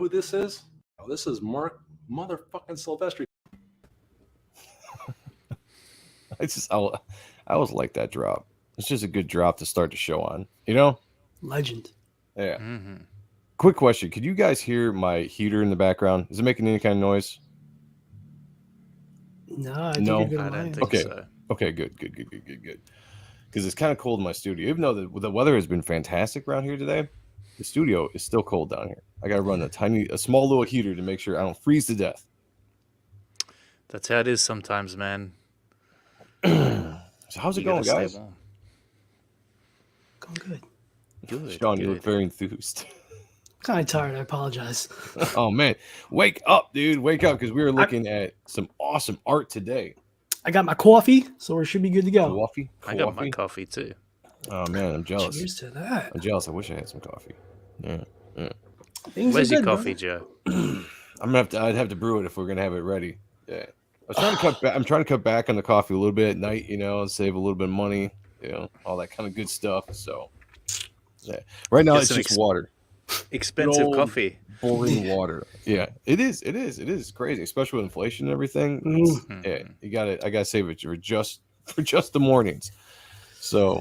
who this is? Oh, this is Mark motherfucking Silvestri. I always like that drop. It's just a good drop to start the show on. You know? Legend. Yeah. Mm-hmm. Quick question. Could you guys hear my heater in the background? Is it making any kind of noise? No, I think you're good. I don't think so. Okay, good. Because it's kind of cold in my studio. Even though the weather has been fantastic around here today, the studio is still cold down here. I got to run a small little heater to make sure I don't freeze to death. That's how it is sometimes, man. So how's it going, guys? Going good. Good. Sean, you look very enthused. Kind of tired. I apologize. Oh man, wake up, dude! Wake up, because we were looking at some awesome art today. I got my coffee, so we should be good to go. Coffee? I got my coffee too. Oh man, I'm jealous. Cheers to that. I'm jealous. I wish I had some coffee. Yeah. Where's your coffee, Joe? I'd have to brew it if we're gonna have it ready. Yeah. I'm trying to cut back on the coffee a little bit at night, and save a little bit of money, all that kind of good stuff. So, yeah. Right now it's just water. Expensive coffy. Boring water. Yeah, it is. It's crazy, especially with inflation and everything. Yeah, I gotta save it for just the mornings. So,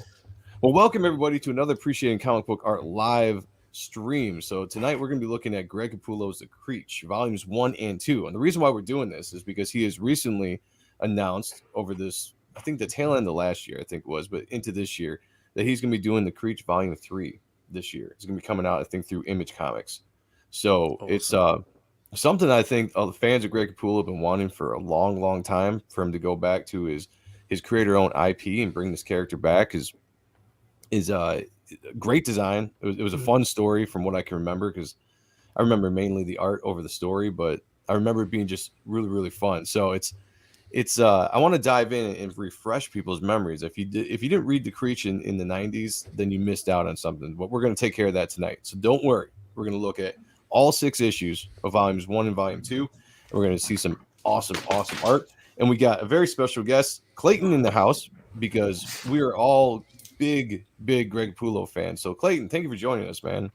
well, welcome everybody to another Appreciating Comic Book Art live stream. So tonight we're going to be looking at Greg Capullo's The Creech, volumes 1 and 2. And the reason why we're doing this is because he has recently announced over this, I think the tail end of last year, I think it was, but into this year, that he's going to be doing The Creech volume 3 this year. It's going to be coming out, I think, through Image Comics. So It's something I think all the fans of Greg Capullo have been wanting for a long, long time, for him to go back to his creator-owned IP and bring this character back is great design. It was a fun story from what I can remember, because I remember mainly the art over the story, but I remember it being just really, really fun. So it's I want to dive in and refresh people's memories. If you didn't read The Creech in the 90s, then you missed out on something. But we're going to take care of that tonight. So don't worry. We're going to look at all 6 issues of volumes 1 and volume 2. And we're going to see some awesome art. And we got a very special guest, Clayton, in the house, because we are all big Greg Capullo fan. So Clayton, thank you for joining us, man.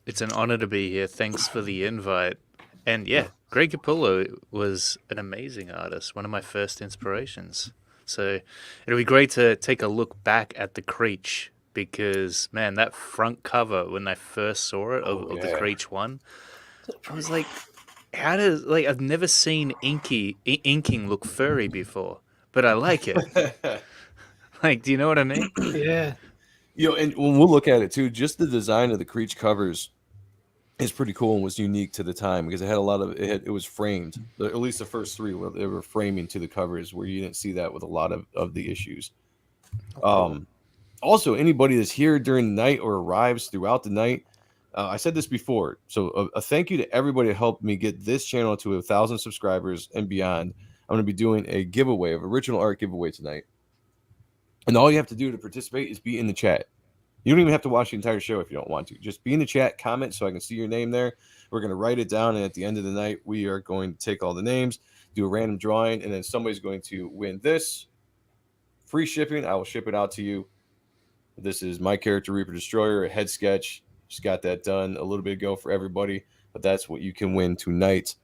It's an honor to be here. Thanks for the invite. And yeah, Greg Capullo was an amazing artist, one of my first inspirations. So it'll be great to take a look back at The Creech, because man, that front cover when I first saw it of The Creech 1, I was like, I've never seen inking look furry before, but I like it. Like, do you know what I mean? Yeah. And when we'll look at it too, just the design of the Creech covers is pretty cool and was unique to the time, because it had a lot of it was framed. At least the first 3 where they were framing to the covers, where you didn't see that with a lot of the issues. Also, anybody that's here during the night or arrives throughout the night, I said this before, so a thank you to everybody that helped me get this channel to 1,000 subscribers and beyond. I'm going to be doing a giveaway of original art giveaway tonight. And all you have to do to participate is be in the chat. You don't even have to watch the entire show if you don't want to. Just be in the chat, comment so I can see your name there. We're going to write it down, and at the end of the night, we are going to take all the names, do a random drawing, and then somebody's going to win this. Free shipping. I will ship it out to you. This is my character, Reaper Destroyer, a head sketch. Just got that done a little bit ago for everybody. But that's what you can win tonight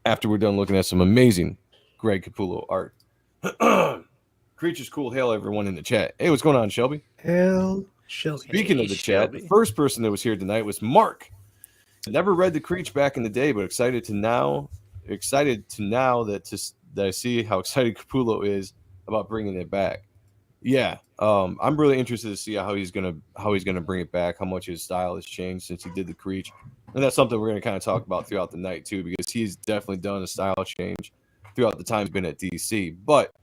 after we're done looking at some amazing Greg Capullo art. Creature's cool. Hail everyone in the chat. Hey, what's going on, Shelby? Shelby. Speaking of the chat, the first person that was here tonight was Mark. Never read The Creech back in the day, but excited to now that I see how excited Capullo is about bringing it back. Yeah, I'm really interested to see how he's gonna bring it back. How much his style has changed since he did The Creech, and that's something we're gonna kind of talk about throughout the night too, because he's definitely done a style change throughout the time he's been at DC. But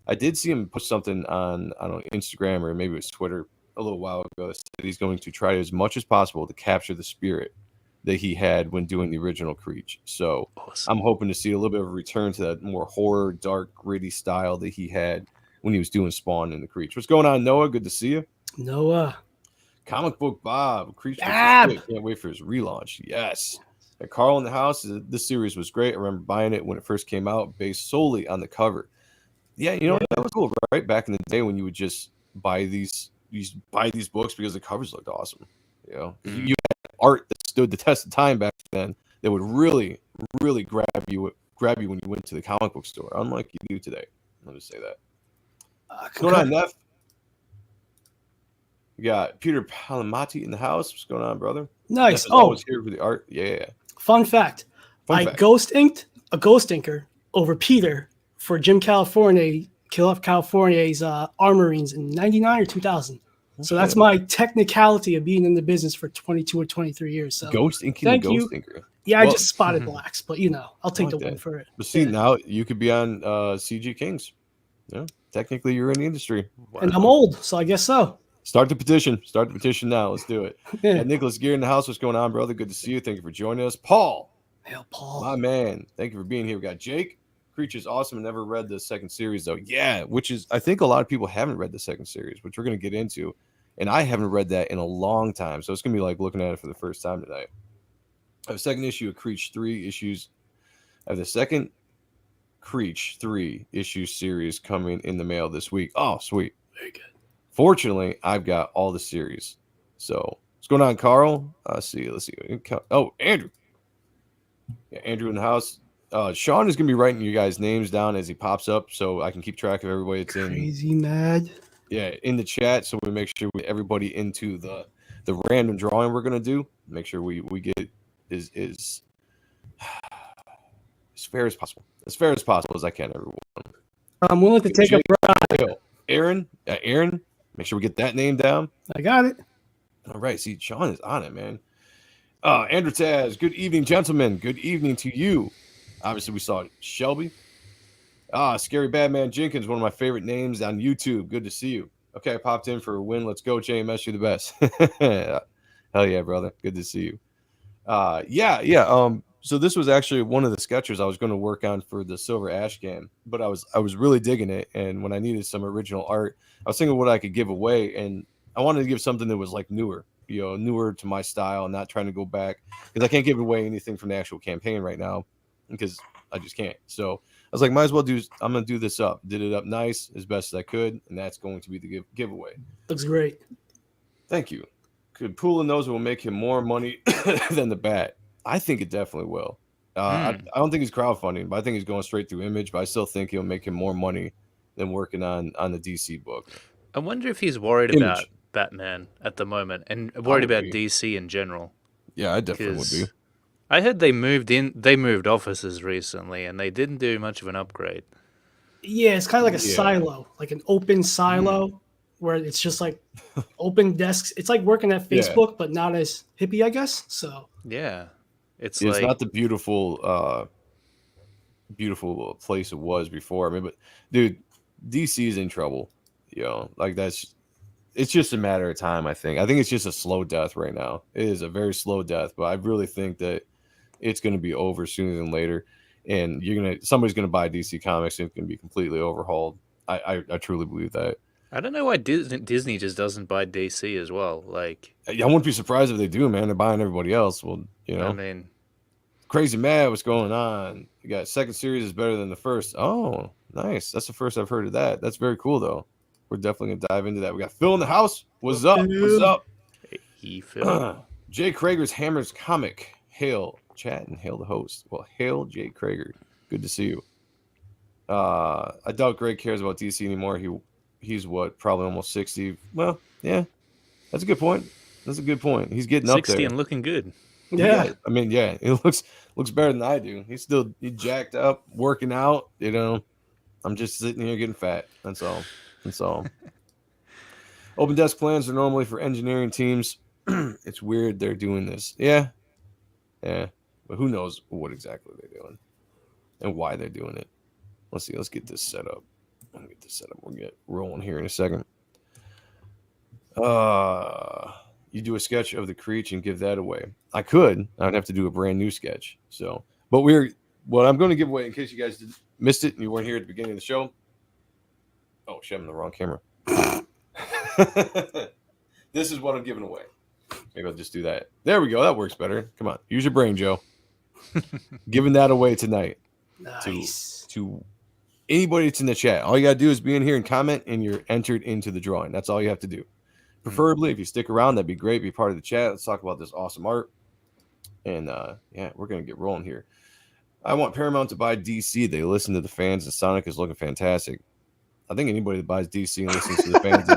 I did see him put something on, I don't know, Instagram or maybe it was Twitter a little while ago, that said he's going to try as much as possible to capture the spirit that he had when doing the original Creech. So awesome. I'm hoping to see a little bit of a return to that more horror, dark, gritty style that he had when he was doing Spawn in the Creech. What's going on, Noah? Good to see you. Noah. Comic Book Bob. Creech. Can't wait for his relaunch. Yes. And Carl in the house. This series was great. I remember buying it when it first came out, based solely on the cover. Yeah, that was cool, right? Back in the day when you would just buy these books because the covers looked awesome. You had art that stood the test of time back then that would really, really grab you when you went to the comic book store, unlike you do today. Let me say that. What's going on, Neff? You got Peter Palamati in the house. What's going on, brother? Nice. Neff is always here for the art. Yeah. Fun fact. I ghost inked a ghost inker over Peter for Jim California's Armorines in 99 or 2000. So that's my technicality of being in the business for 22 or 23 years. So ghost inking the ghost inker. Yeah, I just spotted blacks, but I'll take the win for it. But see, now you could be on CG Kings. Yeah, technically you're in the industry. Wow. And I'm old, so I guess so. Start the petition. Start the petition now. Let's do it. Yeah. Nicholas Gear in the house. What's going on, brother? Good to see you. Thank you for joining us. Paul. Hail, Paul. My man. Thank you for being here. We got Jake. Creech is awesome. I never read the second series, though. Yeah, which is, I think a lot of people haven't read the second series, which we're going to get into. And I haven't read that in a long time. So it's going to be like looking at it for the first time tonight. I have a second issue of Creech 3 issues. I have the second Creech 3 issue series coming in the mail this week. Oh, sweet. Very good. Fortunately, I've got all the series. So what's going on, Carl? Let's see. Oh, Andrew. Yeah, Andrew in the house. Sean is going to be writing you guys' names down as he pops up so I can keep track of everybody that's Crazy mad. Yeah, in the chat, so we make sure we get everybody into the random drawing we're going to do. Make sure we get is as fair as possible. As fair as possible as I can, everyone. I'm willing to take a ride. Aaron, make sure we get that name down. I got it. All right. See, Sean is on it, man. Andrew Taz, good evening, gentlemen. Good evening to you. Obviously, we saw Shelby. Scary Badman Jenkins, one of my favorite names on YouTube. Good to see you. Okay, I popped in for a win. Let's go, JMS. You're the best. Hell yeah, brother. Good to see you. So this was actually one of the sketches I was going to work on for the Silver Ash game, but I was really digging it. And when I needed some original art, I was thinking what I could give away, and I wanted to give something that was like newer to my style, and not trying to go back, because I can't give away anything from the actual campaign right now because I just can't. So I was like, might as well I'm going to do this up. Did it up nice as best as I could, and that's going to be the giveaway. Looks great. Thank you. Capullo knows it will make him more money than the bat. I think it definitely will. I don't think he's crowdfunding, but I think he's going straight through Image. But I still think he'll make him more money than working on the DC book. I wonder if he's worried about Batman at the moment and worried about DC in general. Yeah, I definitely would be. I heard they moved offices recently, and they didn't do much of an upgrade. Yeah, it's kind of like a silo, like an open silo, where it's just like open desks. It's like working at Facebook, but not as hippie, I guess. So yeah, it's not the beautiful place it was before. I mean, but dude, DC is in trouble. Like it's just a matter of time. I think it's just a slow death right now. It is a very slow death, but I really think that it's going to be over sooner than later, and somebody's going to buy DC Comics and it's going to be completely overhauled. I truly believe that. I don't know why Disney just doesn't buy DC as well. Like, I wouldn't be surprised if they do, man. They're buying everybody else. Well, I mean, crazy mad. What's going on? You got second series is better than the first. Oh, nice. That's the first I've heard of that. That's very cool, though. We're definitely gonna dive into that. We got Phil in the house. What's up? What's up? Hey, Phil. Jay Krager's Hammers Comic. Hail chat and hail the host. Well, hail Jay Krager. Good to see you. I doubt Greg cares about DC anymore. He's what, probably almost 60. Well, yeah, that's a good point. He's getting up there. 60 and looking good. Yeah. I mean, yeah, it looks better than I do. He's jacked up, working out. I'm just sitting here getting fat. That's all. Open desk plans are normally for engineering teams. It's weird they're doing this. Yeah. But who knows what exactly they're doing and why they're doing it. Let's see. Let's get this set up. We'll get rolling here in a second. You do a sketch of the Creech and give that away. I could. I'd have to do a brand new sketch. So, but what I'm going to give away, in case you guys missed it and you weren't here at the beginning of the show. Oh, shit, I'm in the wrong camera. This is what I'm giving away. Maybe I'll just do that. There we go. That works better. Come on. Use your brain, Joe. Giving that away tonight. Nice. To anybody that's in the chat. All you got to do is be in here and comment, and you're entered into the drawing. That's all you have to do. Preferably, if you stick around, that'd be great. Be part of the chat. Let's talk about this awesome art. And yeah, we're gonna get rolling here. I want Paramount to buy DC. They listen to the fans, and Sonic is looking fantastic. I think anybody that buys DC and listens to the fans is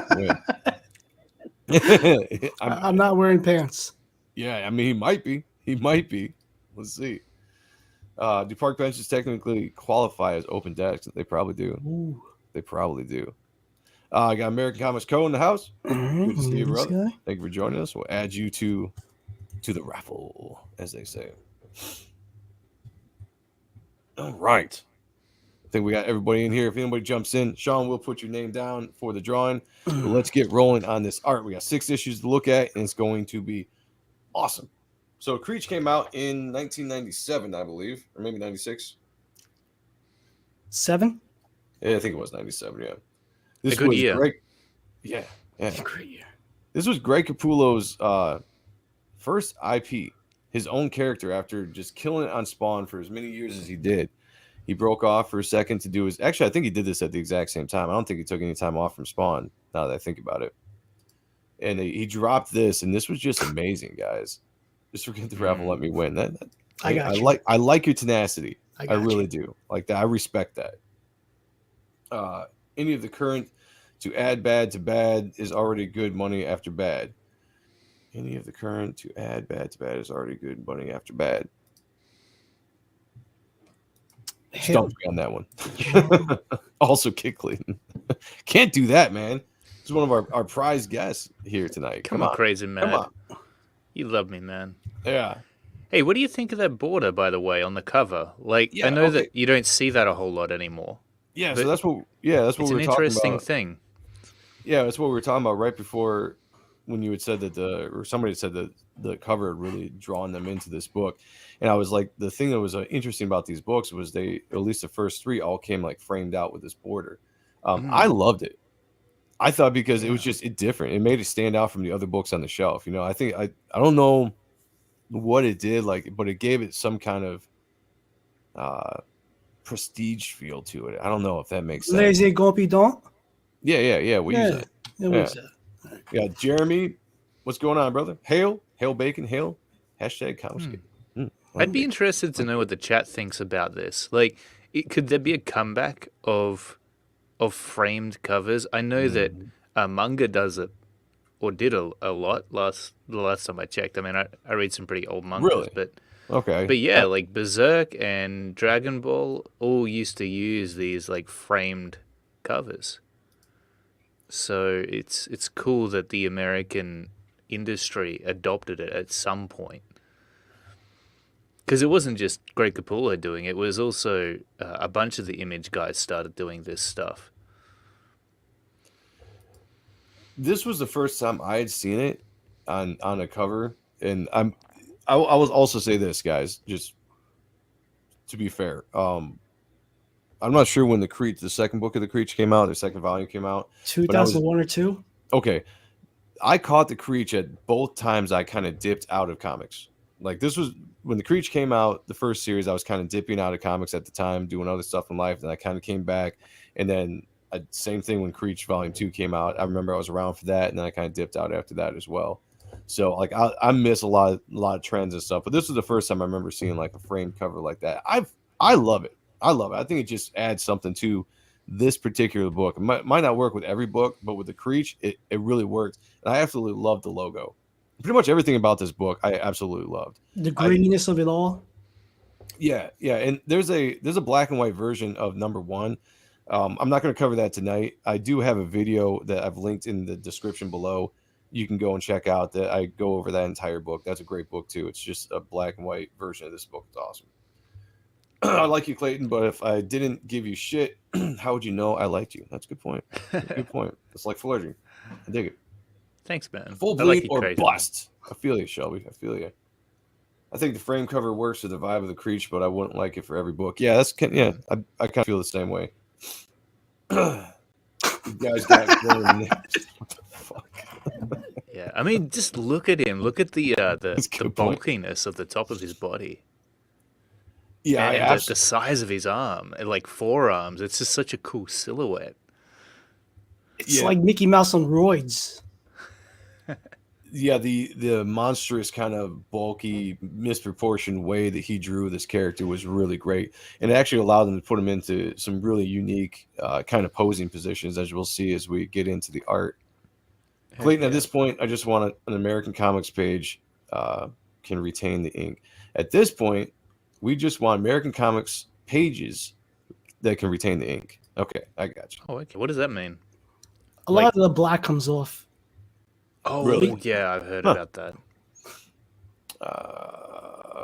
gonna win. I'm not wearing pants. Yeah, I mean, he might be. He might be. Let's see. Do park benches technically qualify as open decks? They probably do. Ooh. They probably do. I got American Comics Co. in the house. Good to see you, brother. Guy. Thank you for joining us. We'll add you to the raffle, as they say. All right. I think we got everybody in here. If anybody jumps in, Sean will put your name down for the drawing. But let's get rolling on this art. We got 6 issues to look at, and it's going to be awesome. So Creech came out in 1997, I believe, or maybe 96. 7? Yeah, I think it was 97. Yeah, this A good was year. Greg. Yeah. Great year. This was Greg Capullo's first IP, his own character. After just killing it on Spawn for as many years as he did, he broke off for a second to do his. Actually, I think he did this at the exact same time. I don't think he took any time off from Spawn. Now that I think about it, and he dropped this, and this was just amazing, guys. Just forget the raffle, let me win. I got you. I like your tenacity. I I got really you. do. Like that. I respect that. Any of the current to add bad to bad is already good money after bad. Any of the current to add bad to bad is already good money after bad. Stump me on that one. Also, Kick Clayton. Can't do that, man. This is one of our prize guests here tonight. Come on, crazy man. Come on. You love me, man. Yeah. Hey, what do you think of that border, by the way, on the cover? Like, Yeah, I know okay. that you don't see that a whole lot anymore. Yeah, But so that's what we were It's talking an about. interesting thing. Yeah, that's what we were talking about right before when you had said that somebody had said that the cover had really drawn them into this book. And I was like, the thing that was interesting about these books was they, at least the first 3 all came like framed out with this border. I loved it. I thought because it was just different. It made it stand out from the other books on the shelf. You know, I think I don't know what it did, like, but it gave it some kind of prestige feel to it. I don't know if that makes sense. Les Incompetents. Yeah. We use that. It was that. Yeah, Jeremy, what's going on, brother? Hail bacon, hail. Hashtag Comicscape. I'd be interested to know what the chat thinks about this. Like, could there be a comeback of framed covers? I know that manga does it, or did a lot the last time I checked. I mean, I read some pretty old mangas, Really? but yeah, like Berserk and Dragon Ball all used to use these like framed covers. So it's cool that the American industry adopted it at some point. Because it wasn't just Greg Capullo doing it. It was also a bunch of the Image guys started doing this stuff. This was the first time I had seen it on a cover, and I will also say this, guys, just to be fair. I'm not sure when the second book of the Creech came out, the second volume came out. 2001 or 2. Okay, I caught the Creech at both times. I kind of dipped out of comics. Like this was when the Creech came out, the first series. I was kind of dipping out of comics at the time, doing other stuff in life. Then I kind of came back, and then same thing when Creech Volume 2 came out. I remember I was around for that, and then I kind of dipped out after that as well. So like I miss a lot of trends and stuff. But this was the first time I remember seeing like a framed cover like that. I love it. I love it. I think it just adds something to this particular book. It might not work with every book, but with the Creech, it really worked. And I absolutely loved the logo. Pretty much everything about this book, I absolutely loved. The grittiness of it all. Yeah. And there's a black and white version of number 1. I'm not going to cover that tonight. I do have a video that I've linked in the description below. You can go and check out that. I go over that entire book. That's a great book too. It's just a black and white version of this book. It's awesome. I like you, Clayton, but if I didn't give you shit, how would you know I liked you? That's a good point. That's a good point. It's like flirting. I dig it. Thanks, man. Full I like bleed you, or crazy. bust. I feel you, Shelby. I feel you. I think the frame cover works for the vibe of the Creech, but I wouldn't like it for every book. Yeah, I kind of feel the same way. You guys got what the fuck? Yeah, I mean, just look at him. Look at the point. bulkiness of the top of his body. Yeah, and the size of his arm, and like forearms. It's just such a cool silhouette. It's like Mickey Mouse on roids. yeah, the monstrous kind of bulky, misproportioned way that he drew this character was really great, and it actually allowed him to put him into some really unique kind of posing positions, as we'll see as we get into the art. Clayton, at this point, I just want an American Comics page can retain the ink. At this point, we just want American Comics pages that can retain the ink. Okay, I got you. Oh, okay. What does that mean? A lot of the black comes off. Oh, Really? yeah, I've heard about that.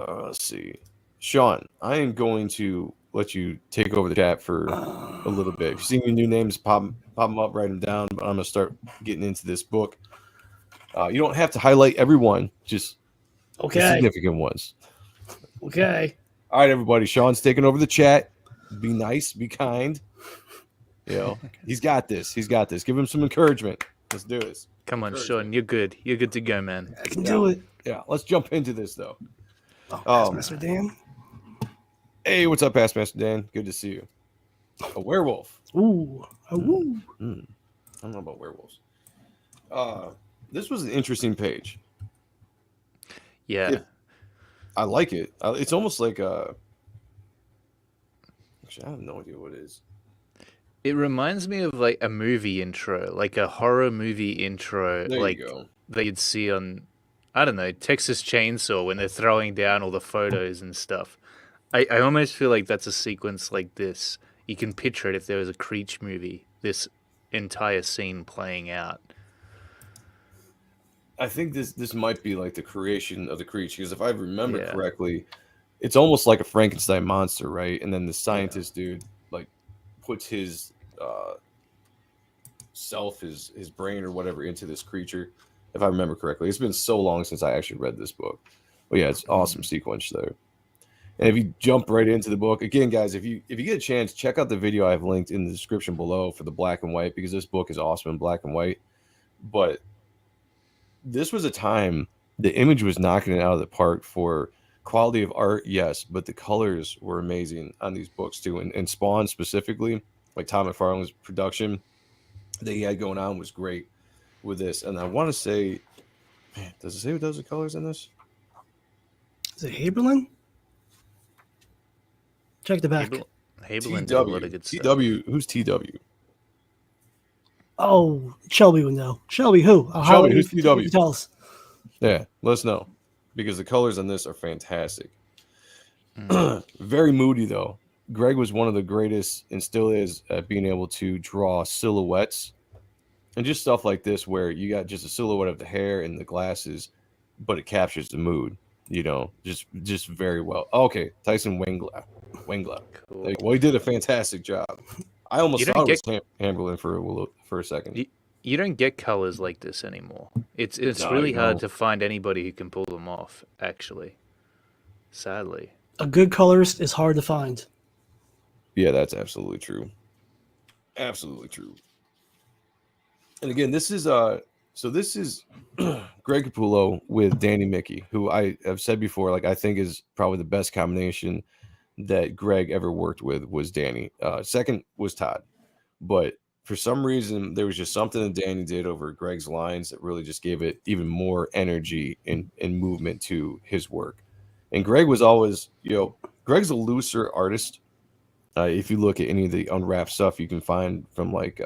Let's see. Sean, I am going to let you take over the chat for a little bit. If you see any new names, pop them up, write them down. But I'm going to start getting into this book. You don't have to highlight everyone, just the significant ones. Okay. All right, everybody. Sean's taking over the chat. Be nice, be kind. You know, he's got this. He's got this. Give him some encouragement. Let's do this. Come on, Sean, you're good. You're good to go, man. I can do it. Yeah, let's jump into this, though. Oh, Master Dan. Hey, what's up, Past Master Dan? Good to see you. A werewolf. Ooh. Ooh. I don't know about werewolves. This was an interesting page. Yeah. I like it. It's almost like a... Actually, I have no idea what it is. It reminds me of like a movie intro, like a horror movie intro, There like you go. that you'd see on, I don't know, Texas Chainsaw when they're throwing down all the photos and stuff. I almost feel like that's a sequence like this. You can picture it if there was a Creech movie, this entire scene playing out. I think this might be like the creation of the Creech, because if I remember correctly, it's almost like a Frankenstein monster, right? And then the scientist dude like puts his his brain or whatever into this creature, if I remember correctly. It's been so long since I actually read this book. But yeah, it's awesome sequence there. And if you jump right into the book, again, guys, if you get a chance, check out the video I've linked in the description below for the black and white, because this book is awesome in black and white. But this was a time the Image was knocking it out of the park for quality of art, yes, but the colors were amazing on these books too. And Spawn specifically, like Tom McFarlane's production that he had going on was great with this. And I want to say, man, does it say who does the colors in this? Is it Haberlin? Check the back. Haberlin did a lot of good stuff. TW, who's TW? Oh, Shelby would know. Shelby who? Shelby, who's TW? Tell us. Yeah, let us know, because the colors on this are fantastic. Very moody, though. Greg was one of the greatest, and still is, at being able to draw silhouettes and just stuff like this, where you got just a silhouette of the hair and the glasses, but it captures the mood. You know, just very well. Okay, Tyson Wengler. Cool. Well, he did a fantastic job. I almost thought it was Hamberlin for a second. You don't get colors like this anymore. It's really hard to find anybody who can pull them off, actually. Sadly. A good colorist is hard to find. Yeah, that's absolutely true. Absolutely true. And again, this is Greg Capullo with Danny Mickey, who I have said before, like, I think is probably the best combination that Greg ever worked with was Danny. Second was Todd. But for some reason, there was just something that Danny did over Greg's lines that really just gave it even more energy and movement to his work. And Greg was always, Greg's a looser artist. If you look at any of the unwrapped stuff you can find from like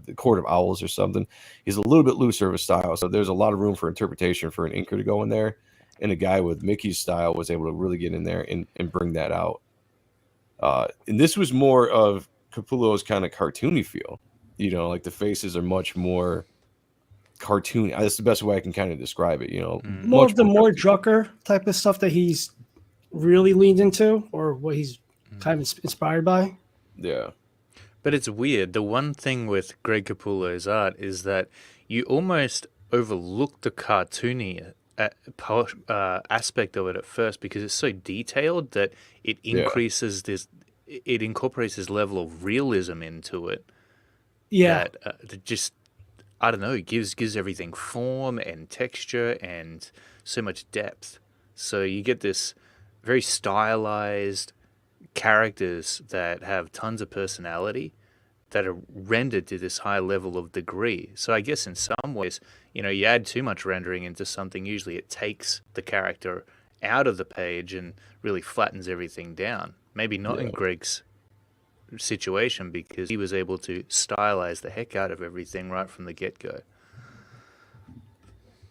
the Court of Owls or something, he's a little bit looser of a style. So there's a lot of room for interpretation for an inker to go in there. And a guy with Mickey's style was able to really get in there and bring that out. And this was more of Capullo's kind of cartoony feel. Like the faces are much more cartoony. That's the best way I can kind of describe it. More of the more Drucker type of stuff that he's really leaned into, or what he's kind of inspired by. Yeah. But it's weird. The one thing with Greg Capullo's art is that you almost overlook the cartoony aspect of it at first, because it's so detailed that it increases it incorporates this level of realism into it. Yeah. That just, I don't know, gives everything form and texture and so much depth. So you get this very stylized characters that have tons of personality that are rendered to this high level of degree. So I guess in some ways, you add too much rendering into something, usually it takes the character out of the page and really flattens everything down. Maybe not in Greg's situation, because he was able to stylize the heck out of everything right from the get-go.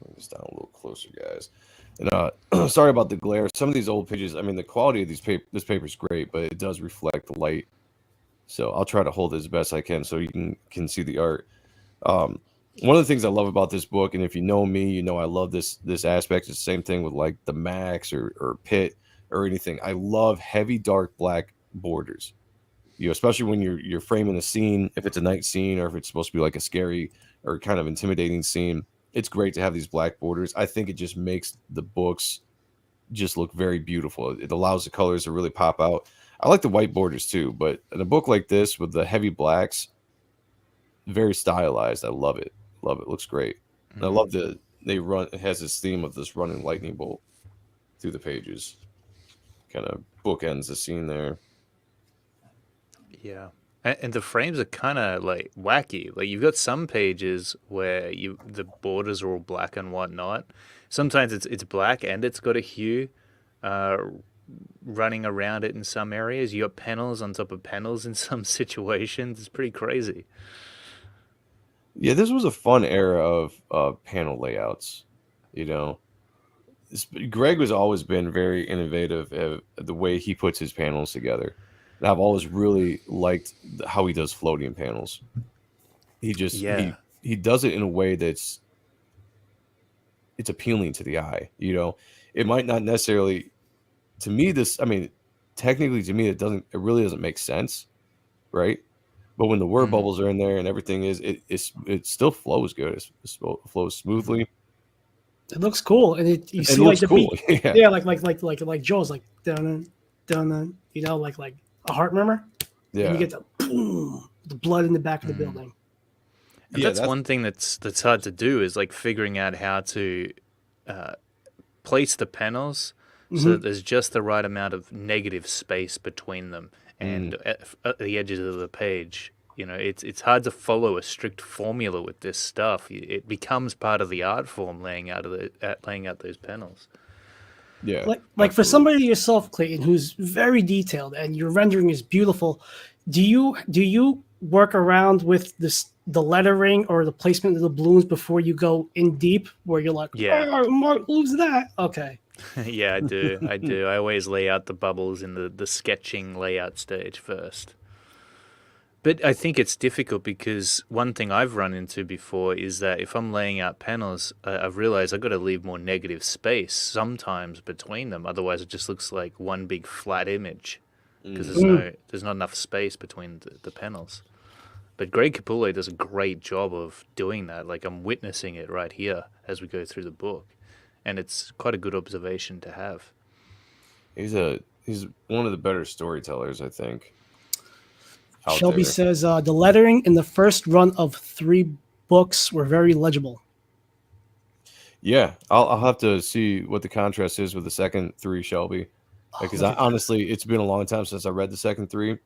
Bring this down a little closer, guys. And sorry about the glare. Some of these old pages, I mean, the quality of this paper is great, but it does reflect the light. So I'll try to hold it as best I can so you can see the art. One of the things I love about this book, and if you know me, you know I love this aspect. It's the same thing with like the Max or Pit or anything. I love heavy dark black borders. Especially when you're framing a scene, if it's a night scene or if it's supposed to be like a scary or kind of intimidating scene, it's great to have these black borders. I think it just makes the books just look very beautiful. It allows the colors to really pop out. I like the white borders too, but in a book like this with the heavy blacks, very stylized. I love it. Love it. Looks great. And I love it has this theme of this running lightning bolt through the pages. Kind of bookends the scene there. Yeah. And the frames are kind of like wacky. Like you've got some pages where the borders are all black and whatnot. Sometimes it's black and it's got a hue running around it in some areas. You got panels on top of panels in some situations. It's pretty crazy. Yeah, this was a fun era of panel layouts. Greg has always been very innovative at the way he puts his panels together. And I've always really liked how he does floating panels. He just he does it in a way it's appealing to the eye. It might not necessarily, to me, technically to me it really doesn't make sense, right? But when the word bubbles are in there and everything it still flows good. It flows smoothly. It looks cool, and you see like the cool. beat, yeah, like Joe's like dun dun, like a heart murmur. Yeah, and you get the blood in the back of the building. And that's one thing that's hard to do, is like figuring out how to place the panels so that there's just the right amount of negative space between them and at the edges of the page. It's hard to follow a strict formula with this stuff. It becomes part of the art form, laying out those panels. Yeah, like for somebody yourself, Clayton, who's very detailed and your rendering is beautiful. Do you work around with the lettering or the placement of the balloons before you go in deep, where you're like, Mark, lose that? Okay. Yeah, I do. I always lay out the bubbles in the sketching layout stage first. But I think it's difficult because one thing I've run into before is that if I'm laying out panels, I've realized I've got to leave more negative space sometimes between them. Otherwise, it just looks like one big flat image because there's not enough space between the panels. But Greg Capullo does a great job of doing that. Like, I'm witnessing it right here as we go through the book. And it's quite a good observation to have. He's one of the better storytellers, I think. Shelby says the lettering in the first run of 3 books were very legible. Yeah, I'll have to see what the contrast is with the second 3, Shelby, because honestly, it's been a long time since I read the second 3.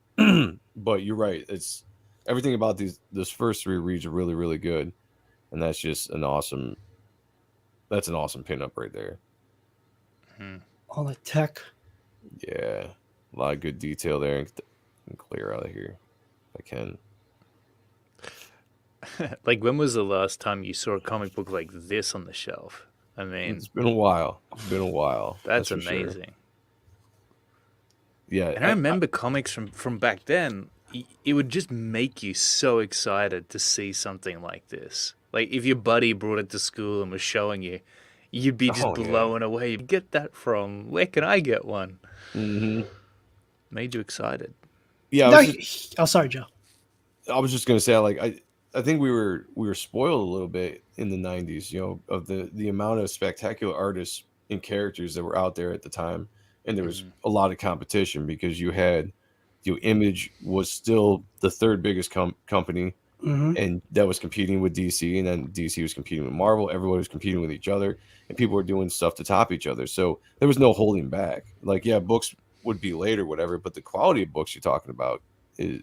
But you're right; it's everything about those first 3 reads are really, really good, and that's just an awesome. That's an awesome pinup right there. All the tech. Yeah, a lot of good detail there. And clear out of here. I can. Like, when was the last time you saw a comic book like this on the shelf? I mean, it's been a while. That's amazing. Sure. Yeah, and I remember comics from back then. It would just make you so excited to see something like this. Like, if your buddy brought it to school and was showing you, you'd be just blown away. You'd get that from, where can I get one? Made you excited. Yeah. Sorry, Joe. I was just gonna say, like, I think we were spoiled a little bit in the 90s, of the amount of spectacular artists and characters that were out there at the time, and there was a lot of competition because you had, Image was still the 3rd biggest company, and that was competing with DC, and then DC was competing with Marvel. Everybody was competing with each other, and people were doing stuff to top each other. So there was no holding back. Like, yeah, books would be late or whatever, but the quality of books you're talking about is,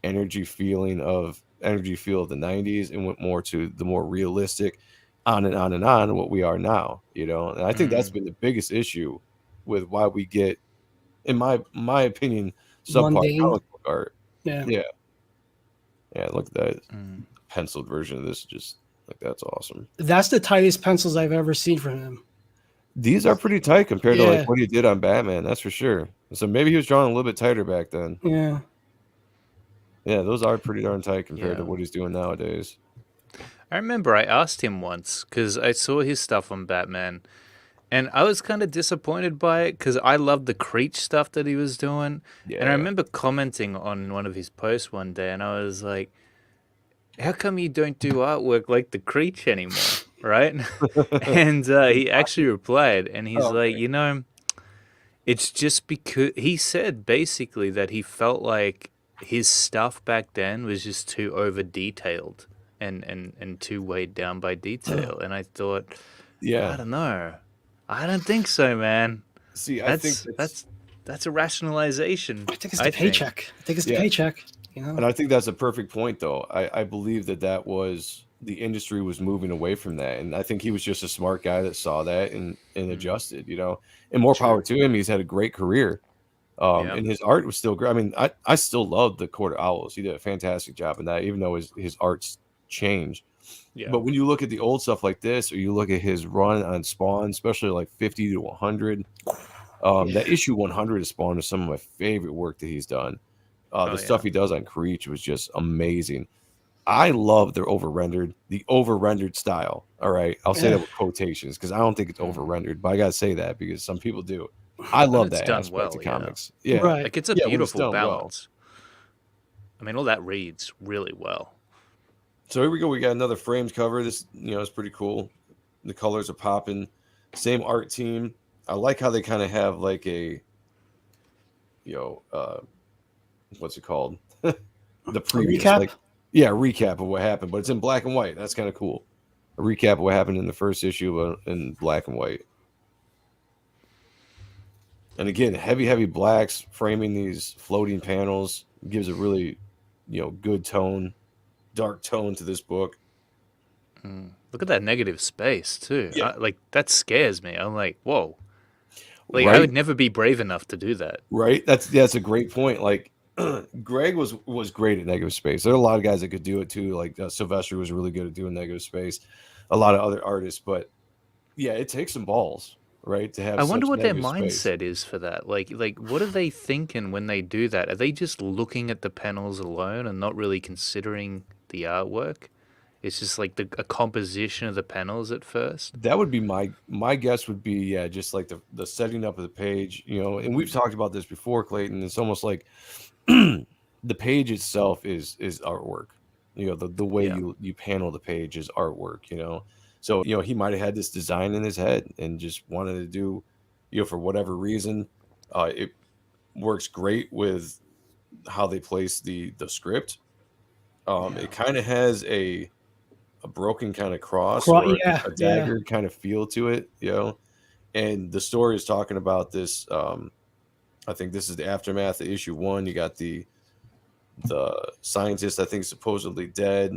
energy feel of the 90s and went more to the more realistic on and on and on what we are now, you know. And I think that's been the biggest issue with why we get, in my opinion, subpar Mundane. comic book art. Yeah. Yeah, look at that penciled version of this. Just like, that's awesome. That's the tightest pencils I've ever seen from him. These are pretty tight compared to Yeah. like what he did on Batman, that's for sure. So maybe he was drawing a little bit tighter back then. Yeah. Yeah, those are pretty darn tight compared to what he's doing nowadays. I remember I asked him once because I saw his stuff on Batman, and I was kind of disappointed by it because I loved the Creech stuff that he was doing. Yeah. And I remember commenting on one of his posts one day, and I was like, how come you don't do artwork like the Creech anymore, right? And he actually replied, and he's like, you know, it's just because he said basically that he felt like his stuff back then was just too over detailed and too weighed down by detail. And I thought, I don't know. I don't think so, man. See, I think that's a rationalization. I think it's the paycheck. I think it's the paycheck. You know? And I think that's a perfect point, though. I believe that was the industry was moving away from that, and I think he was just a smart guy that saw that and adjusted, you know. And more power to him. He's had a great career, and his art was still great. I mean, I still love the Court of Owls. He did a fantastic job in that, even though his art's changed. Yeah. But when you look at the old stuff like this, or you look at his run on Spawn, especially like 50 to 100, that issue 100 of Spawn is some of my favorite work that he's done. The stuff he does on Creech was just amazing. I love the over-rendered style. All right. I'll say that with quotations because I don't think it's over-rendered, but I got to say that because some people do. I love that aspect of comics. Yeah. Right. Like, it's a beautiful balance. I mean, all that reads really well. So here we go. We got another framed cover. This, you know, is pretty cool. The colors are popping. Same art team. I like how they kind of have like a, you know, what's it called? The previous recap? like, yeah, recap of what happened, but it's in black and white. That's kind of cool. A recap of what happened in the first issue in black and white. And again, heavy blacks framing these floating panels gives a really, you know, good tone, dark tone to this book. Look at that negative space too. Yeah. Like, that scares me. I'm like, whoa. Like, I would never be brave enough to do that. Right. That's a great point. Like, Greg was great at negative space. There are a lot of guys that could do it too. Like Sylvester was really good at doing negative space. A lot of other artists, but yeah, it takes some balls, right? To have. I wonder what their mindset is for that. Like, what are they thinking when they do that? Are they just looking at the panels alone and not really considering the artwork? It's just like a composition of the panels at first. That would be my guess. Would be just like the setting up of the page, you know. And we've talked about this before, Clayton. It's almost like the page itself is artwork. You know, the way you panel the page is artwork. You know, so you know he might have had this design in his head and just wanted to do, you know, for whatever reason, it works great with how they place the script. It kind of has a broken kind of cross or a dagger kind of feel to it, you know. And the story is talking about this. I think this is the aftermath of issue 1. You got the scientist, I think, supposedly dead.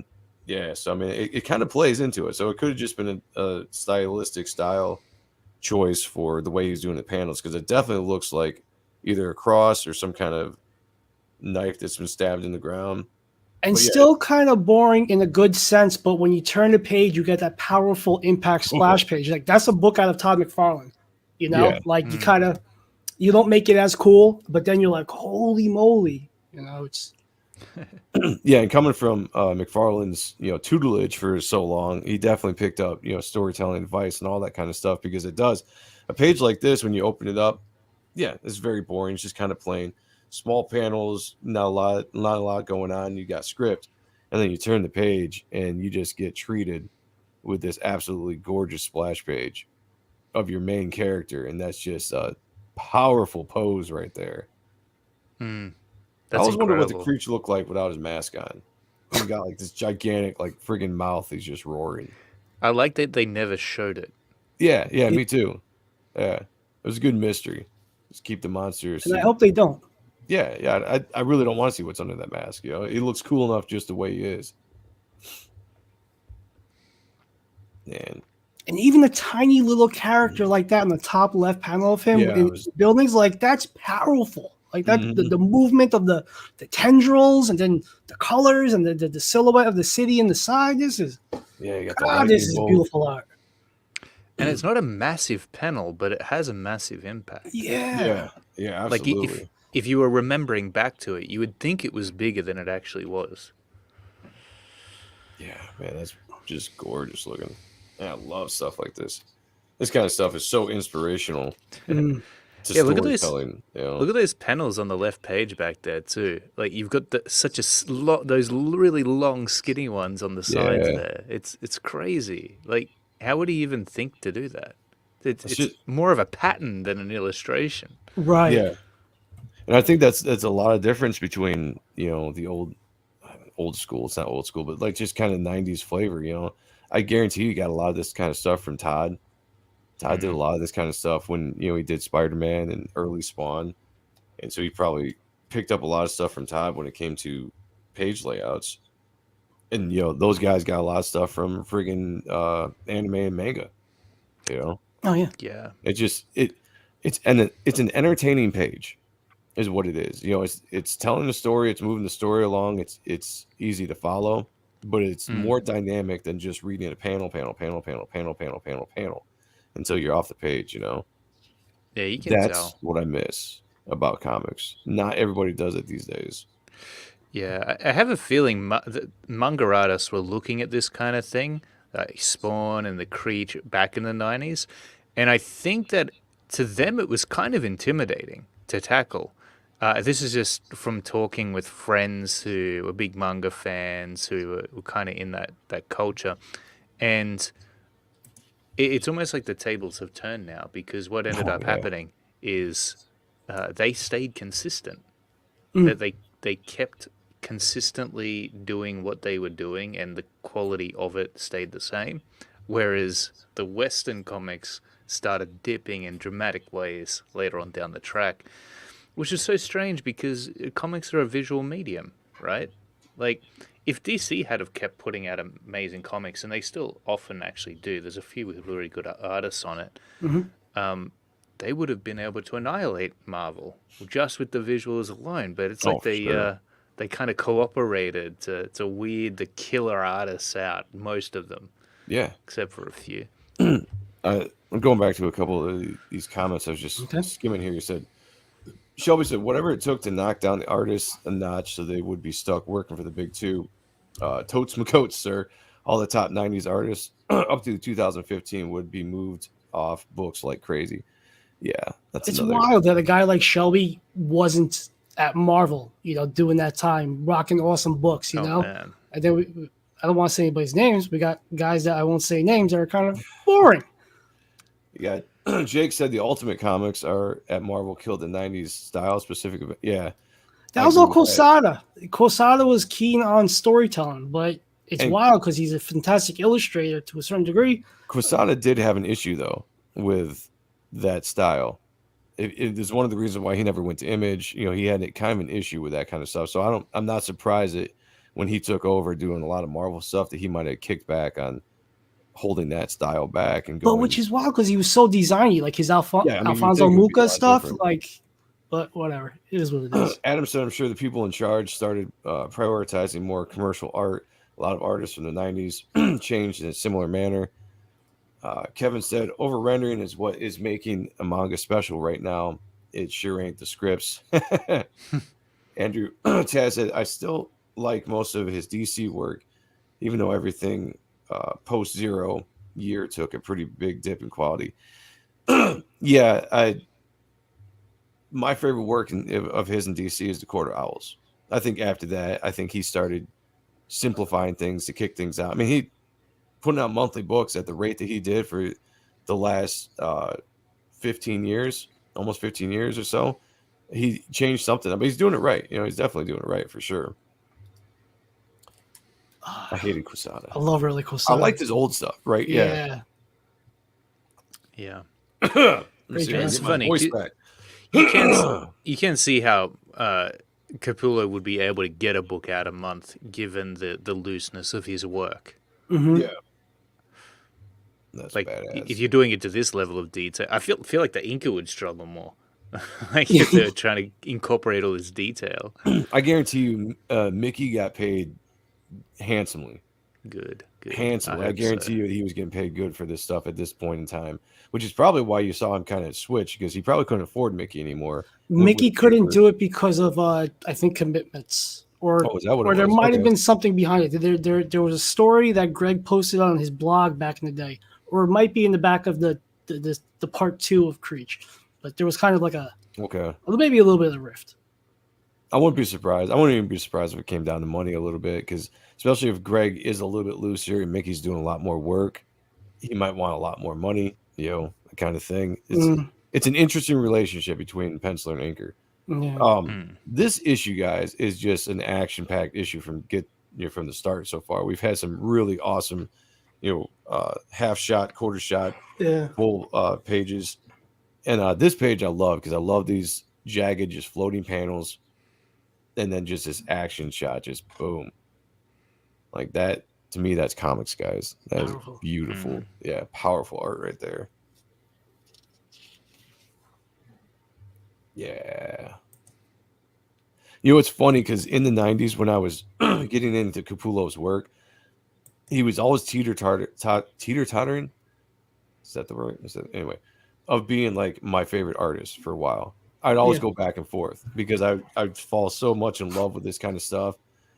Yeah, so I mean, it kind of plays into it. So it could have just been a stylistic style choice for the way he's doing the panels, because it definitely looks like either a cross or some kind of knife that's been stabbed in the ground. And still kind of boring in a good sense, but when you turn the page, you get that powerful impact splash page. Like, that's a book out of Todd McFarlane, you know? Yeah. Like, you don't make it as cool, but then you're like, holy moly, you know, it's... Yeah, and coming from McFarlane's, you know, tutelage for so long, he definitely picked up, you know, storytelling advice and all that kind of stuff, because it does. A page like this, when you open it up, yeah, it's very boring. It's just kind of plain. Small panels, not a lot going on. You got script, and then you turn the page, and you just get treated with this absolutely gorgeous splash page of your main character, and that's just a powerful pose right there. I always wonder what the Creech looked like without his mask on. He got like this gigantic, like friggin' mouth. He's just roaring. I like that they never showed it. Yeah, me too. Yeah, it was a good mystery. Just keep the monsters. And I hope they don't. Yeah. I really don't want to see what's under that mask. You know, he looks cool enough just the way he is. And And even a tiny little character like that in the top left panel of him Yeah, in it was- buildings, like that's powerful. Like that, Mhm. the movement of the tendrils and then the colors and the silhouette of the city and the side. This is yeah, you got the God, lightning this is bolt. beautiful art. And it's not a massive panel, but it has a massive impact. Yeah. Yeah, Like absolutely. if you were remembering back to it, you would think it was bigger than it actually was. Yeah, man, that's just gorgeous looking. Yeah, I love stuff like this. This kind of stuff is so inspirational Mm. to Yeah, look at this. storytelling. You know? Look at those panels on the left page back there too. Like you've got those really long, skinny ones on the sides Yeah. there. It's crazy. Like how would he even think to do that? It's just- more of a pattern than an illustration. Right. Yeah, and I think that's a lot of difference between the old school. It's not old school, but like just kind of '90s flavor. You know, I guarantee you got a lot of this kind of stuff from Todd. Todd did a lot of this kind of stuff when he did Spider-Man and early Spawn, and so he probably picked up a lot of stuff from Todd when it came to page layouts. And those guys got a lot of stuff from friggin' anime and manga. Oh yeah. Yeah. It's an entertaining page, is what it is. It's telling the story, it's moving the story along, it's easy to follow, but it's more dynamic than just reading a panel until you're off the page. Yeah, you can That's tell. what I miss about comics. Not everybody does it these days. Yeah, I have a feeling that manga artists were looking at this kind of thing, like Spawn and the Creech back in the 90s, and I think that to them it was kind of intimidating to tackle. This is just from talking with friends who were big manga fans who were kind of in that culture, and it's almost like the tables have turned now because what ended up happening is they stayed consistent. That they kept consistently doing what they were doing and the quality of it stayed the same, whereas the Western comics started dipping in dramatic ways later on down the track, which is so strange because comics are a visual medium, right? Like if DC had have kept putting out amazing comics, and they still often actually do, there's a few with really good artists on it, they would have been able to annihilate Marvel just with the visuals alone. But it's like they kind of cooperated to weed the killer artists out, most of them. Yeah. Except for a few. I'm going back to a couple of these comments. I was just skimming here. You said, Shelby said, whatever it took to knock down the artists a notch so they would be stuck working for the big two. Totes McCoats, sir. All the top 90s artists up to 2015 would be moved off books like crazy. Yeah, It's wild that a guy like Shelby wasn't at Marvel, doing that time, rocking awesome books, Man. And then I don't want to say anybody's names. We got guys that I won't say names that are kind of boring. You got Jake said the Ultimate Comics are at Marvel killed the 90s style specific. Yeah. That was all Quesada. Quesada was keen on storytelling, but it's wild because he's a fantastic illustrator to a certain degree. Quesada did have an issue, though, with that style. It is one of the reasons why he never went to Image. He had kind of an issue with that kind of stuff. So I'm not surprised that when he took over doing a lot of Marvel stuff that he might have kicked back on holding that style back and going. But which is wild because he was so designy, like his Alfonso Mucca stuff. But whatever, it is what it is. Adam said, I'm sure the people in charge started prioritizing more commercial art. A lot of artists from the 90s changed in a similar manner. Kevin said, over-rendering is what is making a manga special right now. It sure ain't the scripts. Andrew Taz said, I still like most of his DC work, even though everything post-Zero year took a pretty big dip in quality. My favorite work of his in DC is the Quarter Owls. I think after that, he started simplifying things to kick things out. I mean, he putting out monthly books at the rate that he did for the last 15 years, almost 15 years or so. He changed something. I mean, he's doing it right. He's definitely doing it right for sure. I hated Quesada. I love really Quesada. I liked his old stuff, right? Yeah. It's funny. You can see how Capullo would be able to get a book out a month given the looseness of his work. Mhm. Yeah. That's Like badass. if you're doing it to this level of detail, I feel like the inker would struggle more. Like if they're trying to incorporate all this detail. I guarantee you, Mickey got paid handsomely. Good. Handsomely. I hope guarantee you he was getting paid good for this stuff at this point in time, which is probably why you saw him kind of switch, because he probably couldn't afford Mickey anymore. Mickey couldn't do it because of I think commitments, or Oh, is that what or it there was? might have Okay. been something behind it. There was a story that Greg posted on his blog back in the day, or it might be in the back of the part 2 of Creech, but there was kind of like maybe a little bit of a rift. I wouldn't be surprised. I wouldn't even be surprised if it came down to money a little bit, because especially if Greg is a little bit looser and Mickey's doing a lot more work, he might want a lot more money, that kind of thing. It's an interesting relationship between penciler and inker. Yeah. This issue, guys, is just an action-packed issue from the start so far. We've had some really awesome, half shot, quarter shot, full pages, and this page I love because I love these jagged, just floating panels, and then just this action shot, just boom, like that. To me, that's comics, guys. That is beautiful. Yeah, powerful art right there. Yeah. It's funny because in the 90s, when I was getting into Capullo's work, he was always teeter-tottering. Is that the word? Anyway, of being like my favorite artist for a while. I'd always go back and forth because I'd fall so much in love with this kind of stuff.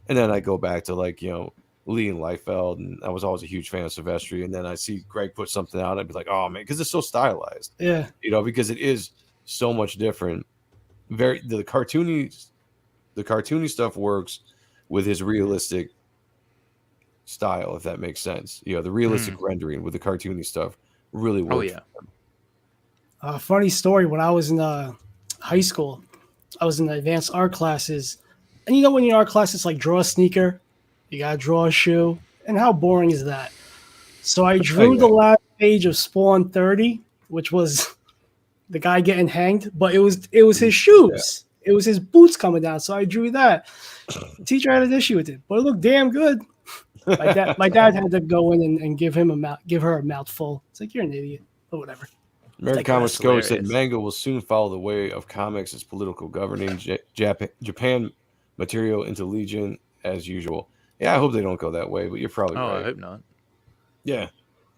And then I go back to Lee and Liefeld, and I was always a huge fan of Silvestri. And then I see Greg put something out, I'd be like, oh man, because it's so stylized. Yeah. Because it is so much different. The cartoony stuff works with his realistic style, if that makes sense. The realistic rendering with the cartoony stuff really works. Oh yeah. Funny story. When I was in high school, I was in the advanced art classes, and when you're in art classes, like draw a sneaker, you gotta draw a shoe, and how boring is that? So I drew the last page of Spawn 30, which was the guy getting hanged, but it was his shoes. Yeah. It was his boots coming down. So I drew that. The teacher had an issue with it, but it looked damn good. My dad had to go in and give her a mouthful. It's like, you're an idiot, or whatever. American Comics Code said manga will soon follow the way of comics as political governing Japan material into Legion as usual. Yeah, I hope they don't go that way, but you're probably right. I hope not. Yeah.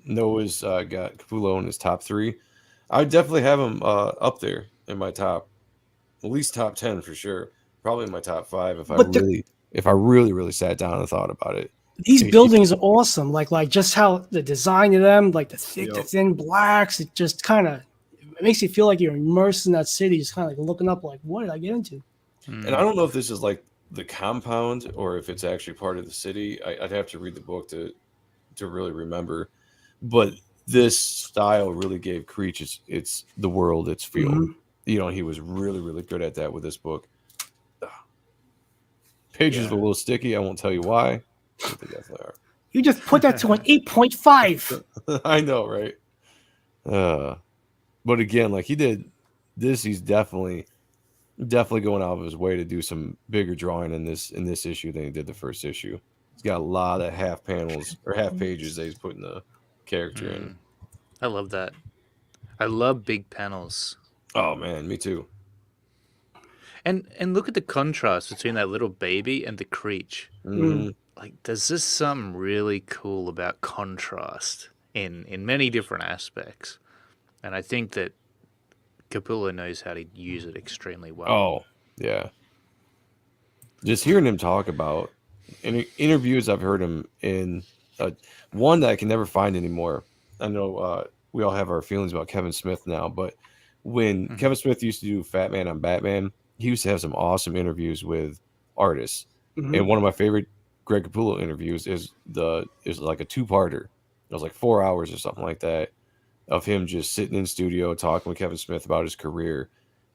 Noah's got Capullo in his top 3. I would definitely have him up there in my top, at least top 10 for sure. Probably in my top 5 if I really sat down and thought about it. These buildings are awesome. Like just how the design of them, like the thick, the thin blacks, it just kind of makes you feel like you're immersed in that city. Just kind of like looking up, like, what did I get into? And I don't know if this is like the compound or if it's actually part of the city. I'd have to read the book to really remember. But this style really gave Creech it's the world its feel. Mm-hmm. He was really good at that with this book. Pages are a little sticky. I won't tell you why. But they definitely are. You just put that to an 8.5. I know, right? But again, like he did this, he's definitely going out of his way to do some bigger drawing in this issue than he did the first issue. He's got a lot of half panels or half pages that he's putting the character in. I love that. I love big panels. Oh man, me too. And look at the contrast between that little baby and the Creech. Mm-hmm. Like, there's just something really cool about contrast in many different aspects. And I think that Capullo knows how to use it extremely well. Oh, yeah. Just hearing him talk about interviews I've heard him in, one that I can never find anymore. I know we all have our feelings about Kevin Smith now, but when Kevin Smith used to do Fat Man on Batman, he used to have some awesome interviews with artists. Mm-hmm. And one of my favorite Greg Capullo interviews is like a 2-parter. It was like 4 hours or something like that of him just sitting in studio talking with Kevin Smith about his career,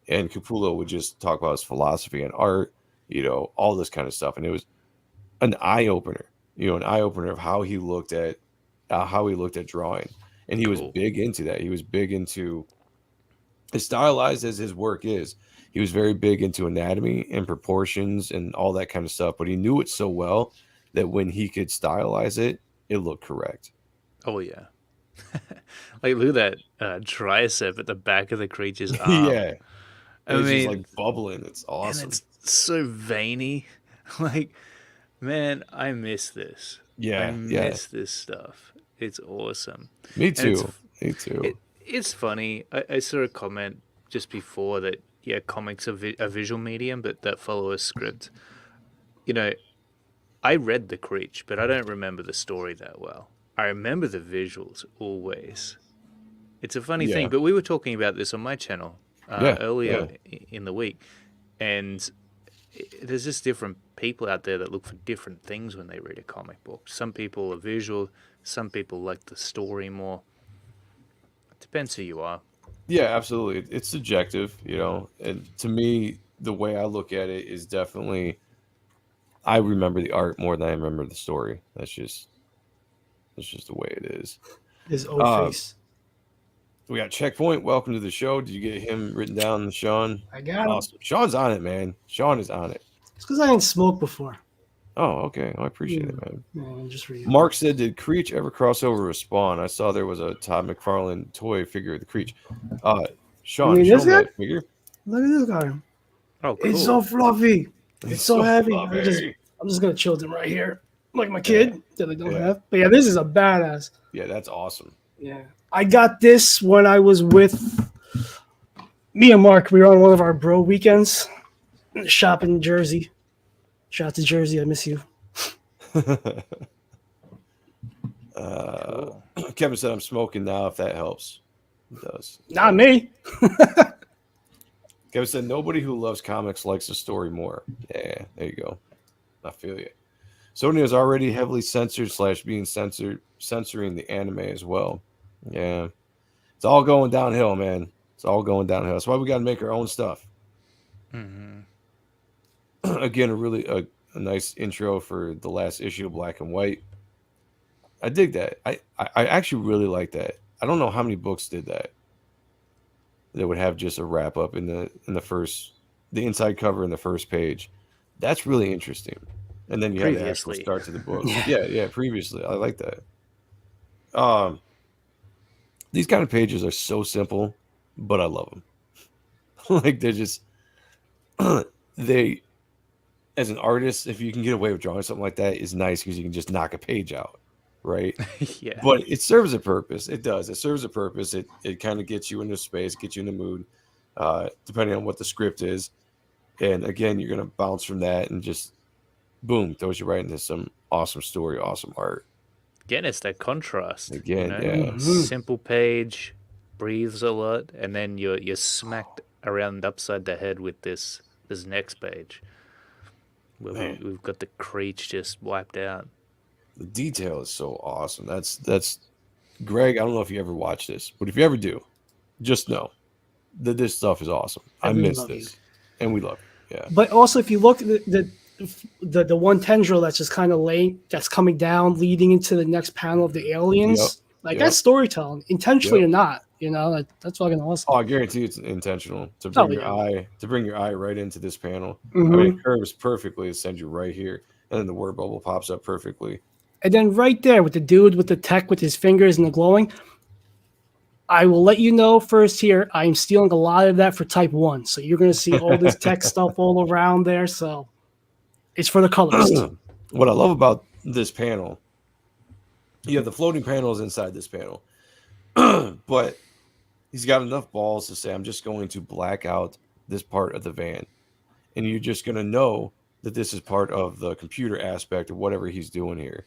and Capullo would just talk about his philosophy and art, all this kind of stuff. And it was an eye opener, of how he looked at drawing. And he was big into that. He was big into, as stylized as his work is, He was very big into anatomy and proportions and all that kind of stuff, but he knew it so well that when he could stylize it, it looked correct. Oh yeah. Like look at that tricep at the back of the creature's arm. Yeah. I It's just mean, like bubbling. It's and awesome. it's so veiny. Like, man, I miss this. I Yeah. miss this stuff. It's awesome. Me And it's too. Me too. it's funny. I saw a comment just before that. Yeah, comics are a visual medium, but that follow a script. You know, I read the Creech, but I don't remember the story that well. I remember the visuals always. It's a funny Yeah. thing, but we were talking about this on my channel Yeah, earlier in the week, and there's just different people out there that look for different things when they read a comic book. Some people are visual, some people like the story more. It depends who you are. Yeah, absolutely. It's subjective, you know. And to me, the way I look at it is definitely I remember the art more than I remember the story. That's just the way it is. His old Uh, face. We got Checkpoint. Welcome to the show. Did you get him written down, Sean? I got him. Awesome. Sean's on it, man. Sean is on it. It's because I didn't smoke before. Oh, okay. I appreciate it, man. Yeah, just for you. Mark said, "Did Creech ever cross over with Spawn?" I saw there was a Todd McFarlane toy figure of the Creech. Sean, mean show this him guy? that figure. Look at this guy. Oh, cool. It's so fluffy. It's so heavy. fluffy. I'm just gonna chill him right here, like my kid that I don't Yeah. have. But yeah, this is a badass. Yeah, that's awesome. Yeah, I got this when I was with me and Mark. We were on one of our bro weekends, shop in Jersey. Shout out to Jersey. I miss you. Kevin said, "I'm smoking now. If that helps, it does." Not me. Kevin said, "Nobody who loves comics likes the story more." Yeah, there you go. I feel you. Sony is already heavily censored / being censoring the anime as well. Yeah, it's all going downhill, man. It's all going downhill. That's why we got to make our own stuff. Mm-hmm. Again, a nice intro for the last issue of Black and White. I dig that. I actually really like that. I don't know how many books did that. That would have just a wrap up in the first, the inside cover in the first page. That's really interesting. And then you have the actual Previously. start to the book. Yeah. Previously, I like that. These kind of pages are so simple, but I love them. Like they're just they. As an artist, if you can get away with drawing something like that, is nice because you can just knock a page out, right? Yeah. But it serves a purpose. It does. It serves a purpose. It kind of gets you into space, gets you in the mood, depending on what the script is. And again, you're gonna bounce from that and just boom, throws you right into some awesome story, awesome art. Again, it's that contrast. Again, you know? yeah. Mhm. Simple page, breathes a lot, and then you're smacked around upside the head with this next page. Where Man. we've got the Creech just wiped out. The detail is so awesome. That's Greg. I don't know if you ever watch this, but if you ever do, just know that this stuff is awesome. I And we miss love this, and we love it. Yeah. But also, if you look at the one tendril that's just kind of laying, that's coming down, leading into the next panel of the aliens, Yep. like Yep. that's storytelling, intentionally Yep. or not. You know, that's fucking awesome. Oh, I guarantee it's intentional to Oh, bring yeah. your eye right into this panel. Mhm. I mean, it curves perfectly to send you right here, and then the word bubble pops up perfectly. And then right there with the dude with the tech with his fingers and the glowing, I will let you know first here, I'm stealing a lot of that for type 1. So you're going to see all this tech stuff all around there. So it's for the colorist. What I love about this panel, you have the floating panels inside this panel, but he's got enough balls to say, I'm just going to black out this part of the van. And you're just going to know that this is part of the computer aspect of whatever he's doing here.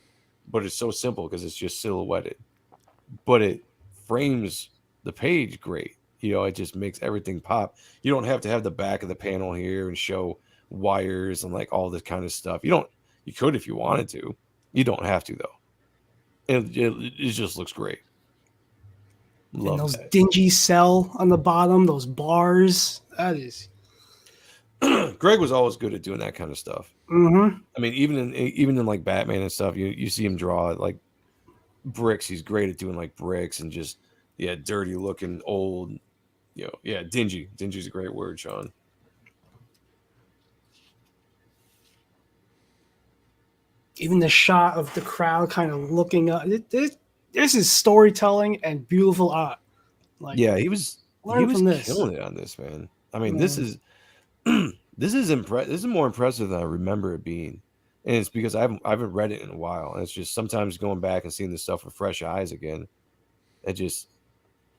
But it's so simple because it's just silhouetted. But it frames the page great. You know, it just makes everything pop. You don't have to have the back of the panel here and show wires and like all this kind of stuff. You could if you wanted to. You don't have to though. And it just looks great. Love And those that. dingy cell on the bottom, those bars. That is. Greg was always good at doing that kind of stuff. Mm-hmm. I mean, even in like Batman and stuff, you see him draw like bricks. He's great at doing like bricks and just dirty looking old, dingy. Dingy's a great word, Sean. Even the shot of the crowd kind of looking up. This is storytelling and beautiful art. Like, Yeah, he was learn from this. killing it on this, man. I mean, Yeah. this is this is more impressive than I remember it being. And it's because I haven't read it in a while. And it's just sometimes going back and seeing this stuff with fresh eyes again. It just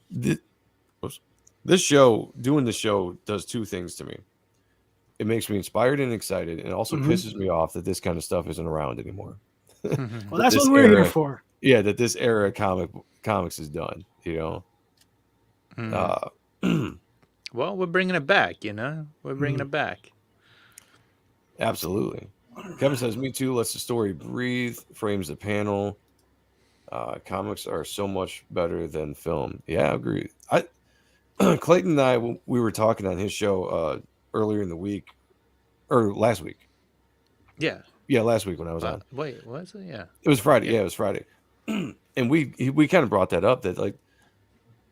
this show, doing the show does two things to me. It makes me inspired and excited, and it also pisses me off that this kind of stuff isn't around anymore. Well, that's This what we're here era- for. Yeah, that this era of comics is done, you know. Well, we're bringing it back, you know? We're bringing it back. Absolutely. Kevin says, "Me too. Lets the story breathe. Frames the panel. Comics are so much better than film." Yeah, I agree. Clayton and I, we were talking on his show earlier in the week, or last week. Yeah. Yeah, last week when I was on. Wait, was it? Yeah. It was Friday. Yeah, it was Friday. And we kind of brought that up, that like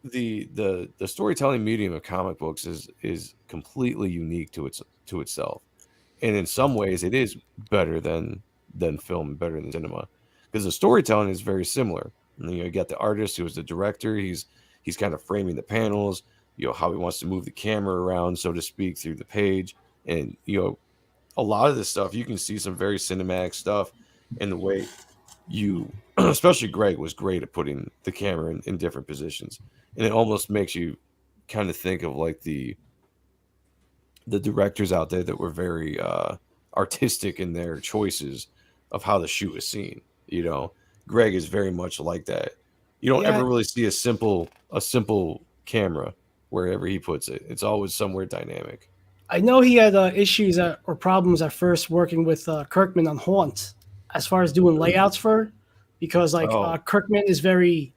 the storytelling medium of comic books is completely unique to itself. And in some ways it is better than film, better than cinema, because the storytelling is very similar. And, you got the artist who is the director. He's kind of framing the panels, how he wants to move the camera around, so to speak, through the page. And a lot of this stuff, you can see some very cinematic stuff in the way especially Greg was great at putting the camera in different positions. And it almost makes you kind of think of like the directors out there that were very artistic in their choices of how the shoot is seen. Greg is very much like that. You don't ever really see a simple camera wherever he puts it. It's always somewhere dynamic. I know he had issues or problems at first working with Kirkman on Haunt, as far as doing layouts for, because Kirkman is very,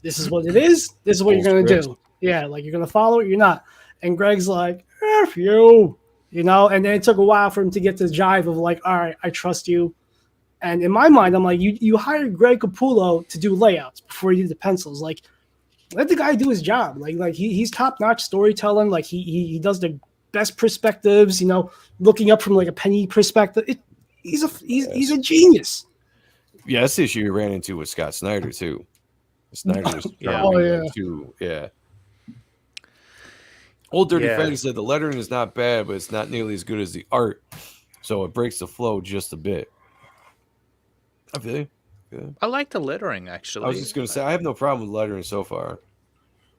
this is what it is. This is what you're going to do. Yeah, like you're going to follow it. You're not. And Greg's like, F you, and then it took a while for him to get the jive of like, all right, I trust you. And in my mind, I'm like, you hired Greg Capullo to do layouts before you did the pencils. Like, let the guy do his job. Like he's top notch storytelling. Like he does the best perspectives. Looking up from like a penny perspective. He's a genius. Yeah, that's the issue we ran into with Scott Snyder too. Snyder's too. Yeah. Old Dirty Freddy said the lettering is not bad, but it's not nearly as good as the art, so it breaks the flow just a bit. I feel you. Yeah. I like the lettering, actually. I was just gonna say I have no problem with lettering so far.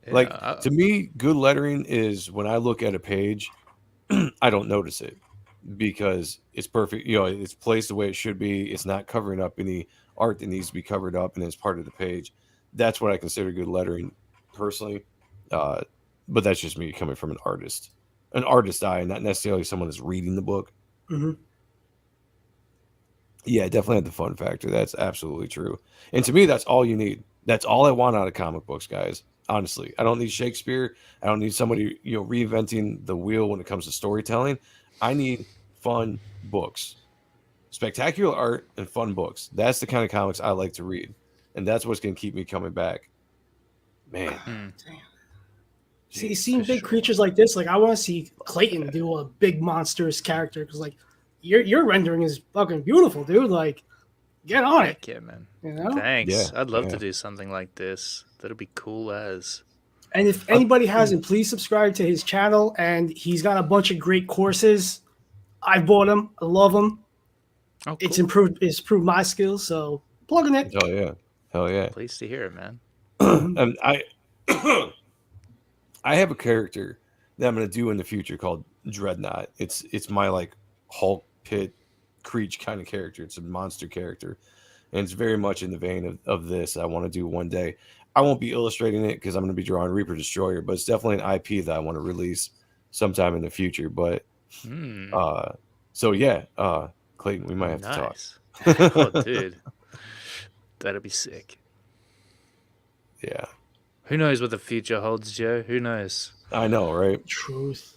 Yeah, to me, good lettering is when I look at a page, I don't notice it because it's perfect. It's placed the way it should be. It's not covering up any art that needs to be covered up, and it's part of the page. That's what I consider good lettering, personally. But that's just me coming from an artist eye, not necessarily someone that's reading the book. Mm-hmm. Yeah, definitely had the fun factor. That's absolutely true. And to me, that's all you need. That's all I want out of comic books, guys. Honestly, I don't need Shakespeare. I don't need somebody, reinventing the wheel when it comes to storytelling. I need fun books, spectacular art, and fun books. That's the kind of comics I like to read, and that's what's going to keep me coming back. Man, see, seeing big creatures like this, like I want to see Clayton do a big monstrous character, because like your rendering is fucking beautiful, dude. Like, get on it. Yeah, man. Thanks. Yeah, I'd love to do something like this. That'd be cool as. And if anybody hasn't, please subscribe to his channel. And he's got a bunch of great courses. I bought them. I love them. Oh, cool. It's improved my skills. So plugging it. Hell yeah. Pleased to hear it, man. And I have a character that I'm going to do in the future called Dreadnought. It's my like Hulk pit Creech kind of character. It's a monster character, and it's very much in the vein of this. I want to do one day. I won't be illustrating it because I'm going to be drawing Reaper Destroyer, but it's definitely an IP that I want to release sometime in the future. But so yeah, Clayton, we might have to talk. Oh, dude, that'd be sick. Yeah. Who knows what the future holds, Joe? Who knows? I know, right? Truth.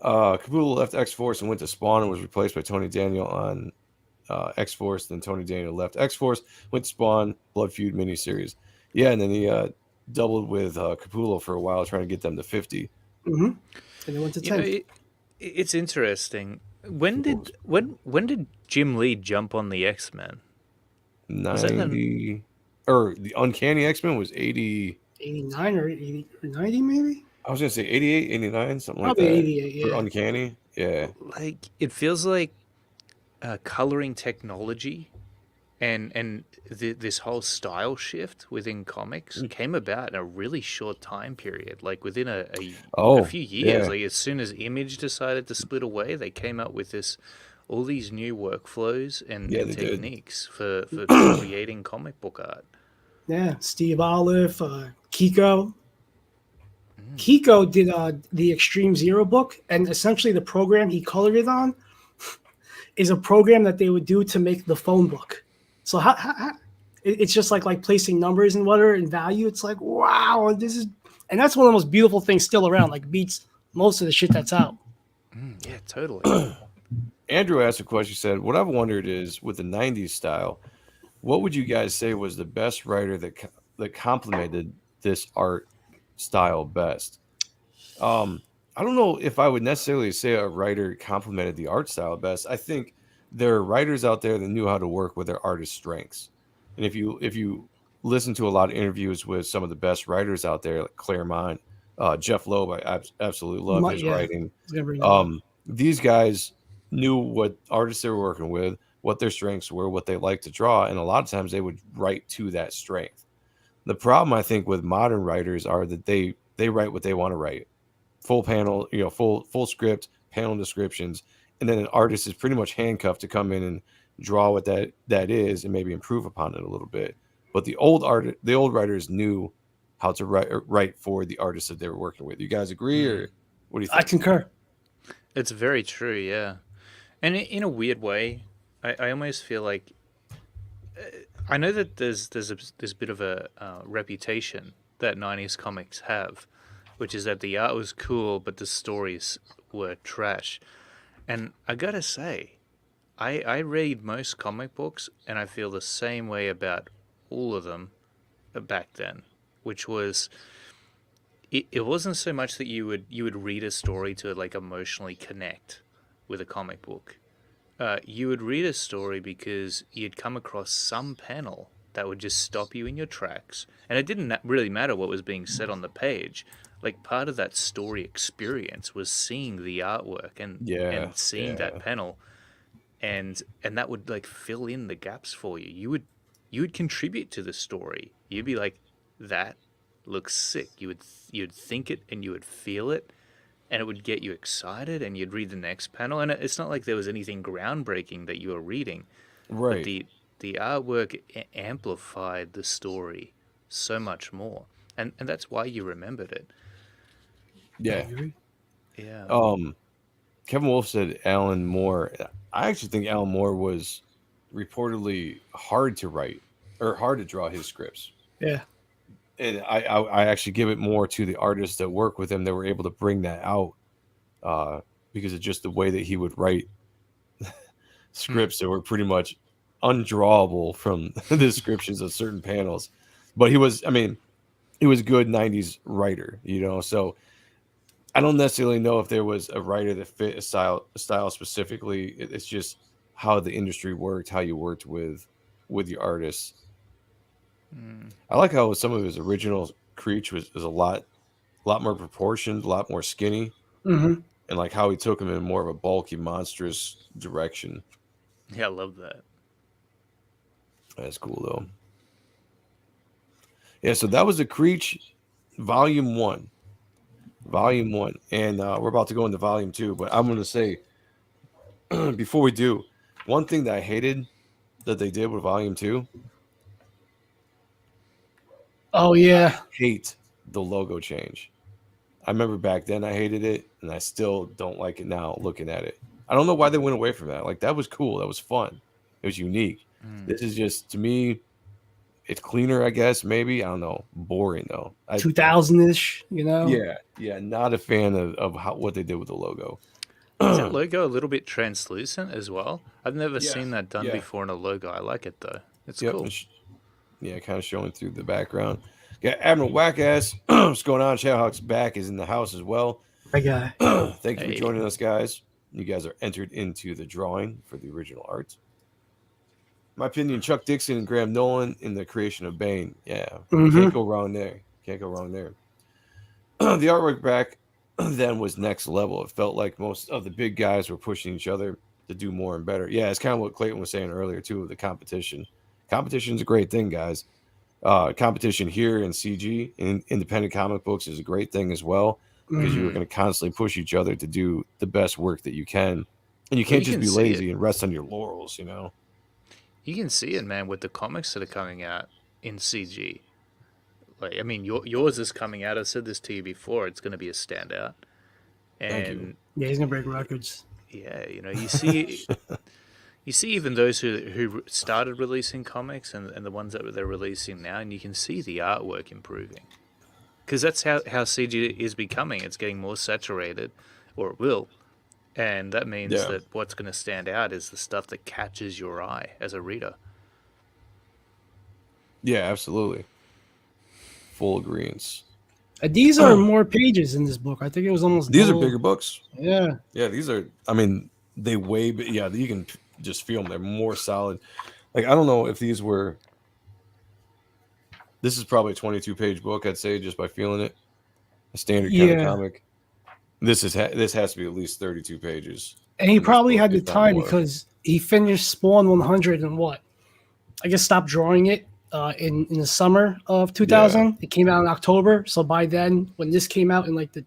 Capullo left X-Force and went to Spawn and was replaced by Tony Daniel on X-Force. Then Tony Daniel left X-Force, went to Spawn, Blood Feud miniseries. Yeah, and then he doubled with Capullo for a while, trying to get them to 50. Mm-hmm. And they went to 10. It's interesting. When did Jim Lee jump on the X-Men? Was that 90 or the Uncanny X-Men was 80. 89 or 80 or 90 maybe. I was gonna say 88, 89, something like Probably that. 88. For Yeah. Uncanny, yeah. like it feels like coloring technology and this whole style shift within comics came about in a really short time period, like within a Oh, few years. yeah. Like as soon as Image decided to split away, they came up with all these new workflows Yeah, and they did. techniques for creating comic book art. Yeah. Steve Olive, Kiko. Kiko did the Extreme Zero book, and essentially the program he colored it on is a program that they would do to make the phone book. So it's just like placing numbers and whatever and value. It's like, wow, this is, and that's one of the most beautiful things still around. Like beats most of the shit that's out. Yeah, totally. Andrew asked a question. He said, "What I've wondered is, with the '90s style, what would you guys say was the best writer that complemented this art style best?" I don't know if I would necessarily say a writer complemented the art style best. I think there are writers out there that knew how to work with their artist strengths. And if you listen to a lot of interviews with some of the best writers out there, like Claremont, Jeff Loeb, I absolutely love his Yeah. writing. These guys knew what artists they were working with, what their strengths were, what they liked to draw, and a lot of times they would write to that strength. The problem I think with modern writers are that they write what they want to write, full panel, full script, panel descriptions, and then an artist is pretty much handcuffed to come in and draw what that is and maybe improve upon it a little bit. But the old writers knew how to write for the artists that they were working with. You guys agree, or what do you think? I concur. It's very true, yeah. And in a weird way, I almost feel like I know that there's a bit of a reputation that '90s comics have, which is that the art was cool, but the stories were trash. And I gotta say, I read most comic books, and I feel the same way about all of them back then, which was it wasn't so much that you would read a story to like emotionally connect with a comic book. You would read a story because you'd come across some panel that would just stop you in your tracks, and it didn't really matter what was being said on the page. Like part of that story experience was seeing the artwork and seeing that panel, and that would like fill in the gaps for you. You would contribute to the story. You'd be like, that looks sick. You'd think it and you would feel it, and it would get you excited, and you'd read the next panel. And it's not like there was anything groundbreaking that you were reading, Right. but the artwork amplified the story so much more, and that's why you remembered it. Yeah. Yeah. Kevin Wolf said Alan Moore. I actually think Alan Moore was reportedly hard to write or hard to draw his scripts. Yeah. And I actually give it more to the artists that work with him that were able to bring that out because of just the way that he would write scripts that were pretty much undrawable from the descriptions of certain panels. But he was a good 90s writer, so I don't necessarily know if there was a writer that fit a style specifically. It's just how the industry worked, how you worked with your artists. I like how some of his original Creech was a lot more proportioned, a lot more skinny, Mm-hmm. and like how he took him in more of a bulky, monstrous direction. Yeah, I love that. That's cool though. Yeah, so that was the Creech Volume 1. And we're about to go into Volume 2, but I'm going to say, before we do, one thing that I hated that they did with Volume 2, Oh yeah. I hate the logo change. I remember back then I hated it, and I still don't like it now looking at it. I don't know why they went away from that. Like, that was cool. That was fun. It was unique. This is just, to me, it's cleaner, I guess, maybe. I don't know. Boring, though. 2000-ish, Yeah, not a fan of what they did with the logo. Is that logo a little bit translucent as well? I've never Yeah, seen that done yeah. before in a logo. I like it though. It's Yep, cool. kind of showing through the background. Yeah, Admiral Wackass, what's going on? Shadowhawk's back is in the house as well. My guy. Thank you for joining us, guys. You guys are entered into the drawing for the original art. My opinion, Chuck Dixon and Graham Nolan in the creation of Bane. Yeah, can't go wrong there. Can't go wrong there. The artwork back then was next level. It felt like most of the big guys were pushing each other to do more and better. Yeah, it's kind of what Clayton was saying earlier too. The competition. Competition's a great thing, guys. Competition here in CG in independent comic books is a great thing as well, because you are going to constantly push each other to do the best work that you can, and you can't just be lazy and rest on your laurels. You know. You can see it, man, with the comics that are coming out in CG. Like, I mean, yours is coming out. I said this to you before. It's going to be a standout. And Thank you. Yeah, he's gonna break records. Yeah, you know, you see even those who started releasing comics and the ones that they're releasing now, and you can see the artwork improving. Because that's how CG is becoming. It's getting more saturated, or it will. And that means that what's going to stand out is the stuff that catches your eye as a reader. Yeah, absolutely. Full agreement. These are more pages in this book. I think it was almost. These are bigger books. Yeah. Yeah, these are. I mean, they weigh. Yeah, you can just feel them. They're more solid. Like, I don't know if these were. This is probably a 22-page book, I'd say, just by feeling it. A standard kind of comic. This has to be at least 32 pages. And he probably had the time because he finished Spawn 100 and what? I guess stopped drawing it in the summer of 2000. Yeah. It came out in October. So by then, when this came out in like the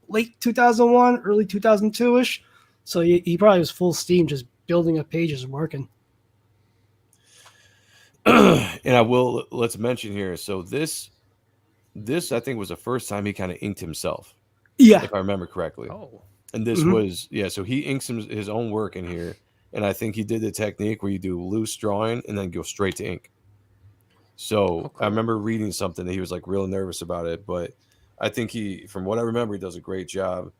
late 2001, early 2002-ish, so he probably was full steam just building up pages and working. And let's mention here. So this I think was the first time he kind of inked himself. Yeah. If I remember correctly. Oh. And this was, so he inks his own work in here. And I think he did the technique where you do loose drawing and then go straight to ink. So I remember reading something that he was like real nervous about it. But I think from what I remember, he does a great job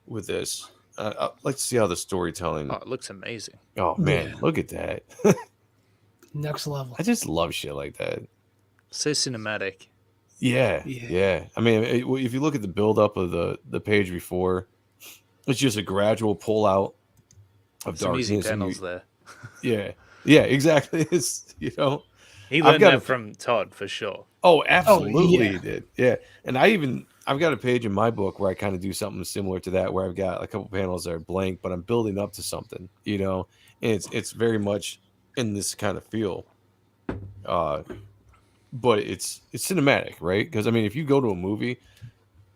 with this. I'd like to see how the storytelling. Oh, it looks amazing. Oh, man, look at that. Next level. I just love shit like that. So cinematic. Yeah. I mean, if you look at the build-up of the page before, it's just a gradual pull out of some darkness. Easy panels there. Yeah, exactly. It's, he learned that from Todd for sure. Oh, absolutely, he did. Yeah, and I've got a page in my book where I kind of do something similar to that, where I've got a couple panels that are blank, but I'm building up to something, and it's very much in this kind of feel. But it's cinematic, right? Because I mean, if you go to a movie,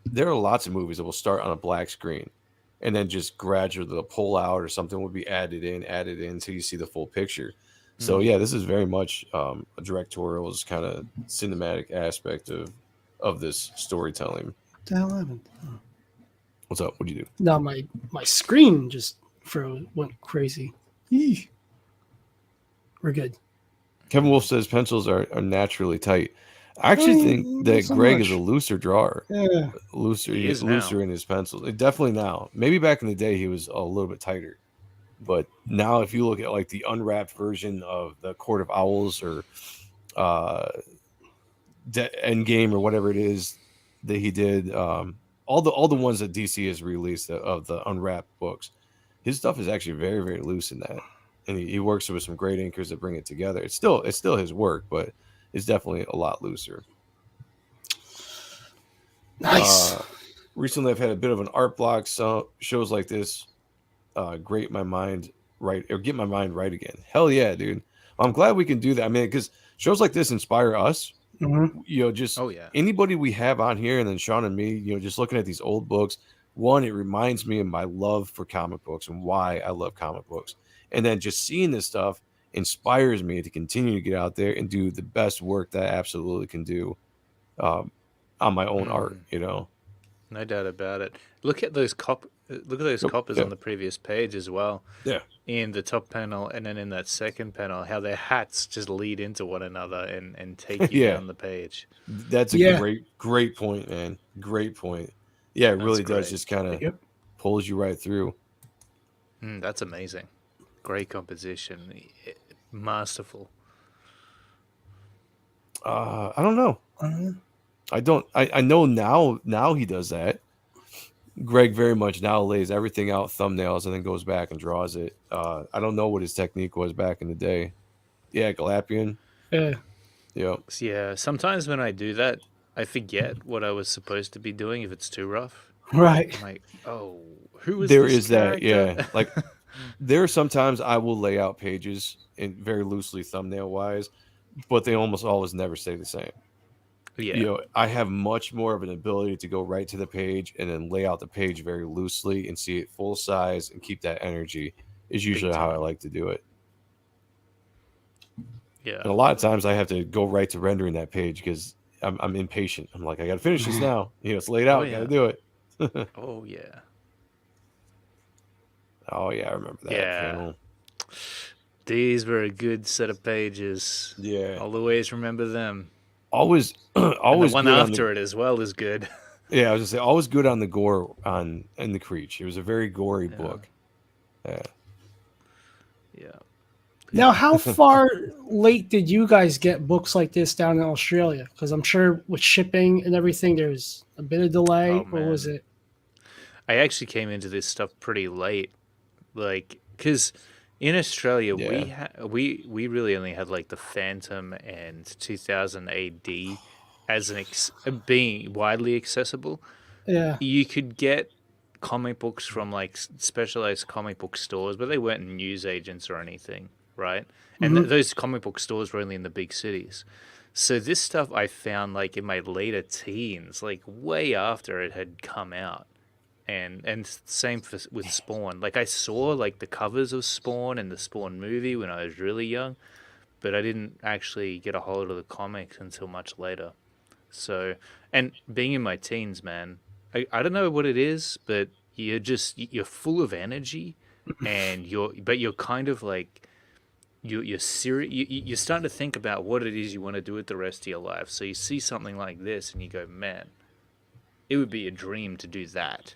there are lots of movies that will start on a black screen, and then just gradually the pull out or something will be added in until you see the full picture. So yeah, this is very much a directorial kind of cinematic aspect of this storytelling. What the hell happened? Oh. What's up? What'd you do? No, my screen just went crazy. Eesh. We're good. Kevin Wolf says pencils are naturally tight. I actually think that Greg is a looser drawer. Yeah. He is looser in his pencils. Definitely now. Maybe back in the day he was a little bit tighter. But now if you look at like the unwrapped version of the Court of Owls or Endgame or whatever it is that he did, all the ones that DC has released of the unwrapped books, his stuff is actually very, very loose in that. And he works with some great inkers that bring it together. It's still his work, but it's definitely a lot looser. Nice. Recently, I've had a bit of an art block. So shows like this, get my mind right again. Hell yeah, dude! I'm glad we can do that. I mean, because shows like this inspire us. Mm-hmm. Just anybody we have on here, and then Sean and me. Just looking at these old books. One, it reminds me of my love for comic books and why I love comic books. And then just seeing this stuff inspires me to continue to get out there and do the best work that I absolutely can do on my own art, No doubt about it. Look at those coppers on the previous page as well. Yeah. In the top panel and then in that second panel, how their hats just lead into one another and take you down the page. That's a great point, man. Great point. Yeah, it really does just kind of pulls you right through. That's amazing. Great composition, masterful. I don't know. I know now he does that. Greg very much now lays everything out, thumbnails, and then goes back and draws it. I don't know what his technique was back in the day. Yeah, Galapian. Yeah. Yep. Yeah, sometimes when I do that, I forget what I was supposed to be doing if it's too rough. Right. I'm like, oh, who was There this is that. character? Yeah. Like there are sometimes I will lay out pages in very loosely thumbnail wise, but they almost always never stay the same. Yeah, You know, I have much more of an ability to go right to the page and then lay out the page very loosely and see it full size and keep that energy is usually how I time. like to do it. yeah, And a lot of times I have to go right to rendering that page because I'm impatient. I'm like, I got to finish this now. You know, it's laid Oh out. Got yeah, to do it. oh yeah, Oh yeah, I remember that yeah. panel. These were a good set of pages. Yeah, I'll always remember them. always, And the always one good on the. after it as well is good. Yeah, I was gonna say always good on the gore on in the Creech. It was a very gory Yeah. book. Yeah. Yeah. Now, how far late did you guys get books like this down in Australia? Because I'm sure with shipping and everything, there's a bit of delay, Oh or was man, it? I actually came into this stuff pretty late, like because in Australia Yeah. we really only had like the Phantom and 2000 AD as being widely accessible. Yeah. You could get comic books from like specialized comic book stores, but they weren't news agents or anything, right? And Hmm. those comic book stores were only in the big cities. So this stuff I found like in my later teens, like way after it had come out. And same with Spawn. Like I saw like the covers of Spawn and the Spawn movie when I was really young, but I didn't actually get a hold of the comics until much later. So, and being in my teens, man, I don't know what it is, but you're full of energy, and you're kind of like you're serious. You're starting to think about what it is you want to do with the rest of your life. So you see something like this, and you go, man, it would be a dream to do that.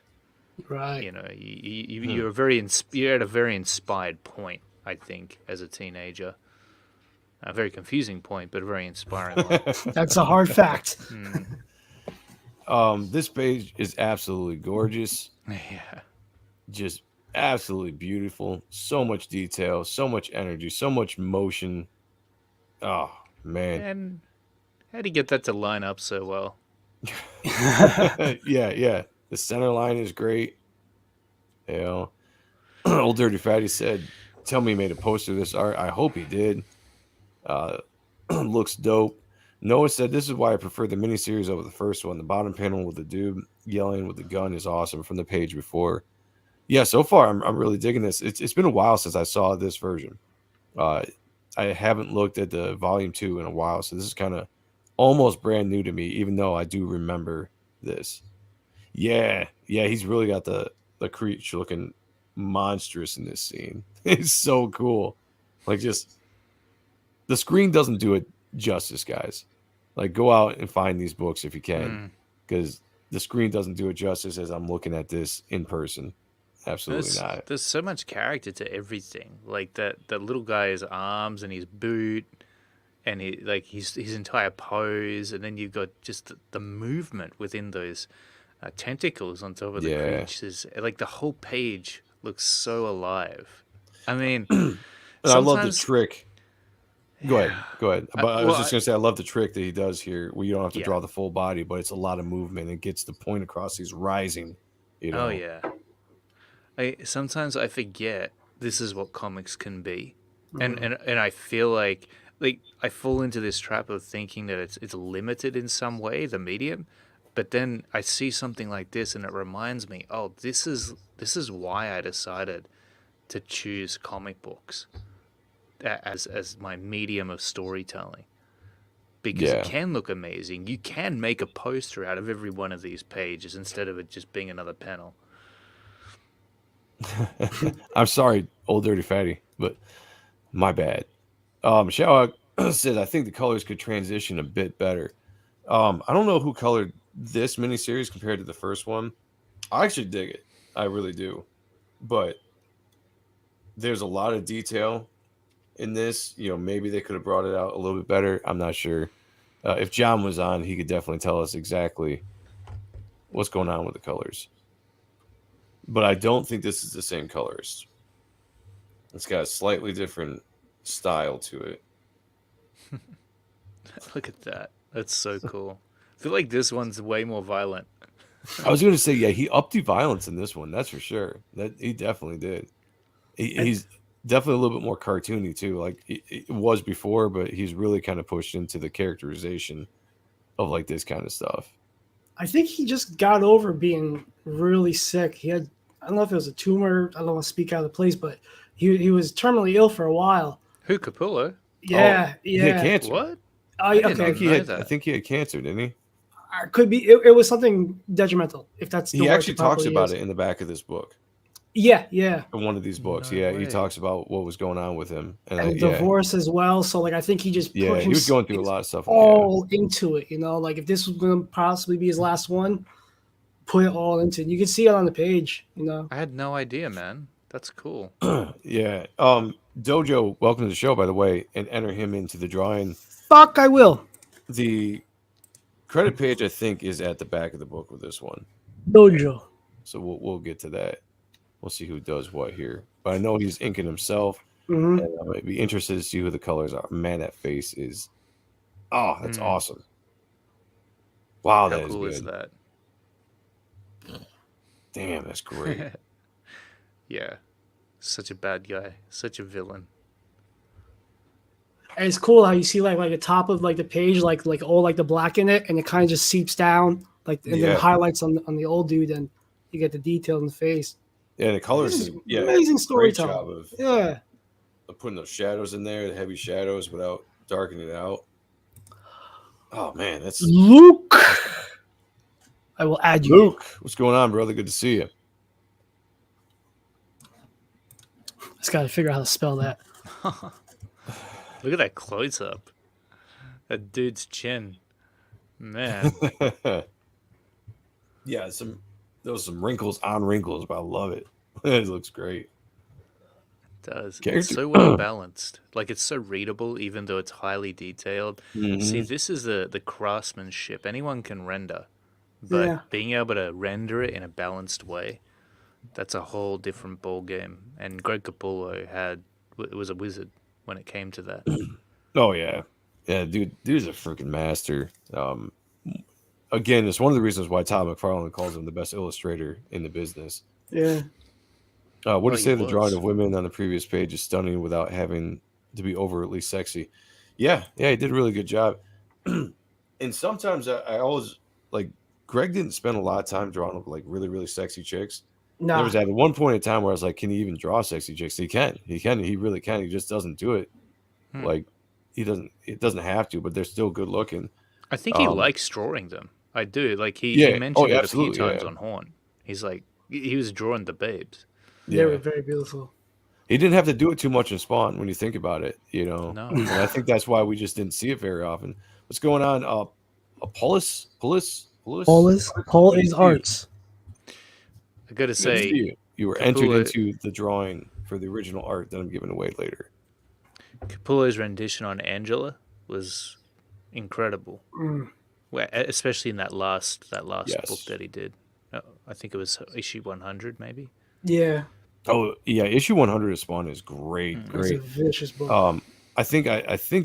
Right. You know, you're you're at a very inspired point, I think, as a teenager. A very confusing point, but a very inspiring one. That's a hard fact. This page is absolutely gorgeous. Yeah. Just absolutely beautiful. So much detail, so much energy, so much motion. Oh man. And how do you get that to line up so well? Yeah. The center line is great. You know, old Dirty Fatty said, "Tell me he made a poster of this art. I hope he did. Looks dope." Noah said, "This is why I prefer the miniseries over the first one. The bottom panel with the dude yelling with the gun is awesome from the page before." Yeah, so far I'm really digging this. It's been a while since I saw this version. Uh, I haven't looked at the volume 2 in a while, so this is kind of almost brand new to me, even though I do remember this. Yeah, he's really got the Creech looking monstrous in this scene. It's so cool. Like just the screen doesn't do it justice, guys. Like go out and find these books if you can, because the screen doesn't do it justice as I'm looking at this in person. Absolutely not. There's so much character to everything. Like that little guy's arms and his boot, and his entire pose, and then you've got just the movement within those tentacles on top of the Yeah. creatures. Like the whole page looks so alive. I mean, And I love the sometimes trick. Go ahead. But I was well, just gonna say I love the trick that he does here, where you don't have to Yeah. draw the full body, but it's a lot of movement. It gets the point across. He's rising. You know. Oh yeah. Sometimes I forget this is what comics can be, and I feel like I fall into this trap of thinking that it's limited in some way, the medium, but then I see something like this and it reminds me, oh, this is why I decided to choose comic books as my medium of storytelling, because Yeah. it can look amazing. You can make a poster out of every one of these pages instead of it just being another panel. I'm sorry, old dirty fatty, but my bad. Shout out said I think the colors could transition a bit better. I don't know who colored this miniseries compared to the first one. I actually dig it. I really do. But there's a lot of detail in this. You know, maybe they could have brought it out a little bit better. I'm not sure. If John was on, he could definitely tell us exactly what's going on with the colors. but I don't think this is the same colorist. It's got a slightly different style to it. Look at that. That's so cool. I feel like this one's way more violent. I was going to say, yeah, he upped the violence in this one. That's for sure. That he definitely did. He's definitely a little bit more cartoony too. Like it was before, but he's really kind of pushed into the characterization of like this kind of stuff. I think he just got over being really sick. He had, I don't know if it was a tumor. I don't want to speak out of place, but he was terminally ill for a while. Who, Capullo? Yeah, He had yeah. cancer. What? Oh, didn't okay. I think he know had. that. I think he had cancer, didn't he? Could be. It was something detrimental. If that's the He word actually it talks probably about is. it in the back of this book. Yeah, yeah. In one of these books, No yeah, way. he talks about what was going on with him, And yeah, divorce as well. So like I think he just yeah, put he was going through a lot of stuff. Yeah. all into it. You know, like if this was going to possibly be his last one, put it all into it. You can see it on the page. You know. I had no idea, man. That's cool. Yeah. Dojo, welcome to the show, by the way, and enter him into the drawing. Fuck, I will. The credit page, I think, is at the back of the book with this one. Dojo. So we'll get to that. We'll see who does what here. But I know he's inking himself. Hmm. And I might be interested to see who the colors are. Man, that face is. Oh, that's awesome. Wow, How that is cool good. is that? Damn, that's great. Yeah. Such a bad guy. Such a villain. And it's cool how you see like the top of like the page, like all like the black in it, and it kind of just seeps down, like and Yeah. then highlights on the old dude, and you get the detail in the face. Yeah, the colors, This is yeah, amazing great storytelling. job of Yeah. putting those shadows in there, the heavy shadows without darkening it out. Oh man, that's Luke. I will add you. Luke. What's going on, brother? Good to see you. Just got to figure out how to spell that. Look at that close up. That dude's chin. Man. Yeah, there was some wrinkles on wrinkles, but I love it. It looks great. It does. Character- It's so well balanced. Like it's so readable even though it's highly detailed. Mhm. See, this is the craftsmanship. Anyone can render. But Yeah. being able to render it in a balanced way, that's a whole different ball game. And Greg Capullo was a wizard when it came to that. Oh yeah, yeah, dude's a freaking master. Again, it's one of the reasons why Todd McFarlane calls him the best illustrator in the business. Yeah. What Well, do you he say? The drawing was. of women on the previous page is stunning without having to be overtly sexy. Yeah, he did a really good job. And sometimes I always like Greg didn't spend a lot of time drawing like really really sexy chicks. There Nah. was at one point in time where I was like, can he even draw sexy chicks? He really can. He just doesn't do it. Like it doesn't have to, but they're still good looking. I think he likes drawing them. I do. Like he Yeah. mentioned Oh, yeah, it a few absolutely, times yeah. on Horn. He's like he was drawing the babes. They were very beautiful. He didn't have to do it too much in Spawn when you think about it, you know. No. And I think that's why we just didn't see it very often. What's going on? Paul is arts. I gotta Good to say, see you. You were entered Capullo- into the drawing for the original art that I'm giving away later. Capullo's rendition on Angela was incredible. Well, especially in that last Yes. book that he did. I think it was issue 100, maybe. Yeah. Oh yeah, issue 100 of Spawn is great, It's a great. vicious book. I think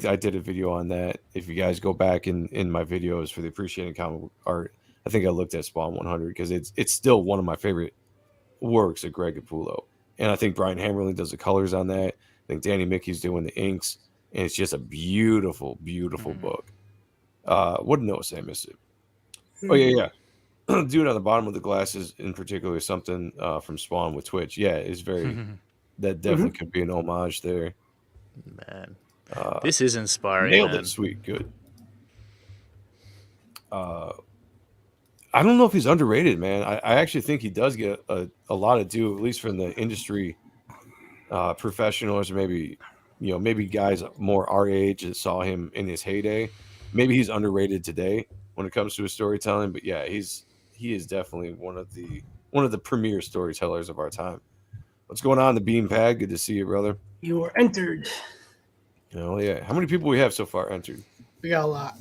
I did a video on that. If you guys go back in my videos for the appreciating comic art, I think I looked at Spawn 100 because it's still one of my favorite works of Greg Capullo. And I think Brian Hammerling does the colors on that. I think Danny Mickey's doing the inks, and it's just a beautiful, beautiful book. What did Noah say? I missed it. Oh yeah. Dude on the bottom of the glasses in particular is something from Spawn with Twitch. Yeah, it's very that definitely could be an homage there. Man, this is inspiring. Nailed man. it, sweet, good. I don't know if he's underrated, man. I actually think he does get a lot of due, at least from the industry professionals, or maybe guys more our age that saw him in his heyday. Maybe he's underrated today when it comes to his storytelling, but yeah, he is definitely one of the premier storytellers of our time. What's going on, the Beam Pad? Good to see you, brother. You were entered. Oh yeah. How many people we have so far entered? We got a lot.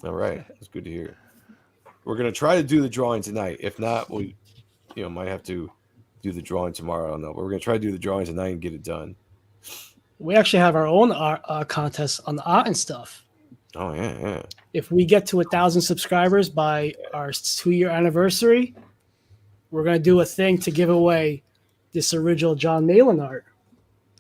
All right, that's good to hear. We're gonna try to do the drawing tonight. If not, we might have to do the drawing tomorrow. I don't know, but we're gonna try to do the drawing tonight and get it done. We actually have our own art, contest on the art and stuff. Oh yeah. If we get to 1,000 subscribers by our 2-year anniversary, we're gonna do a thing to give away this original John Malin art.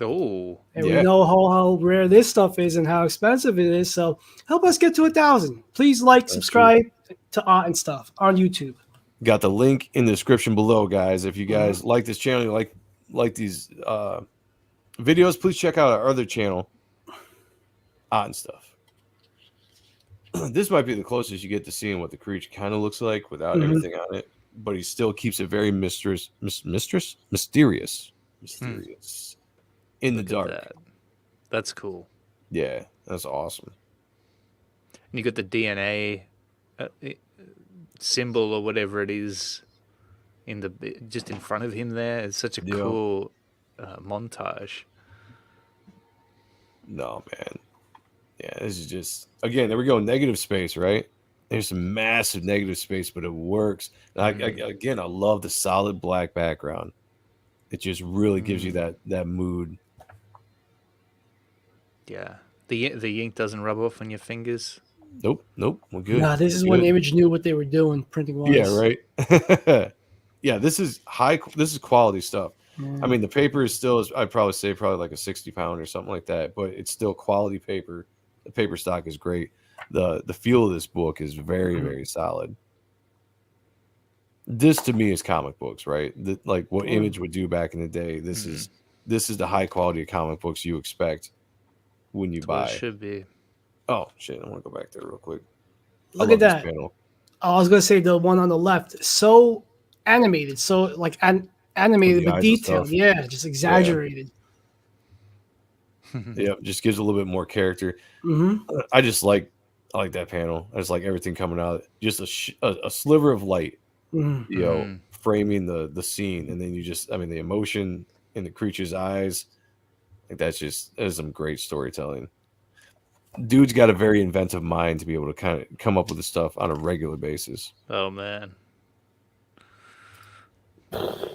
Oh, And Yeah. we know how rare this stuff is and how expensive it is. So help us get to 1,000. Please like, subscribe to Art and Stuff on YouTube. Got the link in the description below, guys. If you guys like this channel, you like these videos, please check out our other channel, Art and Stuff. This might be the closest you get to seeing what the Creech kind of looks like without anything on it, but he still keeps it very mysterious in the look at dark. that. That's cool. Yeah, that's awesome. And you got the DNA symbol or whatever it is just in front of him there. It's such a cool montage. No, man. Yeah, this is just, again, there we go, negative space, right? There's some massive negative space, but it works. And I love the solid black background. It just really gives you that mood. Yeah. The ink doesn't rub off on your fingers. Nope, we're good. Nah, this is when Image knew what they were doing printing wise. Yeah, right. Yeah, this is quality stuff. I mean, the paper is still, I'd probably say like a 60 pound or something like that, but it's still quality paper. The paper stock is great. The feel of this book is very, very solid. This to me is comic books, right? Like what Image would do back in the day. This is the high quality of comic books you expect when you buy. It should be. Oh shit! I want to go back there real quick. Look at that. Oh, I was gonna say the one on the left, so animated, so like animated but detailed. Yeah, just exaggerated. Yeah, just gives a little bit more character. I like that panel. I just like everything coming out. Just a sliver of light, framing the scene, and then the emotion in the creature's eyes. Like that is some great storytelling. Dude's got a very inventive mind to be able to kind of come up with the stuff on a regular basis. Oh man.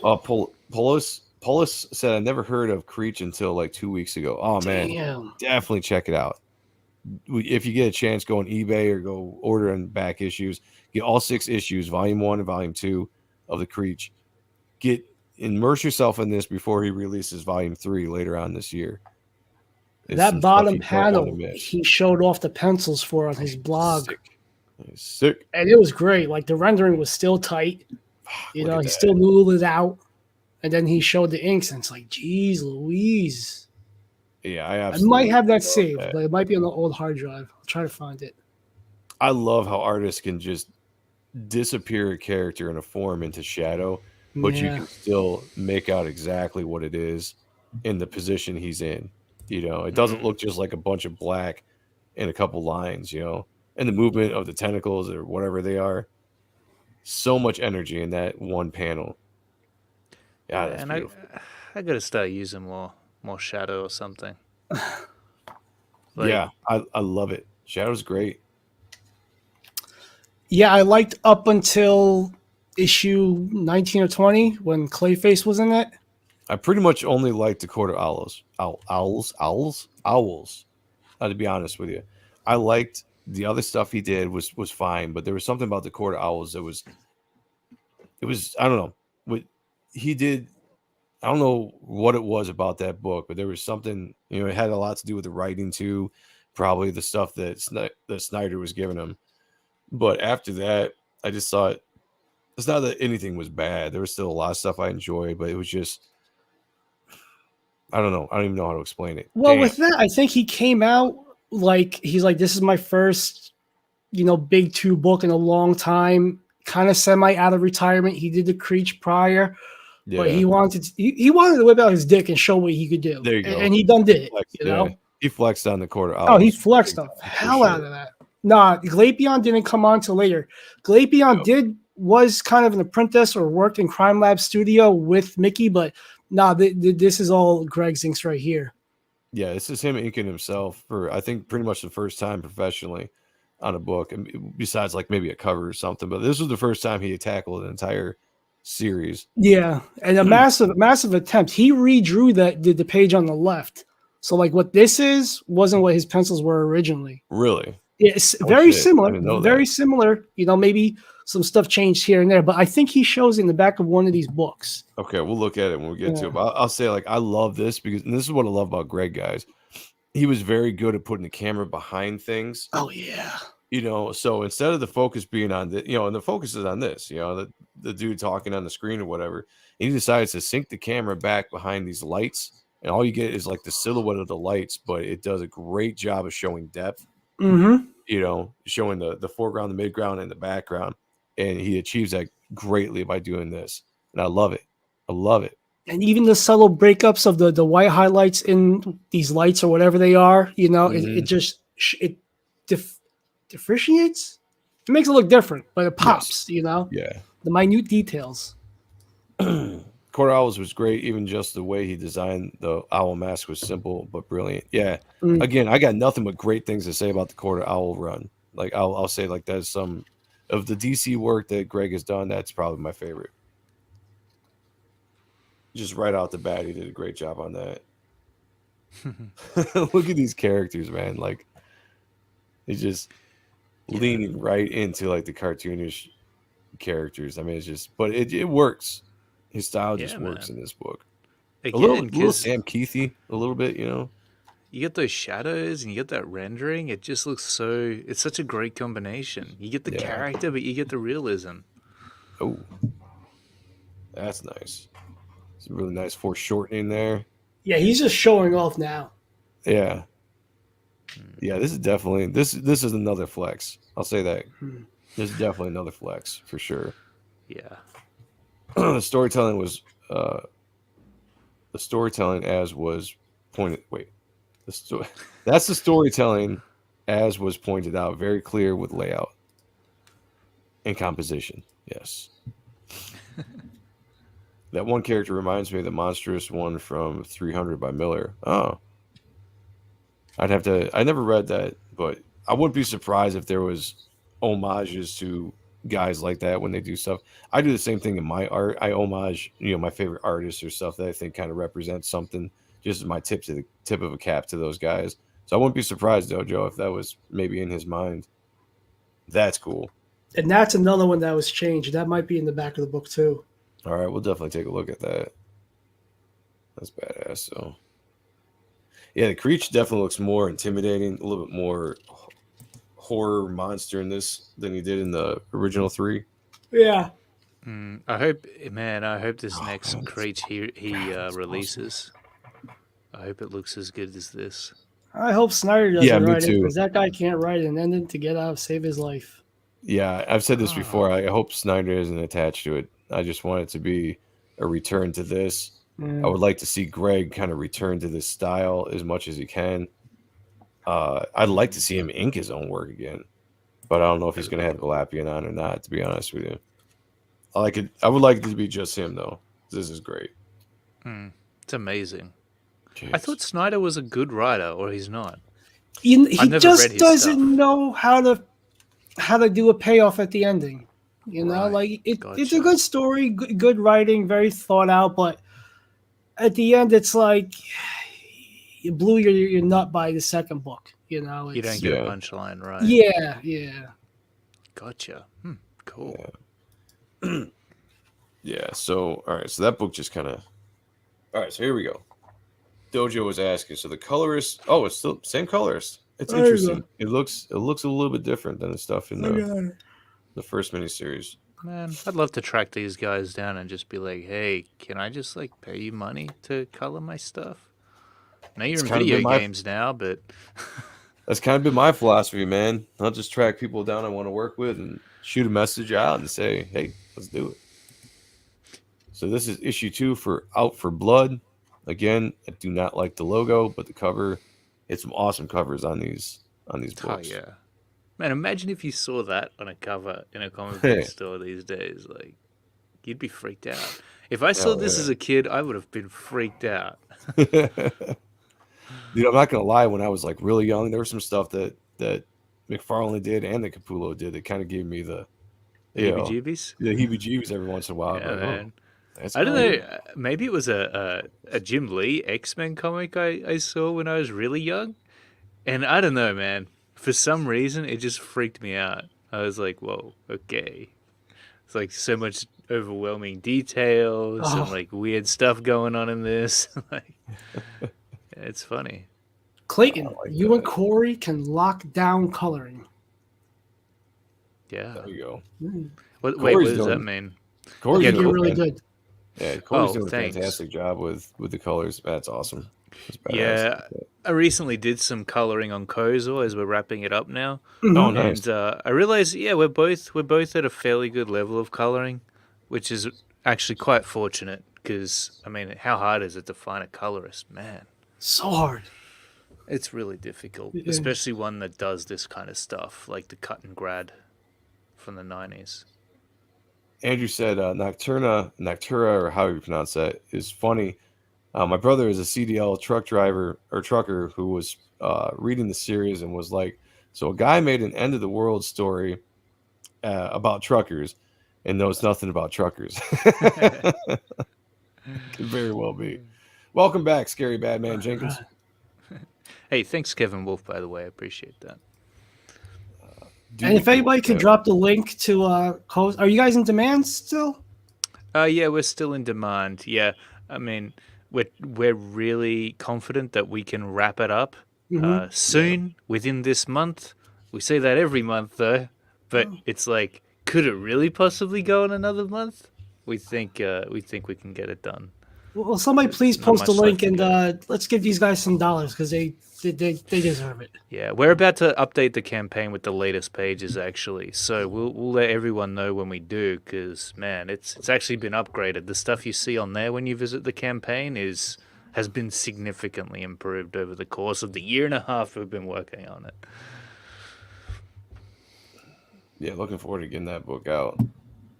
Polis said, I never heard of Creech until like 2 weeks ago. Oh man, definitely check it out. If you get a chance, go on eBay or go order in back issues. Get all 6 issues, volume 1 and volume 2 of the Creech. Immerse yourself in this before he releases volume 3 later on this year. That bottom panel, he showed off the pencils for on his blog. Sick. And it was great. Like the rendering was still tight. He still noodled it out. And then he showed the inks, and it's like, geez, Louise. Yeah, I might have that saved, but it might be on the old hard drive. I'll try to find it. I love how artists can just disappear a character in a form into shadow, but you can still make out exactly what it is in the position he's in. It doesn't look just like a bunch of black and a couple lines, and the movement of the tentacles or whatever they are. So much energy in that one panel. Yeah, that's beautiful. I gotta start using more shadow or something. Yeah, I love it. Shadow's great. Yeah, I liked up until issue 19 or 20 when Clayface was in it. I pretty much only liked the Court of Owls. To be honest with you, I liked the other stuff he did was fine, but there was something about the Court of Owls that was I don't know what he did. I don't know what it was about that book, but there was something. It had a lot to do with the writing too, probably the stuff that Snyder was giving him. But after that, I just thought it's not that anything was bad. There was still a lot of stuff I enjoyed, but it was just. I don't know. I don't even know how to explain it. Well, with that, I think he came out like he's like, this is my first, big 2 book in a long time. Kind of semi out of retirement. He did the Creech prior, but he wanted to whip out his dick and show what he could do. There you go. And he done did it. He flexed on the Court of Owls. Oh, he flexed the hell out of that. Nah, Glapion didn't come on till later. Glapion was kind of an apprentice or worked in Crime Lab Studio with Mickey, but this is all Greg's inks right here. Yeah, this is him inking himself for, I think, pretty much the first time professionally on a book, and besides like maybe a cover or something. But this was the first time he had tackled an entire series. Yeah, and a massive attempt. He redrew the page on the left. So like what this is wasn't what his pencils were originally. Really? It's Oh, very shit. I similar. didn't know Very that. similar. You know, maybe some stuff changed here and there, but I think he shows in the back of one of these books. Okay, we'll look at it when we get to Yeah. it. But I'll say, like, I love this because, and this is what I love about Greg, guys. He was very good at putting the camera behind things. Oh yeah. You know, so instead of the focus being on the, you know, and the focus is on this, you know, the dude talking on the screen or whatever, and he decides to sink the camera back behind these lights, and all you get is like the silhouette of the lights, but it does a great job of showing depth. Mm-hmm. You know, showing the foreground, the midground, and the background, and he achieves that greatly by doing this, and I love it. I love it. And even the subtle breakups of the white highlights in these lights or whatever they are, you know, it just it differentiates. It makes it look different, but it pops. You know, Yeah. the minute details. Court Owls was great. Even just the way he designed the owl mask was simple but brilliant. Yeah. Mm. Again, I got nothing but great things to say about the Court Owl run. Like I'll say like that's some of the DC work that Greg has done. That's probably my favorite. Just right out the bat, he did a great job on that. Look at these characters, man. Like he's just leaning right into like the cartoonish characters. I mean, it's just, but it works. His style just works in this book. Again, A little Sam Keithy, a little bit, you know. You get those shadows and you get that rendering. It just looks so. It's such a great combination. You get the character, but you get the realism. Oh, that's nice. It's a really nice foreshortening there. Yeah, he's just showing off now. Yeah. Yeah, this is definitely this is another flex. I'll say that. This is definitely another flex for sure. Yeah. The storytelling was the storytelling as was pointed. Wait, that's the storytelling as was pointed out. Very clear with layout and composition. Yes. That one character reminds me of the monstrous one from 300 by Miller. Oh, I'd have to. I never read that, but I wouldn't be surprised if there was homages to guys like that when they do stuff. I do the same thing in my art. I homage, you know, my favorite artists or stuff that I think kind of represents something. Just as my tip of a cap to those guys. So I wouldn't be surprised, Dojo, if that was maybe in his mind. That's cool. And that's another one that was changed. That might be in the back of the book too. All right, we'll definitely take a look at that. That's badass. So, yeah, the Creech definitely looks more intimidating, a little bit more horror monster in this than he did in the original 3. Yeah. I hope this next Creech he releases. I hope it looks as good as this. I hope Snyder doesn't Yeah, me write it too. because that guy can't write an ending to get out, save his life. Yeah, I've said this before. I hope Snyder isn't attached to it. I just want it to be a return to this. I would like to see Greg kind of return to this style as much as he can. I'd like to see him ink his own work again, but I don't know if he's going to have Galapian on or not, to be honest with you. I would like it to be just him, though. This is great. It's amazing. Jeez. I thought Snyder was a good writer, or he's not. He never just read his doesn't stuff. know how to do a payoff at the ending. You know, Right. like it's Gotcha. a good story, good writing, very thought out, but at the end, it's like you blew your nut by the second book. You know, You don't get a punchline, right? Yeah. Gotcha. Cool. Yeah, so, all right, so that book just kind of... All right, so here we go. Dojo was asking, so the colorist... Oh, it's still same colorist. It's There you interesting. It looks a little bit different than the stuff in the first miniseries. Man, I'd love to track these guys down and just be like, hey, can I just like pay you money to color my stuff? I know you're in kinda been video my- games now, but That's kind of been my philosophy, man. I'll just track people down I want to work with and shoot a message out and say, hey, let's do it. So this is issue 2 for Out for Blood. Again, I do not like the logo, but the cover, it's some awesome covers on these oh books. yeah. Man, imagine if you saw that on a cover in a comic book store these days. Like, you'd be freaked out. If I saw this as a kid, I would have been freaked out. Dude, I'm not gonna lie, when I was like really young, there was some stuff that McFarlane did and that Capullo did that kind of gave me the you know, Heebie-jeebies. the heebie-jeebies every once in a while. Yeah, Like, man. that's I don't kinda know. Maybe it was a Jim Lee X-Men comic I saw when I was really young, and I don't know, man. For some reason, it just freaked me out. I was like, "Whoa, okay." It's like so much overwhelming detail, some Oh, like weird stuff going on in this. Like, it's funny. Clayton, like you and that. Corey can lock down coloring. Yeah. There you go. Wait, what Corey's does that doing. mean? I Corey's Yeah, think you're doing. really fan- good. Yeah, Corey's Oh, doing a thanks. fantastic job with the colors. That's awesome. That's badass. Yeah, I recently did some coloring on Kozo as we're wrapping it up now. Oh, Mhm. nice. And I realized, yeah, we're both at a fairly good level of coloring, which is actually quite fortunate because I mean, how hard is it to find a colorist, man? So hard. It's really difficult, Yeah. especially one that does this kind of stuff, like the cut and grad from the 90s. Andrew said Noctura, or how you pronounce that, is funny. My brother is a CDL truck driver or trucker who was reading the series and was like, so a guy made an end of the world story about truckers and knows nothing about truckers. Could very well be. Welcome back, Scary Bad Man Jenkins. Hey, thanks, Kevin Wolf, by the way. I appreciate that. And if anybody could drop the link to are you guys in demand still? Yeah, we're still in demand. Yeah, I mean, we're really confident that we can wrap it up soon, within this month. We say that every month, though, but it's like, could it really possibly go in another month? We think we can get it done. Well, somebody please not post a much link left to and let's give these guys some dollars because they deserve it. Yeah, we're about to update the campaign with the latest pages, actually. So we'll let everyone know when we do, because man, it's actually been upgraded. The stuff you see on there when you visit the campaign has been significantly improved over the course of the year and a half we've been working on it. Yeah, looking forward to getting that book out.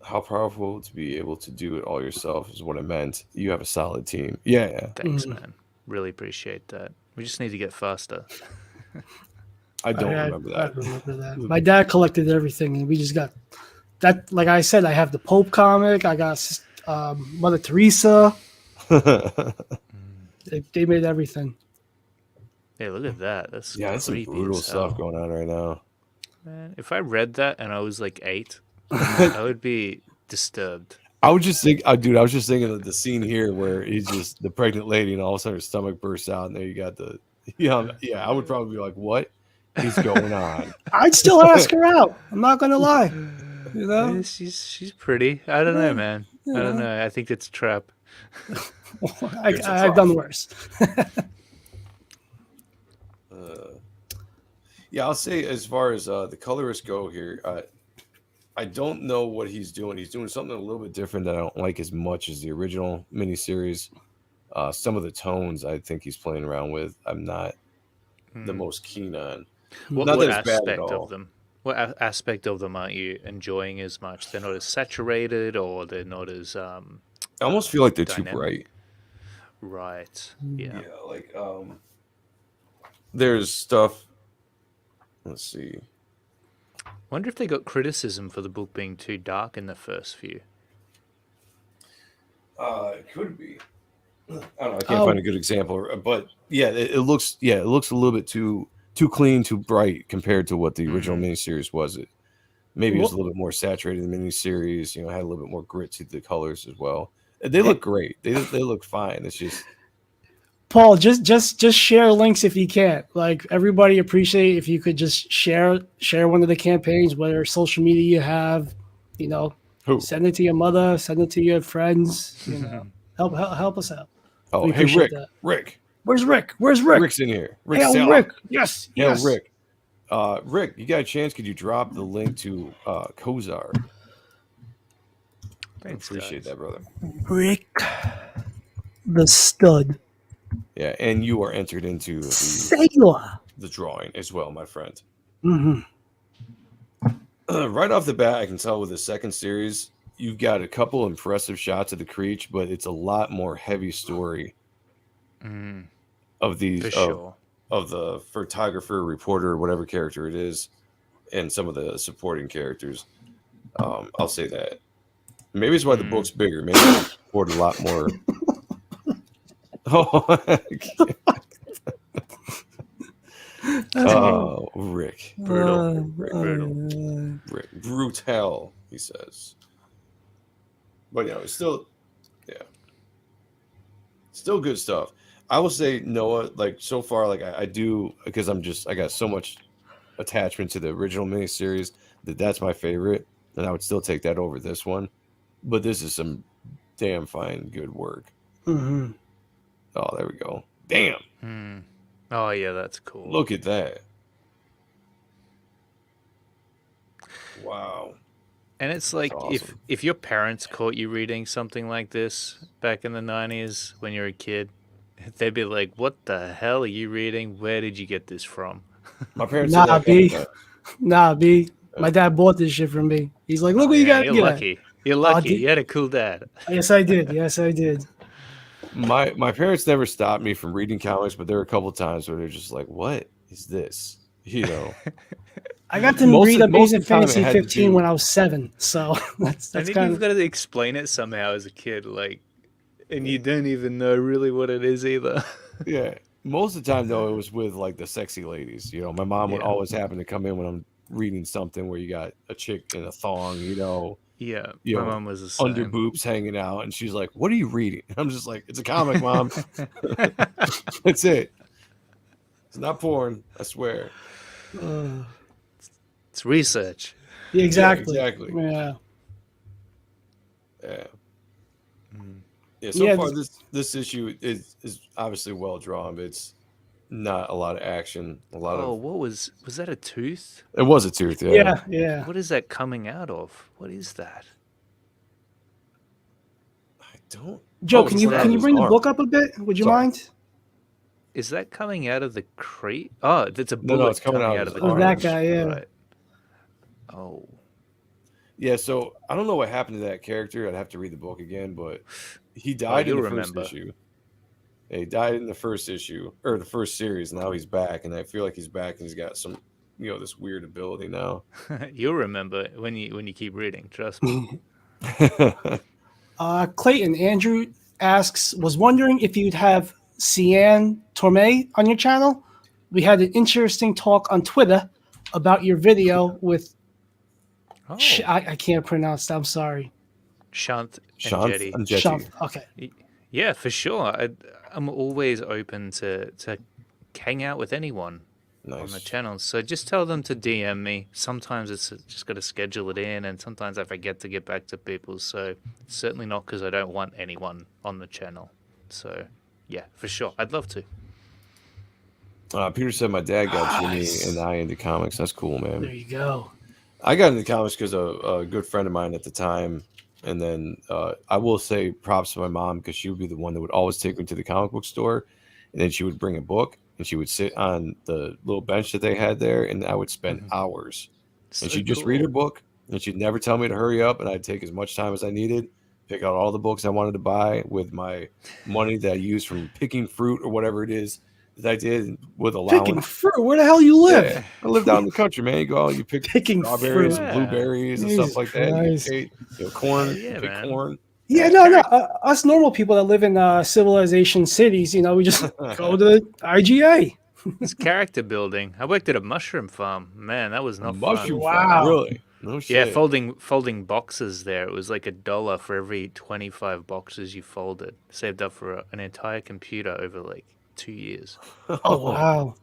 How powerful to be able to do it all yourself is what it meant. You have a solid team. Yeah. Thanks, man. Really appreciate that. We just need to get faster. I don't remember I that. remember that. My dad collected everything, and we just got that. Like I said, I have the Pope comic. I got Mother Teresa. They made everything. Hey, look at that. That's Yeah, that's some creepy brutal as hell. stuff going on right now. Man, if I read that and I was like 8, I would be disturbed. I was just thinking of the scene here where he's just the pregnant lady and all of a sudden her stomach bursts out and there you got the I would probably be like, what is going on? I'd still ask her out. I'm not gonna lie. You know, Yeah, she's pretty. I don't know, man. I don't know. I think it's a trap. I've done worse. Yeah, I'll say as far as the colorists go here, I don't know what he's doing. He's doing something a little bit different that I don't like as much as the original miniseries. Some of the tones I think he's playing around with, I'm not the most keen on. What Not that it's bad at aspect all. of them? What aspect of them aren't you enjoying as much? They're not as saturated, or they're not as I almost feel like they're too dynamic. bright. Right. Yeah. Yeah, like there's stuff. Let's see. Wonder if they got criticism for the book being too dark in the first few. It could be. I don't know. I can't find a good example, but yeah, it looks a little bit too clean, too bright compared to what the original miniseries was. It maybe it was a little bit more saturated in the miniseries. You know, had a little bit more grit to the colors as well. They look great. They look fine. It's just Paul, just share links if you can. Like everybody appreciate if you could just share one of the campaigns, whether social media you have, you know, send it to your mother, send it to your friends, you know, help us out. Oh, We hey appreciate Rick, that. Rick, Where's Rick? Where's Rick? Rick's in here. Hey, Rick. Yes. Rick. Rick, you got a chance? Could you drop the link to Kozar? Thanks, Appreciate guys. that, brother. Rick, the stud. Yeah, and you are entered into Sailor. the drawing as well, my friend. Mm-hmm. Right off the bat, I can tell with the second series, you've got a couple impressive shots of the Creech, but it's a lot more heavy story of these For sure. of the photographer, reporter, whatever character it is, and some of the supporting characters. I'll say that. Maybe it's why the book's bigger. Maybe I can afford a lot more. Oh, Rick. Brutal. Rick. Brutal, he says. But it's still, still good stuff. I will say, Noah, like so far, like I do, because I got so much attachment to the original miniseries that's my favorite, and I would still take that over this one. But this is some damn fine good work. Mm-hmm. Oh, there we go. Damn. Oh yeah, that's cool. Look at that. Wow. And it's like awesome. if your parents caught you reading something like this back in the 90s when you were a kid, they'd be like, "What the hell are you reading? Where did you get this from?" My parents Nah, B. My dad bought this shit from me. He's like, "Look what you got." You're lucky. You're lucky. You had a cool dad. Yes, I did. Yes, I did. My parents never stopped me from reading comics, but there were a couple of times where they're just like, "What is this?" I got to read Amazing Fantasy 15 when I was 7, so that's I think kind you've got to explain it somehow as a kid, like, and you don't even know really what it is either. Yeah, most of the time though, it was with like the sexy ladies. My mom would always happen to come in when I'm reading something where you got a chick in a thong. Yeah, my mom was the same. Under boobs hanging out, and she's like, "What are you reading?" I'm just like, "It's a comic, Mom." That's it. It's not porn, I swear. It's research. Yeah, exactly. Yeah, exactly. Yeah. Yeah. Yeah. So far, this issue is obviously well drawn, but it's not a lot of action. What was that? A tooth? It was a tooth. Yeah. Yeah. What is that coming out of? What is that? I don't. Joe, can you bring the book up a bit? Would you mind? Is that coming out of the crate? Oh, that's a bullet no, it's coming out of the crate. Oh, that guy, yeah. Right. Oh. Yeah, so I don't know what happened to that character. I'd have to read the book again, but he died in the first issue. Yeah, he died in the first issue, or the first series. Now he's back, and I feel like he's back, and he's got some, this weird ability now. You'll remember when you keep reading. Trust me. Clayton, Andrew asks, was wondering if you'd have Cian Torme on your channel. We had an interesting talk on Twitter about your video with I can't pronounce that. I'm sorry. Shant and Jetty. Shant. Okay. Yeah, for sure. I'm always open to hang out with anyone on the channel. So just tell them to DM me. Sometimes it's just got to schedule it in, and sometimes I forget to get back to people. So certainly not because I don't want anyone on the channel. So yeah, for sure. I'd love to. Peter said my dad got Jimmy and I into comics. That's cool, man. There you go. I got into comics because a good friend of mine at the time. And then I will say props to my mom because she would be the one that would always take me to the comic book store. And then she would bring a book and she would sit on the little bench that they had there. And I would spend hours. And she'd just read her book. And she'd never tell me to hurry up. And I'd take as much time as I needed. Pick out all the books I wanted to buy with my money that I used from picking fruit or whatever it is that I did with allowance. Picking fruit? Where the hell you live? Yeah, I live down in the country, man. You go out, you pick strawberries and blueberries and stuff like that. Corn, pick corn. Yeah, no. Us normal people that live in civilization cities, we just go to IGA. It's character building. I worked at a mushroom farm. Man, that was not mushroom fun. Farm, really? No shit. Yeah, folding boxes there. It was like $1 for every 25 boxes you folded. Saved up for an entire computer over like 2 years. Oh wow.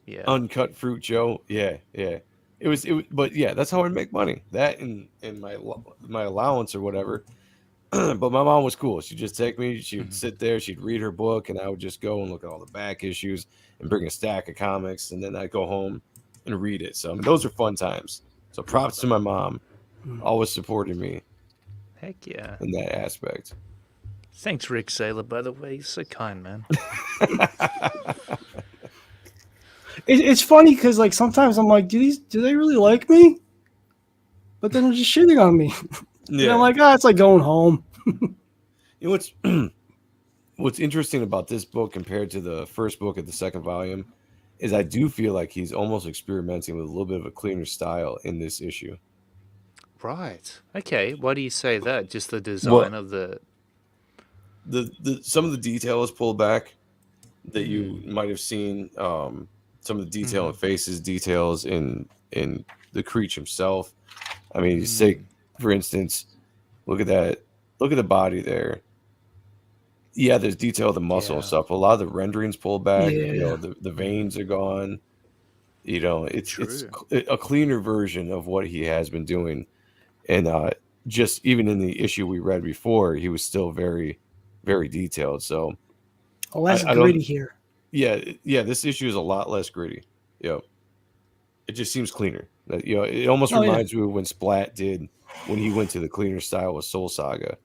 Yeah. Uncut fruit, Joe. Yeah. It was, but yeah, that's how I make money. That and my allowance or whatever. But my mom was cool. She'd just take me. She would sit there. She'd read her book, and I would just go and look at all the back issues and bring a stack of comics, and then I'd go home and read it. So those are fun times. So props to my mom, always supporting me. Heck yeah. In that aspect. Thanks, Rick Saylor, by the way. You're so kind, man. It's funny because like sometimes I'm like, do they really like me? But then they're just shitting on me. Yeah. And I'm like, it's like going home. What's interesting about this book compared to the first book of the second volume is I do feel like he's almost experimenting with a little bit of a cleaner style in this issue. Right. Okay. Why do you say that? Just the Well, design of the. some of the detail is pulled back that you might have seen. Some of the detail in faces, details in the Creech himself. I mean, you say, for instance, look at that. Look at the body there. Yeah, there's detail of the muscle and Yeah. stuff. A lot of the renderings pulled back. You Yeah. know, the veins are gone. You know, it's True. a cleaner version of what he has been doing. And just even in the issue we read before, he was still very, very detailed. So Less I gritty don't. here. Yeah. This issue is a lot less gritty. Yeah, it just seems cleaner. You know, it almost Oh, yeah. reminds me of when Splat did when he went to the cleaner style with Soul Saga.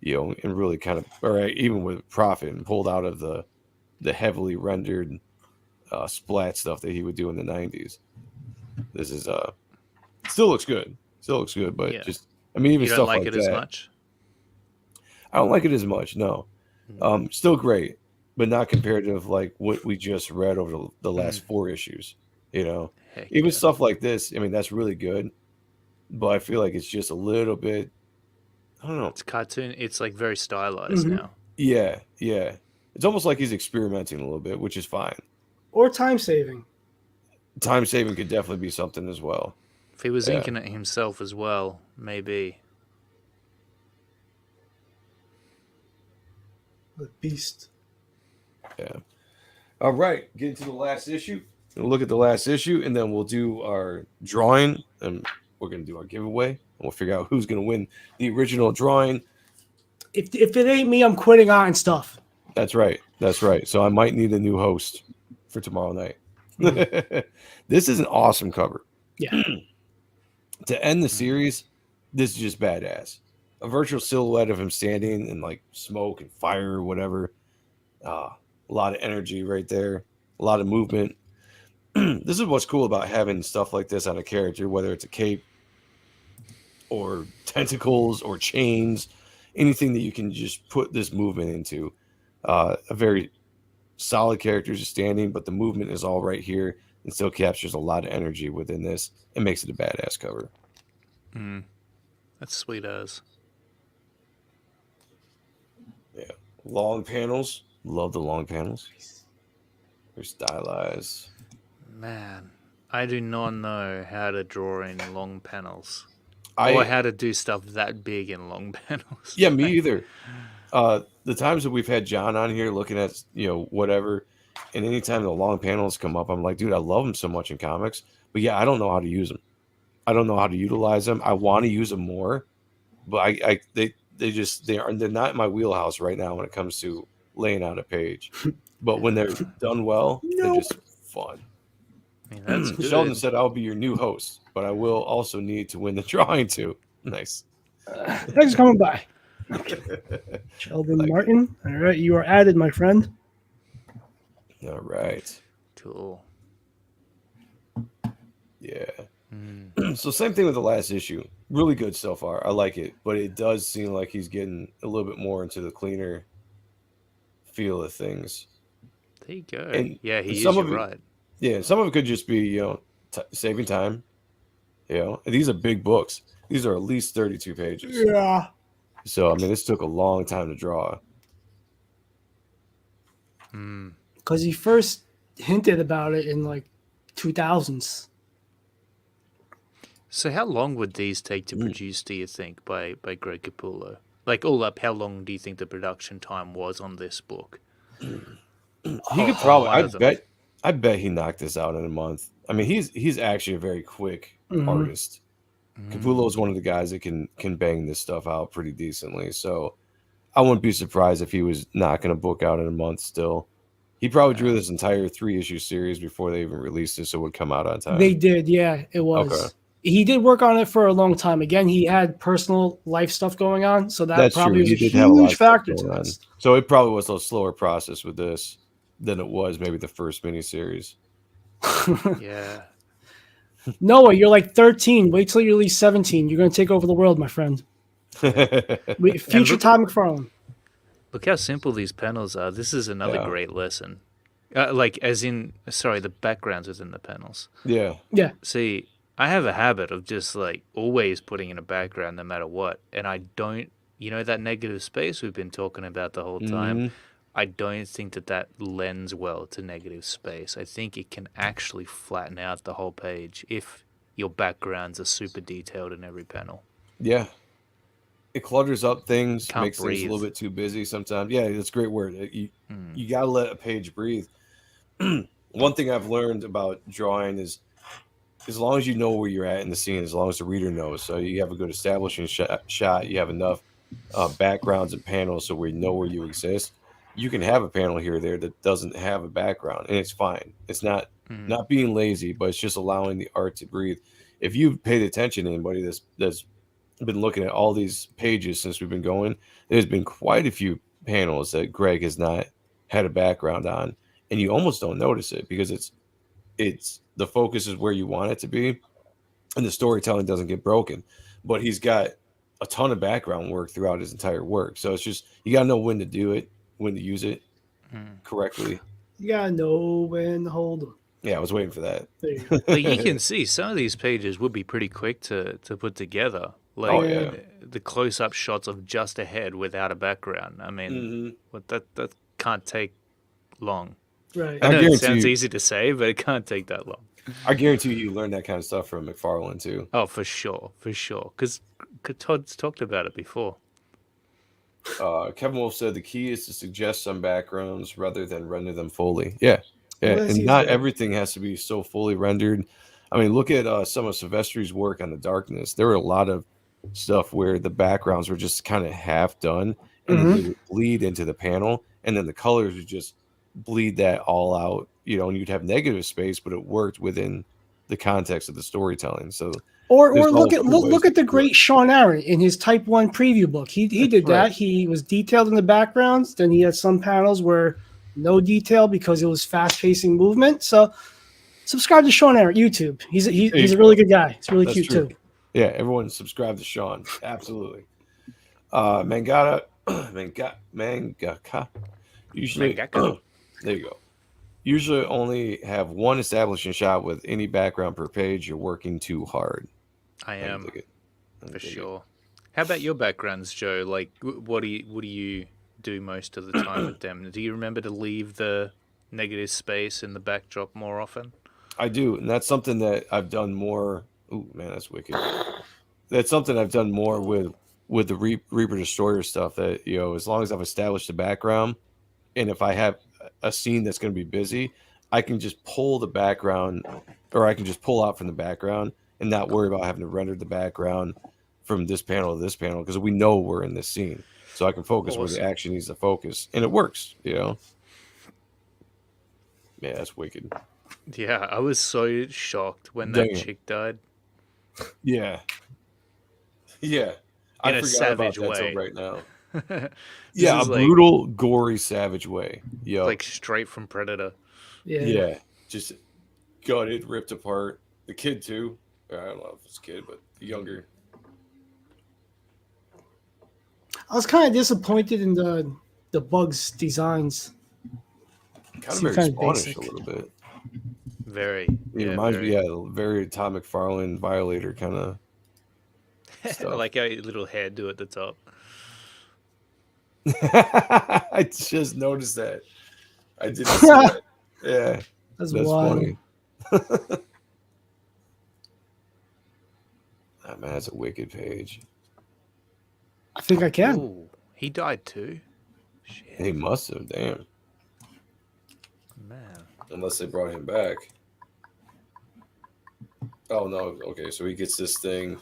You know, and really kind of, or even with Prophet, and pulled out of the heavily rendered Splat stuff that he would do in the '90s. This is still looks good. Still looks good, but Yeah. just I mean, even You don't stuff like like it that. as much? I don't like it as much. No, still great, but not compared to like what we just read over the last 4 issues. You know, Heck even yeah. stuff like this. I mean, that's really good, but I feel like it's just a little bit. I don't know. It's cartoon. It's like very stylized now. Yeah. It's almost like he's experimenting a little bit, which is fine. Or time saving. Time saving could definitely be something as well. If he was Yeah. inking it himself as well, maybe. The beast. Yeah. All right. Get into the last issue. We'll look at the last issue, and then we'll do our drawing, and we're going to do our giveaway, and we'll figure out who's going to win the original drawing. If it ain't me, I'm quitting on stuff. That's right. So I might need a new host for tomorrow night. This is an awesome cover. Yeah. To end the series, this is just badass. A virtual silhouette of him standing in like smoke and fire or whatever. A lot of energy right there. A lot of movement. This is what's cool about having stuff like this on a character, whether it's a cape or tentacles or chains, anything that you can just put this movement into. A very solid character just standing, but the movement is all right here and still captures a lot of energy within this and makes it a badass cover. That's sweet as. Yeah. Long panels. Love the long panels. They're stylized. Man, I do not know how to draw in long panels. Or how to do stuff that big in long panels. Yeah, me either. The times that we've had John on here looking at, you know, whatever, and anytime the long panels come up, I'm like, dude, I love them so much in comics, but yeah, I don't know how to use them. I don't know how to utilize them. I want to use them more, but they're not in my wheelhouse right now when it comes to laying out a page. But when they're done well, they're just fun. I mean, that's good. Sheldon said I'll be your new host, but I will also need to win the drawing too. Nice. Thanks for coming by. Sheldon Martin. All right, you are added, my friend. All right. Cool. Yeah. So same thing with the last issue. Really good so far. I like it, but it does seem like he's getting a little bit more into the cleaner feel of things. There you go. And yeah, he is. some You're of it- right. Yeah, some of it could just be, you know, saving time. You know, and these are big books. These are at least 32 pages. Yeah. So I mean, this took a long time to draw. Because he first hinted about it in like 2000s. So how long would these take to produce, do you think, by Greg Capullo? Like, all up, how long do you think the production time was on this book? He could probably. one of them. I bet he knocked this out in a month. I mean, he's actually a very quick artist. Capullo is one of the guys that can bang this stuff out pretty decently. So I wouldn't be surprised if he was knocking a book out in a month still. He probably drew this entire 3-issue series before they even released it, so it would come out on time. They did, yeah, it was. Okay. He did work on it for a long time. Again, he had personal life stuff going on, so that That's probably true. was He a did have a lot huge of stuff factor to going on. this. So it probably was a slower process with this than it was maybe the first miniseries. Yeah. Noah, you're like 13. Wait till you're at least 17. You're going to take over the world, my friend. Future look- Todd McFarlane. Look how simple these panels are. This is another Yeah. great lesson. Like, as in, sorry, the backgrounds within the panels. Yeah. Yeah. See, I have a habit of just like always putting in a background no matter what, and I don't, that negative space we've been talking about the whole time. Hmm. I don't think that lends well to negative space. I think it can actually flatten out the whole page if your backgrounds are super detailed in every panel. Yeah, it clutters up things, Can't makes things a little breathe. bit too busy sometimes. Yeah, that's a great word. Hmm. You gotta let a page breathe. One thing I've learned about drawing is as long as you know where you're at in the scene, as long as the reader knows, so you have a good establishing shot, you have enough backgrounds and panels so we know where you exist. You can have a panel here or there that doesn't have a background, and it's fine. It's Hmm. not being lazy, but it's just allowing the art to breathe. If you've paid attention to anybody that's been looking at all these pages since we've been going, there's been quite a few panels that Greg has not had a background on, and you almost don't notice it because it's the focus is where you want it to be, and the storytelling doesn't get broken. But he's got a ton of background work throughout his entire work, so it's just you got to know when to do it, when to use it Hmm. correctly. You gotta know when to hold them. Yeah, I was waiting for that. There you go. Like you can see, some of these pages would be pretty quick to put together. Oh Like yeah. the close-up shots of just a head without a background. I mean, Hmm. what that can't take long. Right. I I know it guarantee sounds you, easy to say, but it can't take that long. I guarantee you learned that kind of stuff from McFarlane too. Oh, for sure, for sure. Because Todd's talked about it before. Kevin Wolf said the key is to suggest some backgrounds rather than render them fully. Yeah, yeah, Let's and use not that. everything has to be so fully rendered. I mean, look at some of Silvestri's work on the darkness. There were a lot of stuff where the backgrounds were just kind of half done, and then Hmm. they would bleed into the panel, and then the colors would just bleed that all out. And you'd have negative space, but it worked within the context of the storytelling. So there's Or all look at different ways look to at the do it. great Sean Aaron in his Type One preview book. He did Right. that. He was detailed in the backgrounds. Then he had some panels where no detail because it was fast pacing movement. So subscribe to Sean Aaron YouTube. He's There he's you a really go. good guy. He's really That's cute true. too. Yeah, everyone subscribe to Sean. Absolutely. Mangata, mangaka. Usually, Mangaka. there you go. Usually only have one establishing shot with any background per page. You're working too hard. I I can am dig it. I for can dig sure. How about your backgrounds, Joe? Like, what do you do most of the time with them? Do you remember to leave the negative space in the backdrop more often? I do, and that's something that I've done more. Ooh, man, that's wicked. That's something I've done more with the Reaper Destroyer stuff. That as long as I've established the background, and if I have a scene that's going to be busy, I can just pull the background, or I can just pull out from the background and not worry about having to render the background from this panel to this panel because we know we're in this scene. So I can focus where the Awesome. action needs to focus, and it works. Yeah, that's wicked. Yeah, I was so shocked when that Damn. chick died Yeah. Yeah. I in a forgot about savage that till way. right now. This Yeah, a is like brutal, gory, savage way. Yo. straight from Predator. Yeah. Yeah. Just gutted, ripped apart. The kid too. I don't know if it's a kid, but the younger. I was kind of disappointed in the bugs designs. Kind of Seem very kind of Spawnish basic. a little bit. Very, It yeah, reminds me, very. very Atomic Farland Violator kind of I stuff. like how your little hairdo at the top. I just noticed that. I didn't see that. Yeah, That's that's wild. funny. Oh, man, that's a wicked page. I think I can. Oh, he died too. Shit, He must have, damn. man. Unless they brought him back. Oh no, okay, so he gets this thing.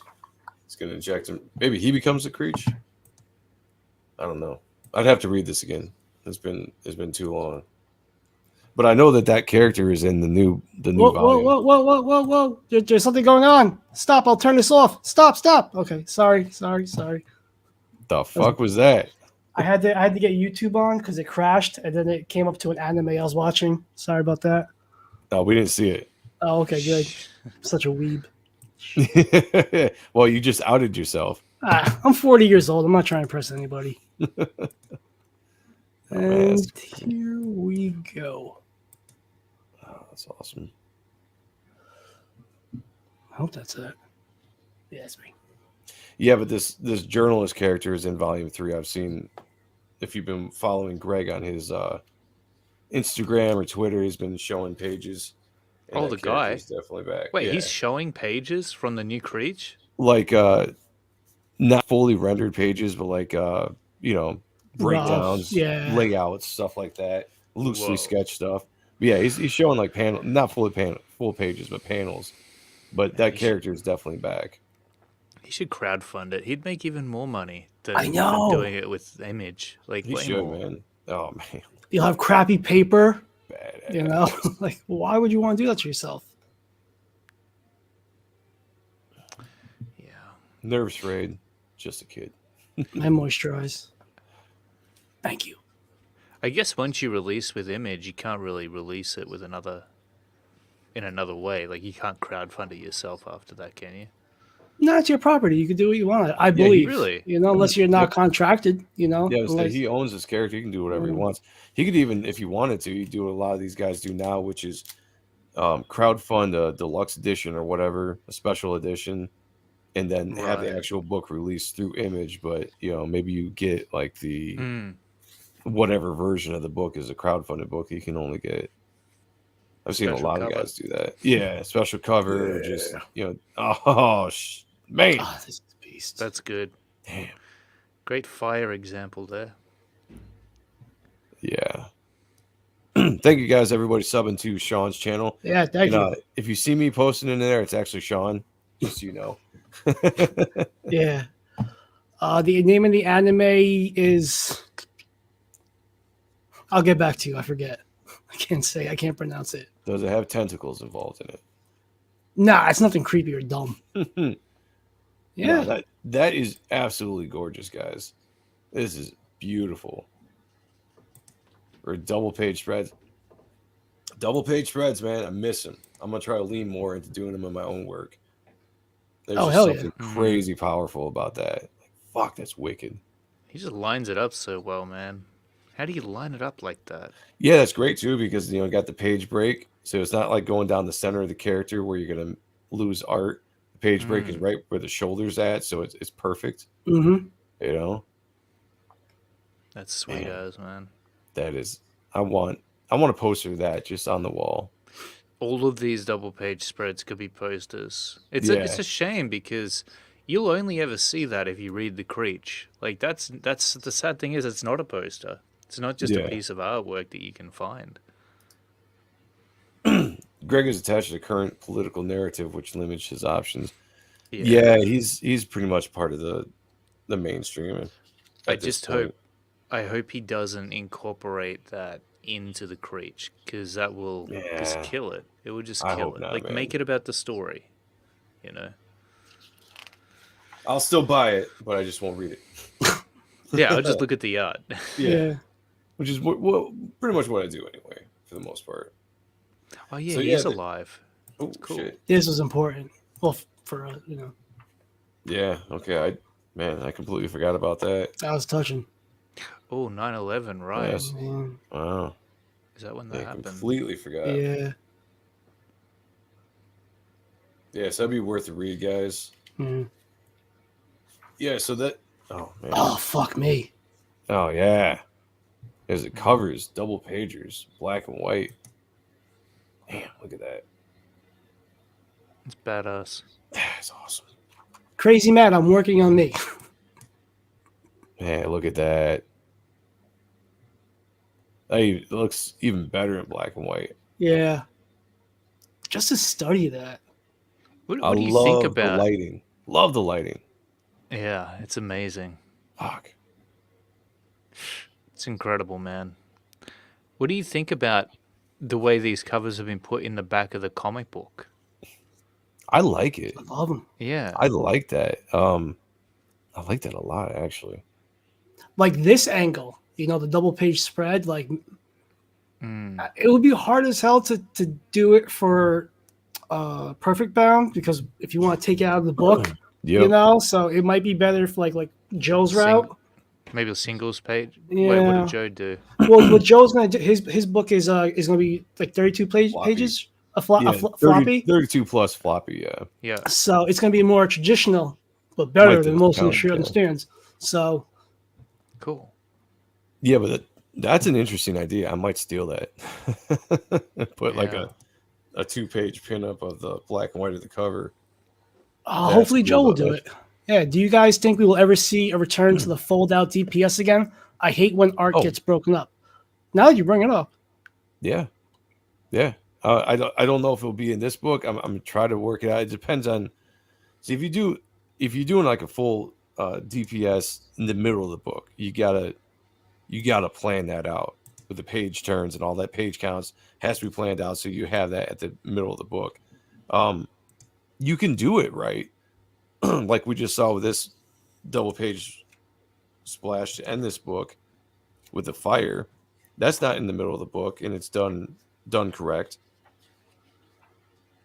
It's gonna inject him. Maybe he becomes a Creech. I don't know. I'd have to read this again. It's been too long. But I know that character is in the new Whoa, whoa, volume. whoa, whoa, whoa, whoa, whoa. There's something going on. Stop. I'll turn this off. Stop. Okay. Sorry. The fuck was that? I had to get YouTube on because it crashed and then it came up to an anime I was watching. Sorry about that. No, we didn't see it. Oh, okay, good. Such a weeb. Well, you just outed yourself. I'm 40 years old. I'm not trying to impress anybody. Oh, man, And that's, here we go. that's awesome. I hope that's it. Yeah, it's me. Yeah, but this journalist character is in volume 3. I've seen, if you've been following Greg on his Instagram or Twitter, he's been showing pages. And Oh, that the character guy. is definitely back. Wait, Yeah. he's showing pages from the new Creech? Like not fully rendered pages, but like you know, Rough, breakdowns, yeah. layouts, stuff like that, loosely Whoa. sketched stuff. But yeah, he's showing like not full pages, but panels. But that he should- character is definitely back. He should crowdfund it. He'd make even more money I than know. doing it with Image. Like, He way should, more. man. Oh man, You'll have crappy paper, badass. you know? Like, why would you want to do that to yourself? Yeah. Nervous raid, just a kid. I moisturize. Thank you. I guess once you release with Image, you can't really release it with in another way. Like, you can't crowdfund it yourself after that, can you? No, it's your property. You can do what you want. I believe. really? You know, unless you're not Yep. contracted, you know? Yeah, so unless- he owns his character. He can do whatever he Mhm. wants. He could even, if he wanted to, he'd do what a lot of these guys do now, which is crowdfund a deluxe edition or whatever, a special edition, and then have the Right. actual book released through Image. But you know, maybe you get like the Mm. whatever version of the book is a crowdfunded book. You can only get. I've seen a Special lot cover. of guys do that. Yeah, special cover, or just oh man, Ah, this is a beast. That's good. damn, Great fire example there. yeah. Thank you guys, everybody subbing to Sean's channel. Yeah, thank And, you. if you see me posting in there, it's actually Sean, just so you know. Yeah. The name of the anime is. I'll get back to you. I forget. I can't pronounce it. Does it have tentacles involved in it? Nah, it's nothing creepy or dumb. No, Yeah. that is absolutely gorgeous, guys. This is beautiful. Or double page spreads. Double page spreads, man. I miss them. I'm gonna try to lean more into doing them in my own work. There's Oh, just hell yeah. something crazy powerful about that. Fuck, that's wicked. He just lines it up so well, man. How do you line it up like that? Yeah, that's great too because you know got the page break, so it's not like going down the center of the character where you're gonna lose art. The page break is right where the shoulder's at, so it's perfect. Mm-hmm. You know, That's sweet Man. as, man. that is. I want a poster of that just on the wall. All of these double page spreads could be posters. It's Yeah. a shame because you'll only ever see that if you read the Creech. Like that's the sad thing is it's not a poster. It's not just Yeah. a piece of artwork that you can find. Greg is attached to the current political narrative, which limits his options. Yeah. Yeah, he's pretty much part of the mainstream. I at this just point. hope he doesn't incorporate that into the Creech because that will just Yeah. kill it. It would just I kill hope it. not, Like man. make it about the story, you know. I'll still buy it, but I just won't read it. Yeah, I'll just look at the art. Yeah. Which is pretty much what I do anyway, for the most part. Oh yeah, So, he's yeah, alive. Oh Cool. shit! This was important. Well, for you know, Yeah. Okay. I completely forgot about that. that was touching. Oh, 9/11, right? Yes. Mm, Wow. Is that when that I happened? completely forgot. yeah. Yeah. So that'd be worth a read, guys. Mm. Yeah. So that. Oh man. Oh fuck me. Oh yeah. There's the covers, double pagers, black and white. Damn, look at that. It's badass. That's awesome. Crazy man, I'm working on me. Man, look at that. It looks even better in black and white. Yeah. Just to study that. What I do you love think about? the lighting. Love the lighting. Yeah, it's amazing. Fuck. It's incredible, man. What do you think about the way these covers have been put in the back of the comic book? I like it. I love them. Yeah. I like that. I like that a lot actually. Like this angle, you know, the double page spread, like Mm. it would be hard as hell to do it for Perfect Bound because if you want to take it out of the book, you Yep. know, so it might be better for like Joe's route. Maybe a singles page. Yeah. Wait, what did Joe do? Well, what Joe's gonna do, his book is gonna be like 32 Floppy. pages. Yeah, floppy. 32 plus floppy. Yeah. Yeah. So it's going to be more traditional, but better Like than those most counts, industry yeah. understands. So Cool. Yeah, but that's an interesting idea. I might steal that. Put like Yeah. a 2-page pinup of the black and white of the cover. That's hopefully cool Joe will though. do it. Yeah. Do you guys think we will ever see a return to the fold-out DPS again? I hate when art Oh. gets broken up. Now that you bring it up, Yeah. Yeah. I don't know if it'll be in this book. I'm trying to work it out. It depends on. See, if you're doing like a full DPS in the middle of the book, you gotta plan that out with the page turns and all that. Page counts has to be planned out, so you have that at the middle of the book. You can do it right, like we just saw with this double page splash to end this book with the fire. That's not in the middle of the book, and it's done correct.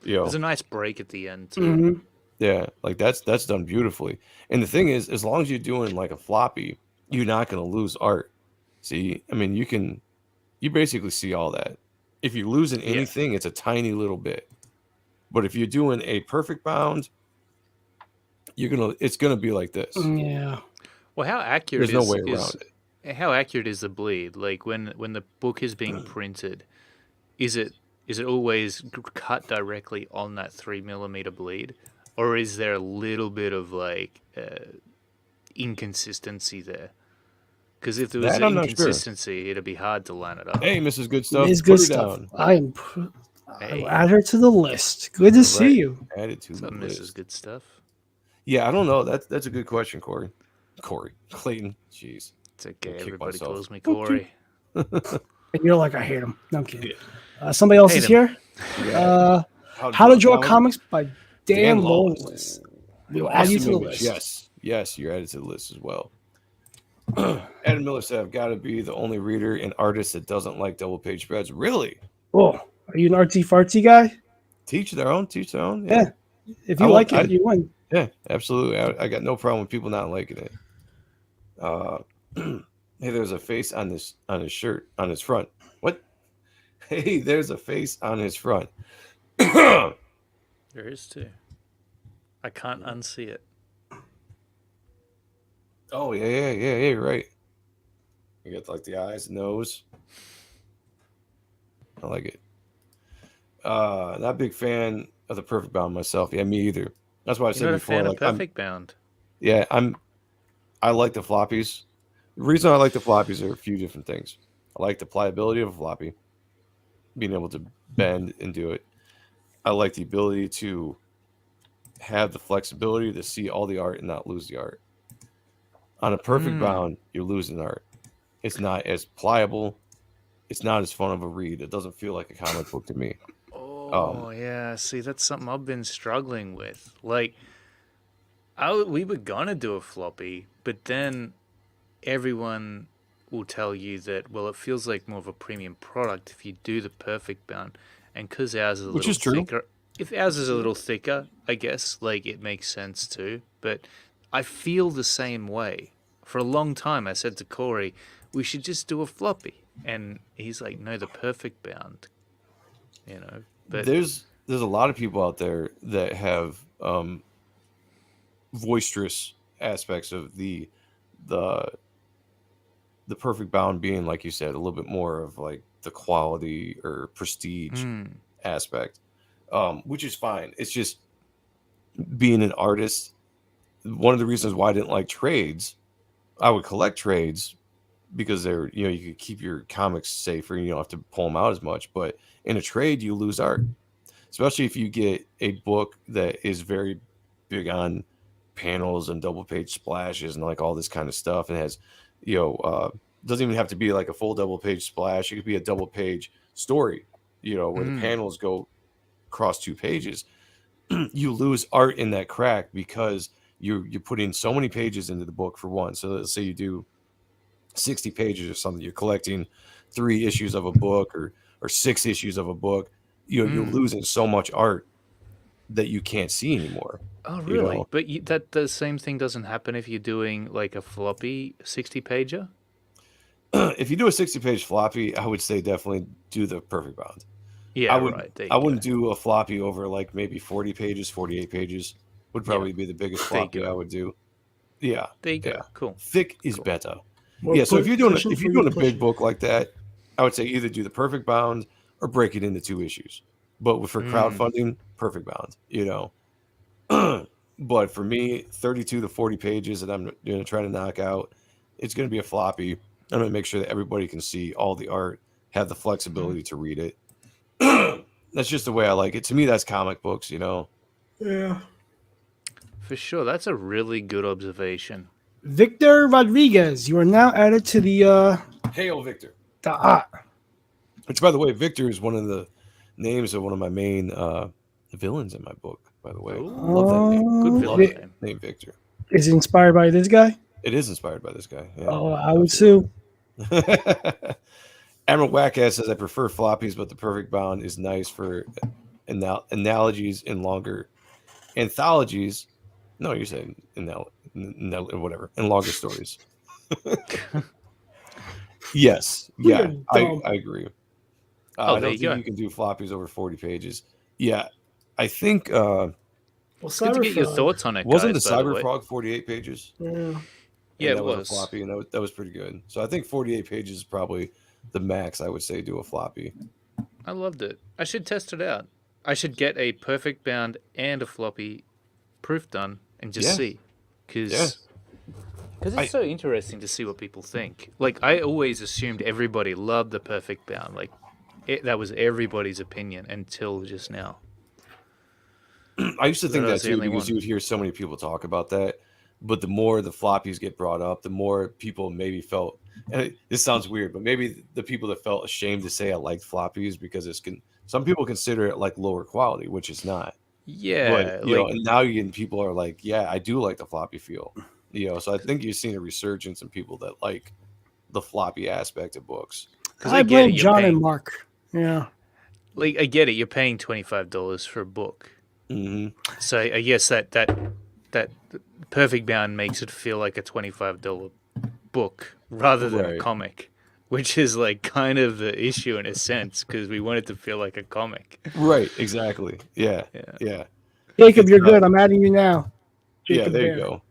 There's a nice break at the end too. Mhm. Yeah, like that's done beautifully. And the thing is, as long as you're doing like a floppy, you're not going to lose art. See, I mean, you basically see all that. If you're losing Yeah. anything, it's a tiny little bit. But if you're doing a perfect bound, it's gonna be like this. Yeah. Well, how accurate There's no way around it. how accurate is the bleed? Like when the book is being printed, is it always cut directly on that 3mm bleed, or is there a little bit of like inconsistency there? Because if there was That an I'm not sure. inconsistency, it'd be hard to line it up. Hey, Mrs. Good Stuff, It's put good her stuff. down. I'll Hey. add her to the list. Good to see Right. you. Added to What's the up, Mrs. list. Good Stuff? Yeah, I don't know. That's a good question, Corey. Clayton. Jeez. It's okay. I'll kick Everybody myself. calls me Corey. And you're like, I hate him. No, I'm kidding. Somebody else Hate is him. here. How to Draw Comics by Dan Dan Lowell. Lawless. We'll add you to Awesome the image. list. Yes, you're added to the list as well. Adam Miller said, I've got to be the only reader and artist that doesn't like double page spreads. Really? Oh, are you an artsy fartsy guy? Teach their own. Yeah. If you I like want- it, you win. Yeah, absolutely. I got no problem with people not liking it. Hey, there's a face on his shirt on his front. What? Hey, there's a face on his front. There is too. I can't unsee it. Oh yeah, you're right. You got like the eyes, nose. I like it. Not a big fan of the perfect bound myself. Yeah, me either. That's why I You're said not a before. fan of Like, Perfect Bound. I like the floppies. The reason I like the floppies are a few different things. I like the pliability of a floppy, being able to bend and do it. I like the ability to have the flexibility to see all the art and not lose the art. On a perfect bound, you're losing art. It's not as pliable. It's not as fun of a read. It doesn't feel like a comic book to me. Oh, yeah. See, that's something I've been struggling with. Like, we were gonna do a floppy, but then everyone will tell you that, well, it feels like more of a premium product if you do the perfect bound. And because ours is a Which little is true. thicker, if ours is a little thicker, I guess, like, it makes sense too. But I feel the same way. For a long time, I said to Corey, we should just do a floppy. And he's like, no, the perfect bound. You know, but There's a lot of people out there that have boisterous aspects of the perfect bound being, like you said, a little bit more of like the quality or prestige aspect, which is fine. It's just being an artist. One of the reasons why I didn't like trades, I would collect trades because they're, you could keep your comics safer and you don't have to pull them out as much. But in a trade, you lose art, especially if you get a book that is very big on panels and double page splashes and like all this kind of stuff, and has, doesn't even have to be like a full double page splash. It could be a double page story, where the panels go across 2 pages. You lose art in that crack because you're putting so many pages into the book for one. So let's say you do 60 pages or something, you're collecting 3 issues of a book or 6 issues of a book. You're losing so much art that you can't see anymore. oh, really? But that the same thing doesn't happen if you're doing like a floppy 60-pager? If you do a 60-page floppy, I would say definitely do the perfect bound. Yeah, I would, right. There you I go. wouldn't do a floppy over like maybe 40 pages, 48 pages would probably be the biggest There you floppy go. I would do. Yeah. There you go. Yeah. Cool. Thick is Cool. better. More Yeah. So if you're doing pushing if for you're you doing a big pushing. book like that, I would say either do the perfect bound or break it into 2 issues. But for crowdfunding, perfect bound, you know. But for me, 32 to 40 pages that I'm going to try to knock out, it's going to be a floppy. I'm going to make sure that everybody can see all the art, have the flexibility to read it. That's just the way I like it. To me, that's comic books, you know. Yeah. For sure. That's a really good observation. Victor Rodriguez, you are now added to the Hail Victor. Which, by the way, Victor is one of the names of one of my main villains in my book, by the way. Ooh. Love that name. Good Love villain that name. name, Victor. Is it inspired by this guy? It is inspired by this guy. Yeah. Oh, I would sue. Admiral Wackass says, I prefer floppies, but the perfect bound is nice for analogies in longer anthologies. No, you're saying whatever, in longer stories. Yes. Yeah, I agree. I don't think you can do floppies over 40 pages. Yeah, I think. Well, It's good to get your thoughts on it, Wasn't guys, the by the way. Cyberfrog 48 pages? Yeah. Yeah, that it was a was. floppy, and that was pretty good. So I think 48 pages is probably the max I would say do a floppy. I loved it. I should test it out. I should get a perfect bound and a floppy proof done and just see. Because it's so interesting to see what people think. Like, I always assumed everybody loved the perfect bound. Like, that was everybody's opinion until just now. I used to think I that was the too only because one. you would hear so many people talk about that. But the more the floppies get brought up, the more people maybe felt. And this sounds weird, but maybe the people that felt ashamed to say I liked floppies because some people consider it like lower quality, which it's not. Yeah, But you know, and now you're getting people are like, yeah, I do like the floppy feel. You know, so I think you've seen a resurgence in people that like the floppy aspect of books. because I blame John and Mark. Yeah. Like, I get it. You're paying $25 for a book. Mm-hmm. So I guess that perfect bound makes it feel like a $25 book rather than a comic, which is like kind of the issue in a sense because we want it to feel like a comic. Right. Exactly. Yeah. Jacob, you're good. I'm adding you now. Jacob there you go.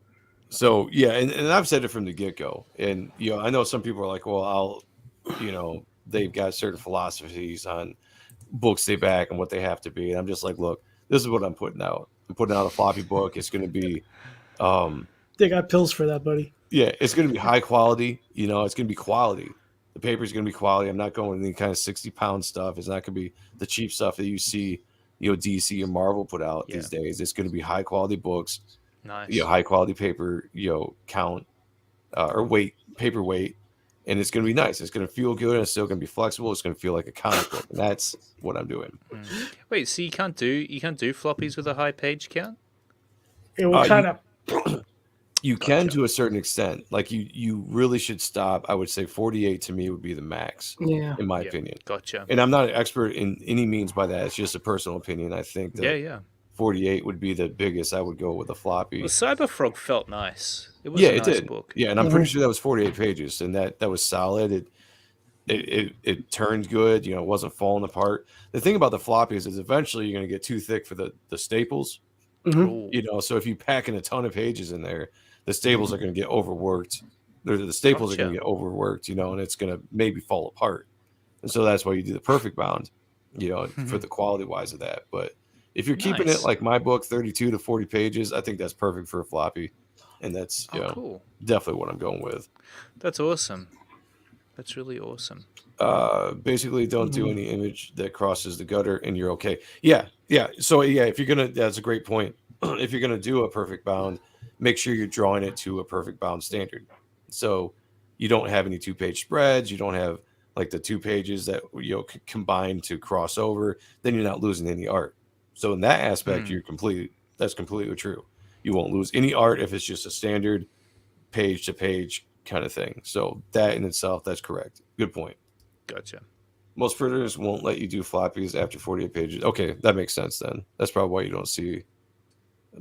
So yeah, and I've said it from the get-go, and you know, I know some people are like, well, they've got certain philosophies on books they back and what they have to be, and I'm just like, look, this is what I'm putting out. I'm putting out a floppy book. It's going to be, they got pills for that, buddy. Yeah, it's going to be high quality. You know, it's going to be quality. The paper is going to be quality. I'm not going with any kind of 60-pound stuff. It's not going to be the cheap stuff that you see, you know, DC or Marvel put out these days. It's going to be high quality books. Nice. You know, high quality paper, you know, count or weight, paper weight, and it's going to be nice. It's going to feel good, and it's still going to be flexible. It's going to feel like a comic book, and that's what I'm doing. Wait, so you can't do floppies with a high page count? It will kind of. You can to a certain extent. Like you really should stop. I would say 48 to me would be the max. Yeah, in my opinion. Gotcha. And I'm not an expert in any means by that. It's just a personal opinion. I think that 48 would be the biggest. I would go with a floppy. Well, Cyberfrog felt nice. It was a nice book. Yeah, and I'm pretty sure that was 48 pages, and that was solid. It turned good. You know, it wasn't falling apart. The thing about the floppies is eventually you're going to get too thick for the staples. Mm-hmm. You know, so if you pack in a ton of pages in there, the staples are going to get overworked. The staples are going to get overworked, you know, and it's going to maybe fall apart. And so that's why you do the perfect bound, you know, for the quality wise of that. But if you're keeping it like my book, 32 to 40 pages, I think that's perfect for a floppy. And that's cool. Definitely what I'm going with. That's awesome. That's really awesome. Basically, don't do any image that crosses the gutter, and you're okay. Yeah. So if you're gonna, that's a great point. If you're gonna do a perfect bound, make sure you're drawing it to a perfect bound standard. So you don't have any 2-page spreads. You don't have like the 2 pages that combine to cross over. Then you're not losing any art. So in that aspect, that's completely true. You won't lose any art if it's just a standard page to page kind of thing. So that in itself, that's correct. Good point. Gotcha. Most printers won't let you do floppies after 48 pages. Okay, that makes sense then. That's probably why you don't see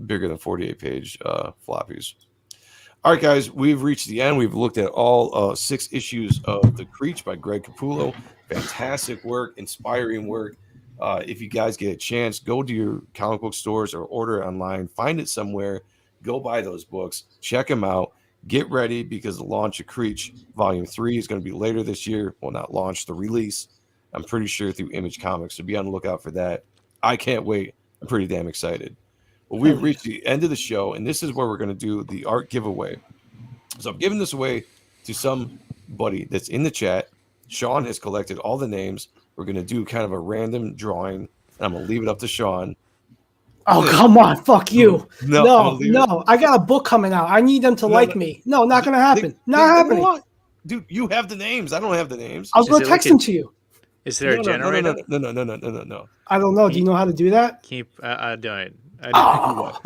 bigger than 48 page floppies. All right, guys, we've reached the end. We've looked at all 6 issues of The Creech by Greg Capullo. Fantastic work, inspiring work. If you guys get a chance, go to your comic book stores or order it online. Find it somewhere. Go buy those books. Check them out. Get ready because the launch of Creech Volume 3 is going to be later this year. Well, not launch, the release. I'm pretty sure through Image Comics. So be on the lookout for that. I can't wait. I'm pretty damn excited. Well, we've reached the end of the show, and this is where we're going to do the art giveaway. So I'm giving this away to somebody that's in the chat. Sean has collected all the names. We're going to do kind of a random drawing, and I'm going to leave it up to Sean. Oh, come on. Fuck you. No. I got a book coming out. I need them to like me. No, not going to happen. Not happening. Dude, you have the names. I don't have the names. I was going to text them to you. Is there a generator? No. I don't know. Do you know how to do that? I don't. Oh.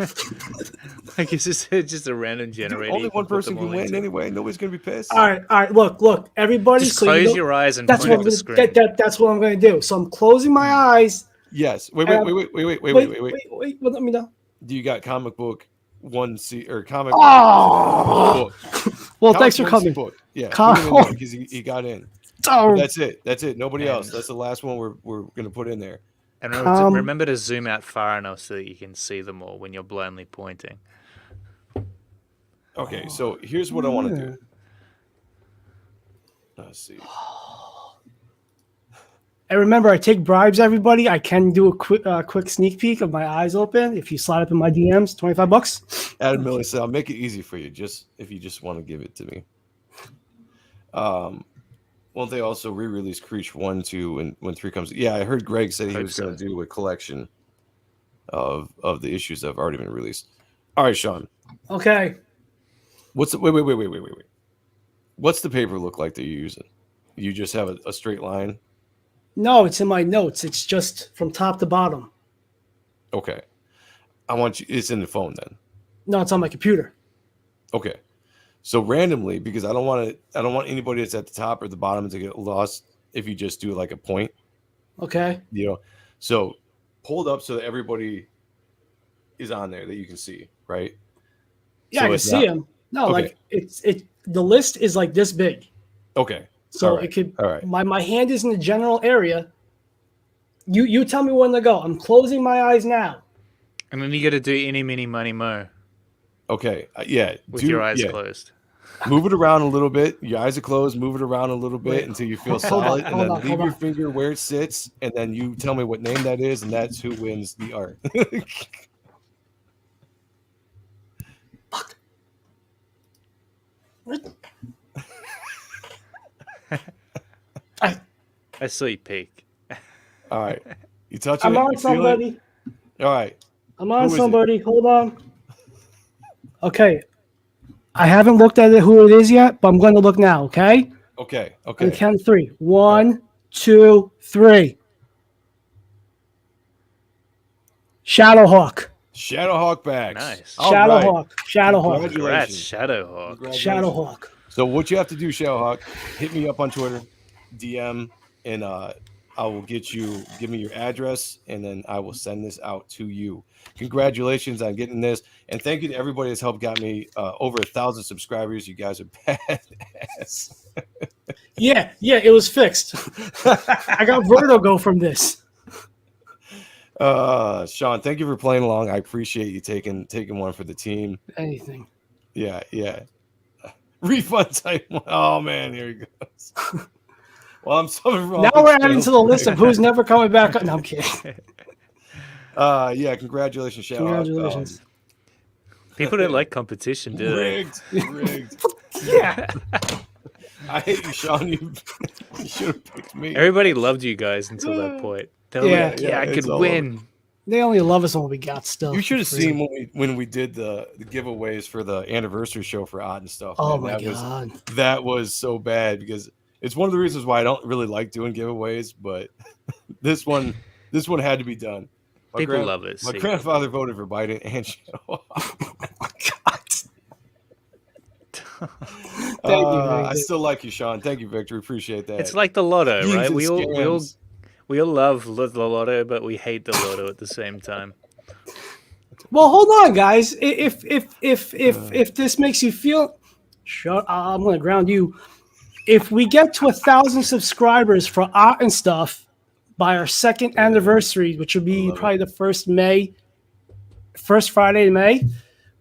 Like, it's just a random generator. Dude, only one person can win anyway. Nobody's going to be pissed. All right. Look. Everybody. Just close your eyes and point at the screen. That's what I'm going to do. So I'm closing my eyes. Yes. Wait. Wait. Let me know. Do you got comic book 1C or comic? Oh. Book? Well, thanks for coming. Book. Yeah. Because he got in. Oh. That's it. Nobody else. That's the last one we're going to put in there. And remember to zoom out far enough so that you can see them all when you're blindly pointing. Okay, so here's what I want to do. Let's see. And remember, I take bribes, everybody. I can do a quick sneak peek of my eyes open. If you slide up in my DMs, $25. Adam Miller said, I'll make it easy for you, just if you just want to give it to me. Won't they also re-release Creech 1, 2, and when 3 comes? Yeah, I heard Greg said he was going to do a collection of the issues that have already been released. All right, Sean. Okay. Wait. What's the paper look like that you're using? You just have a straight line? No, it's in my notes. It's just from top to bottom. Okay. It's in the phone then. No, it's on my computer. Okay. So randomly, because I don't want anybody that's at the top or the bottom to get lost if you just do like a point. Okay. So hold up so that everybody is on there that you can see, right? Yeah, so I can see them. No, okay. Like the list is like this big. Okay. So it could. All right. My hand is in the general area. You tell me when to go. I'm closing my eyes now. And then you got to do any, mini, money, mo. Okay. Yeah. With your eyes closed. Move it around a little bit. Your eyes are closed. Move it around a little bit until you feel solid, and then leave your finger where it sits, and then you tell me what name that is, and that's who wins the art. Fuck. I saw you peek. All right. You touch it. I'm on somebody. All right. I'm on somebody. Hold on. Okay. I haven't looked at it who it is yet, but I'm going to look now, okay? Okay. On count 3. 1, 2, 3. Shadowhawk. Shadowhawk bags. Nice. Shadowhawk. Congrats, Shadowhawk. Shadowhawk. So what you have to do, Shadowhawk, hit me up on Twitter, DM, and I will give me your address, and then I will send this out to you. Congratulations on getting this, and thank you to everybody that's helped got me over 1,000 subscribers. You guys are badass. Yeah, it was fixed. I got vertigo from this. Sean, thank you for playing along. I appreciate you taking one for the team. Anything. Yeah. Refund type. Oh man, here he goes. Well, I'm sorry. Now we're adding to the list of who's never coming back. No, I'm kidding. Yeah, congratulations, Shadowhawk. Congratulations. People don't like competition, do they? Rigged. Yeah. I hate you, Sean. You should have picked me. Everybody loved you guys until that point. They were like, I could win. They only love us when we got stuff. You should have seen when we did the giveaways for the anniversary show for Odd and stuff. Oh my god, that was so bad because it's one of the reasons why I don't really like doing giveaways. But this one had to be done. People love it. My grandfather voted for Biden and Shadow. Thank you. I still like you, Sean. Thank you, Victor. Appreciate that. It's like the lotto, Games right? and We all love the lotto, but we hate the lotto at the same time. Well, hold on, guys. If this makes you feel, I'm going to ground you. If we get to 1,000 subscribers for art and stuff, by our second anniversary, which will be probably the first Friday in May,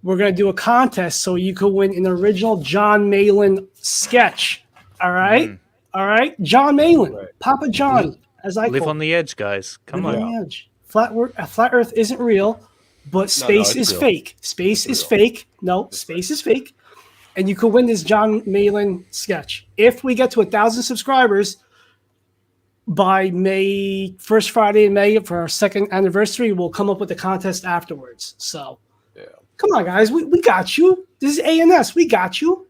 we're going to do a contest so you could win an original John Malin sketch. All right? All right? John Malin, Papa John, as I Live call on the edge, guys. Come Live on. on the edge. Flat Earth isn't real, but space is real. fake. Space is fake. No, space is fake. And you could win this John Malin sketch. If we get to 1,000 subscribers by first Friday in May for our second anniversary, we'll come up with the contest afterwards. So, come on, guys. We got you. This is ANS. We got you.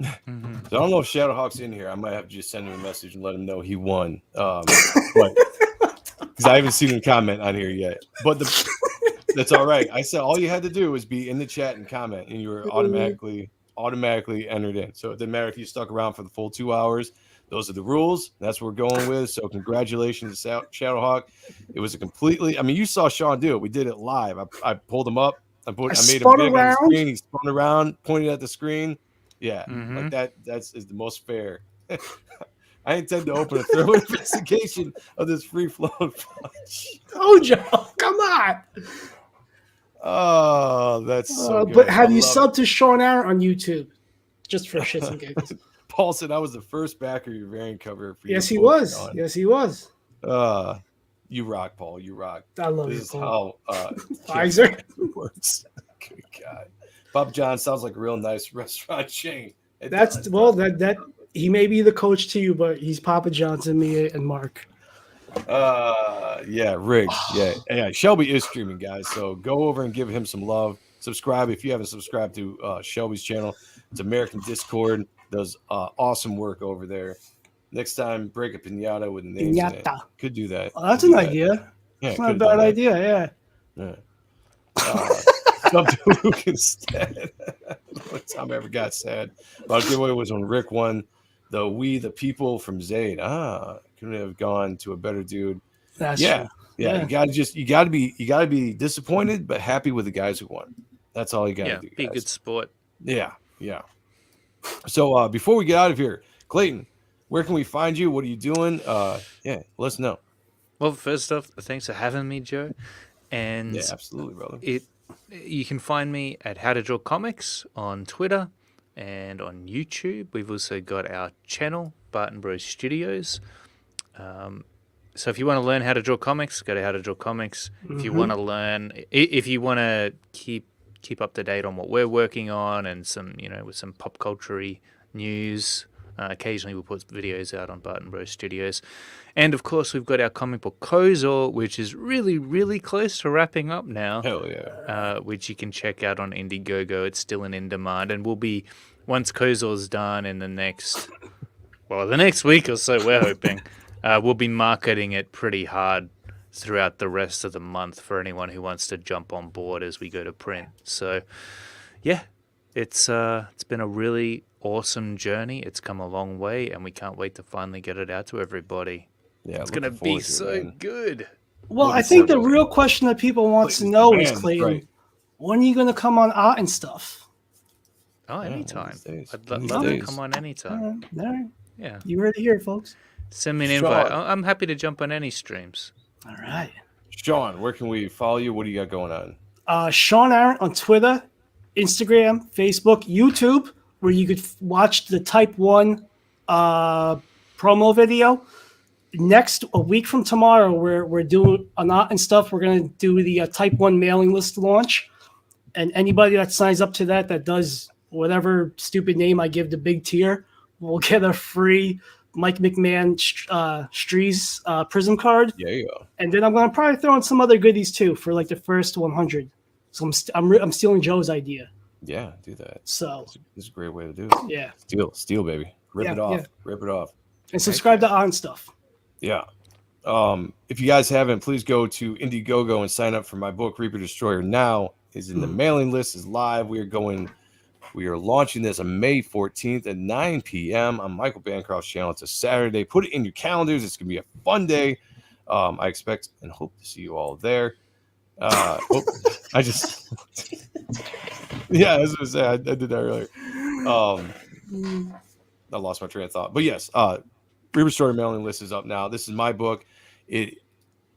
So I don't know if Shadowhawk's in here. I might have to just send him a message and let him know he won. But because I haven't seen him comment on here yet. But that's all right. I said all you had to do was be in the chat and comment, and you were automatically entered in. So it didn't matter if you stuck around for the full 2 hours. Those are the rules. That's what we're going with. So congratulations to Shadowhawk. It was a completely. I mean, you saw Sean do it. We did it live. I pulled him up. I made him big on the screen. He spun around, pointed at the screen. Yeah, like that. Is the most fair. I intend to open a thorough investigation of this free flowing fudge. Oh, Joe, come on. Oh, that's so good. But have you subbed to Sean Aaron on YouTube? Just for shits and giggles. Paul said I was the first backer of your variant cover for you. Yes, he was. Yes, he was. You rock, Paul. You rock. I love this you, is Paul. how Pfizer works. Good God. Papa John sounds like a real nice restaurant chain. That he may be the coach to you, but he's Papa John to me and Mark. Yeah, Rick. Yeah. Shelby is streaming, guys. So go over and give him some love. Subscribe if you haven't subscribed to Shelby's channel. It's American Discord. Does awesome work over there. Next time, break a pinata with names in it. Could do that. Oh, that's an idea. Yeah, it's not a bad idea. Yeah. Sub to Luke instead. What time I ever got sad. Well, giveaway was when Rick won the We the People from Zayd. Couldn't have gone to a better dude. That's true. Yeah. You gotta be disappointed, but happy with the guys who won. That's all you gotta do. Be a good sport. Yeah. So before we get out of here, Clayton, where can we find you? What are you doing? Let us know. Well, first off, thanks for having me, Joe. And absolutely, brother. You can find me at How to Draw Comics on Twitter and on YouTube. We've also got our channel, Barton Bros Studios. So if you want to learn how to draw comics, go to How to Draw Comics. If you want to keep up to date on what we're working on and with some pop culture-y news. Occasionally we'll put videos out on Barton Bros Studios. And of course we've got our comic book Kozor, which is really, really close to wrapping up now. Hell yeah. Which you can check out on Indiegogo. It's still in demand. And we'll be, once Kozor's done in the next week or so, we're hoping, we'll be marketing it pretty hard throughout the rest of the month for anyone who wants to jump on board as we go to print. So, yeah, it's been a really awesome journey. It's come a long way, and we can't wait to finally get it out to everybody. Yeah, it's going to be so good. Well, I think the real question that people want to know is, Clayton, when are you going to come on Art and Stuff? Oh, anytime. I'd love to come on anytime. All right. Yeah. You heard it here, folks. Send me an invite. I'm happy to jump on any streams. All right. Sean, where can we follow you? What do you got going on? Sean Aaron on Twitter, Instagram, Facebook, YouTube, where you could watch the Type 1 promo video. A week from tomorrow, we're doing on Art and Stuff. We're going to do the Type 1 mailing list launch. And anybody that signs up to that does whatever stupid name I give the big tier will get a free Mike McMahon Strees Prism card. Yeah, you go. And then I'm going to probably throw in some other goodies too for like the first 100. So I'm stealing Joe's idea. Yeah, do that. So this is a great way to do it. Yeah. Steal, baby. Rip it off. And subscribe to On Stuff. Yeah. If you guys haven't, please go to Indiegogo and sign up for my book, Reaper Destroyer Now. Is in the mailing list, is live. We are launching this on May 14th at 9 p.m. on Michael Bancroft's channel. It's a Saturday. Put it in your calendars. It's going to be a fun day. I expect and hope to see you all there. I was going to say, I did that earlier. I lost my train of thought. But yes, Reaper Destroyer mailing list is up now. This is my book. It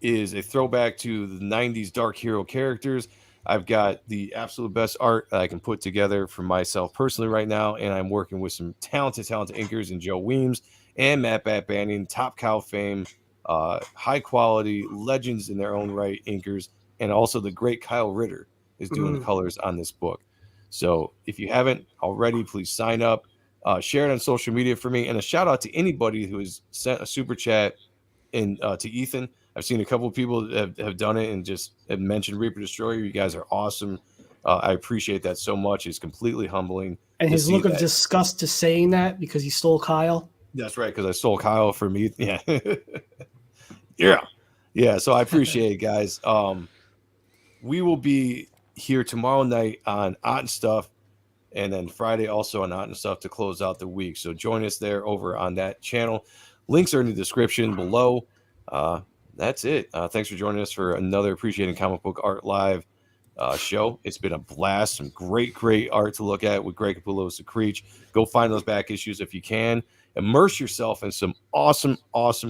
is a throwback to the 90s dark hero characters. I've got the absolute best art that I can put together for myself personally right now, and I'm working with some talented inkers in Joe Weems and Matt Bat Banning, Top Cow fame, high quality legends in their own right inkers, and also the great Kyle Ritter is doing the colors on this book. So if you haven't already, please sign up, share it on social media for me, and a shout out to anybody who has sent a super chat to Ethan. I've seen a couple of people that have done it and just have mentioned Reaper Destroyer. You guys are awesome. I appreciate that so much. It's completely humbling. And to his see look of that. disgust to saying that because he stole Kyle. That's right, because I stole Kyle from me. Yeah. Yeah. So I appreciate it, guys. We will be here tomorrow night on Ott and Stuff, and then Friday also on Ott and Stuff to close out the week. So join us there over on that channel. Links are in the description below. That's it. Thanks for joining us for another Appreciating Comic Book Art Live show. It's been a blast. Some great art to look at with Greg Capullo and Creech. Go find those back issues if you can. Immerse yourself in some awesome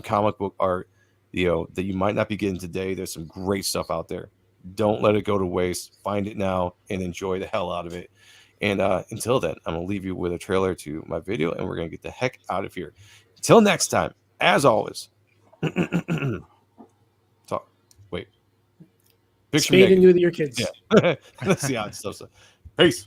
comic book art, that you might not be getting today. There's some great stuff out there. Don't let it go to waste. Find it now and enjoy the hell out of it. And until then, I'm going to leave you with a trailer to my video, and we're going to get the heck out of here. Until next time, as always, Big Spade into your kids. Yeah. Let's see how it's stuff. Peace.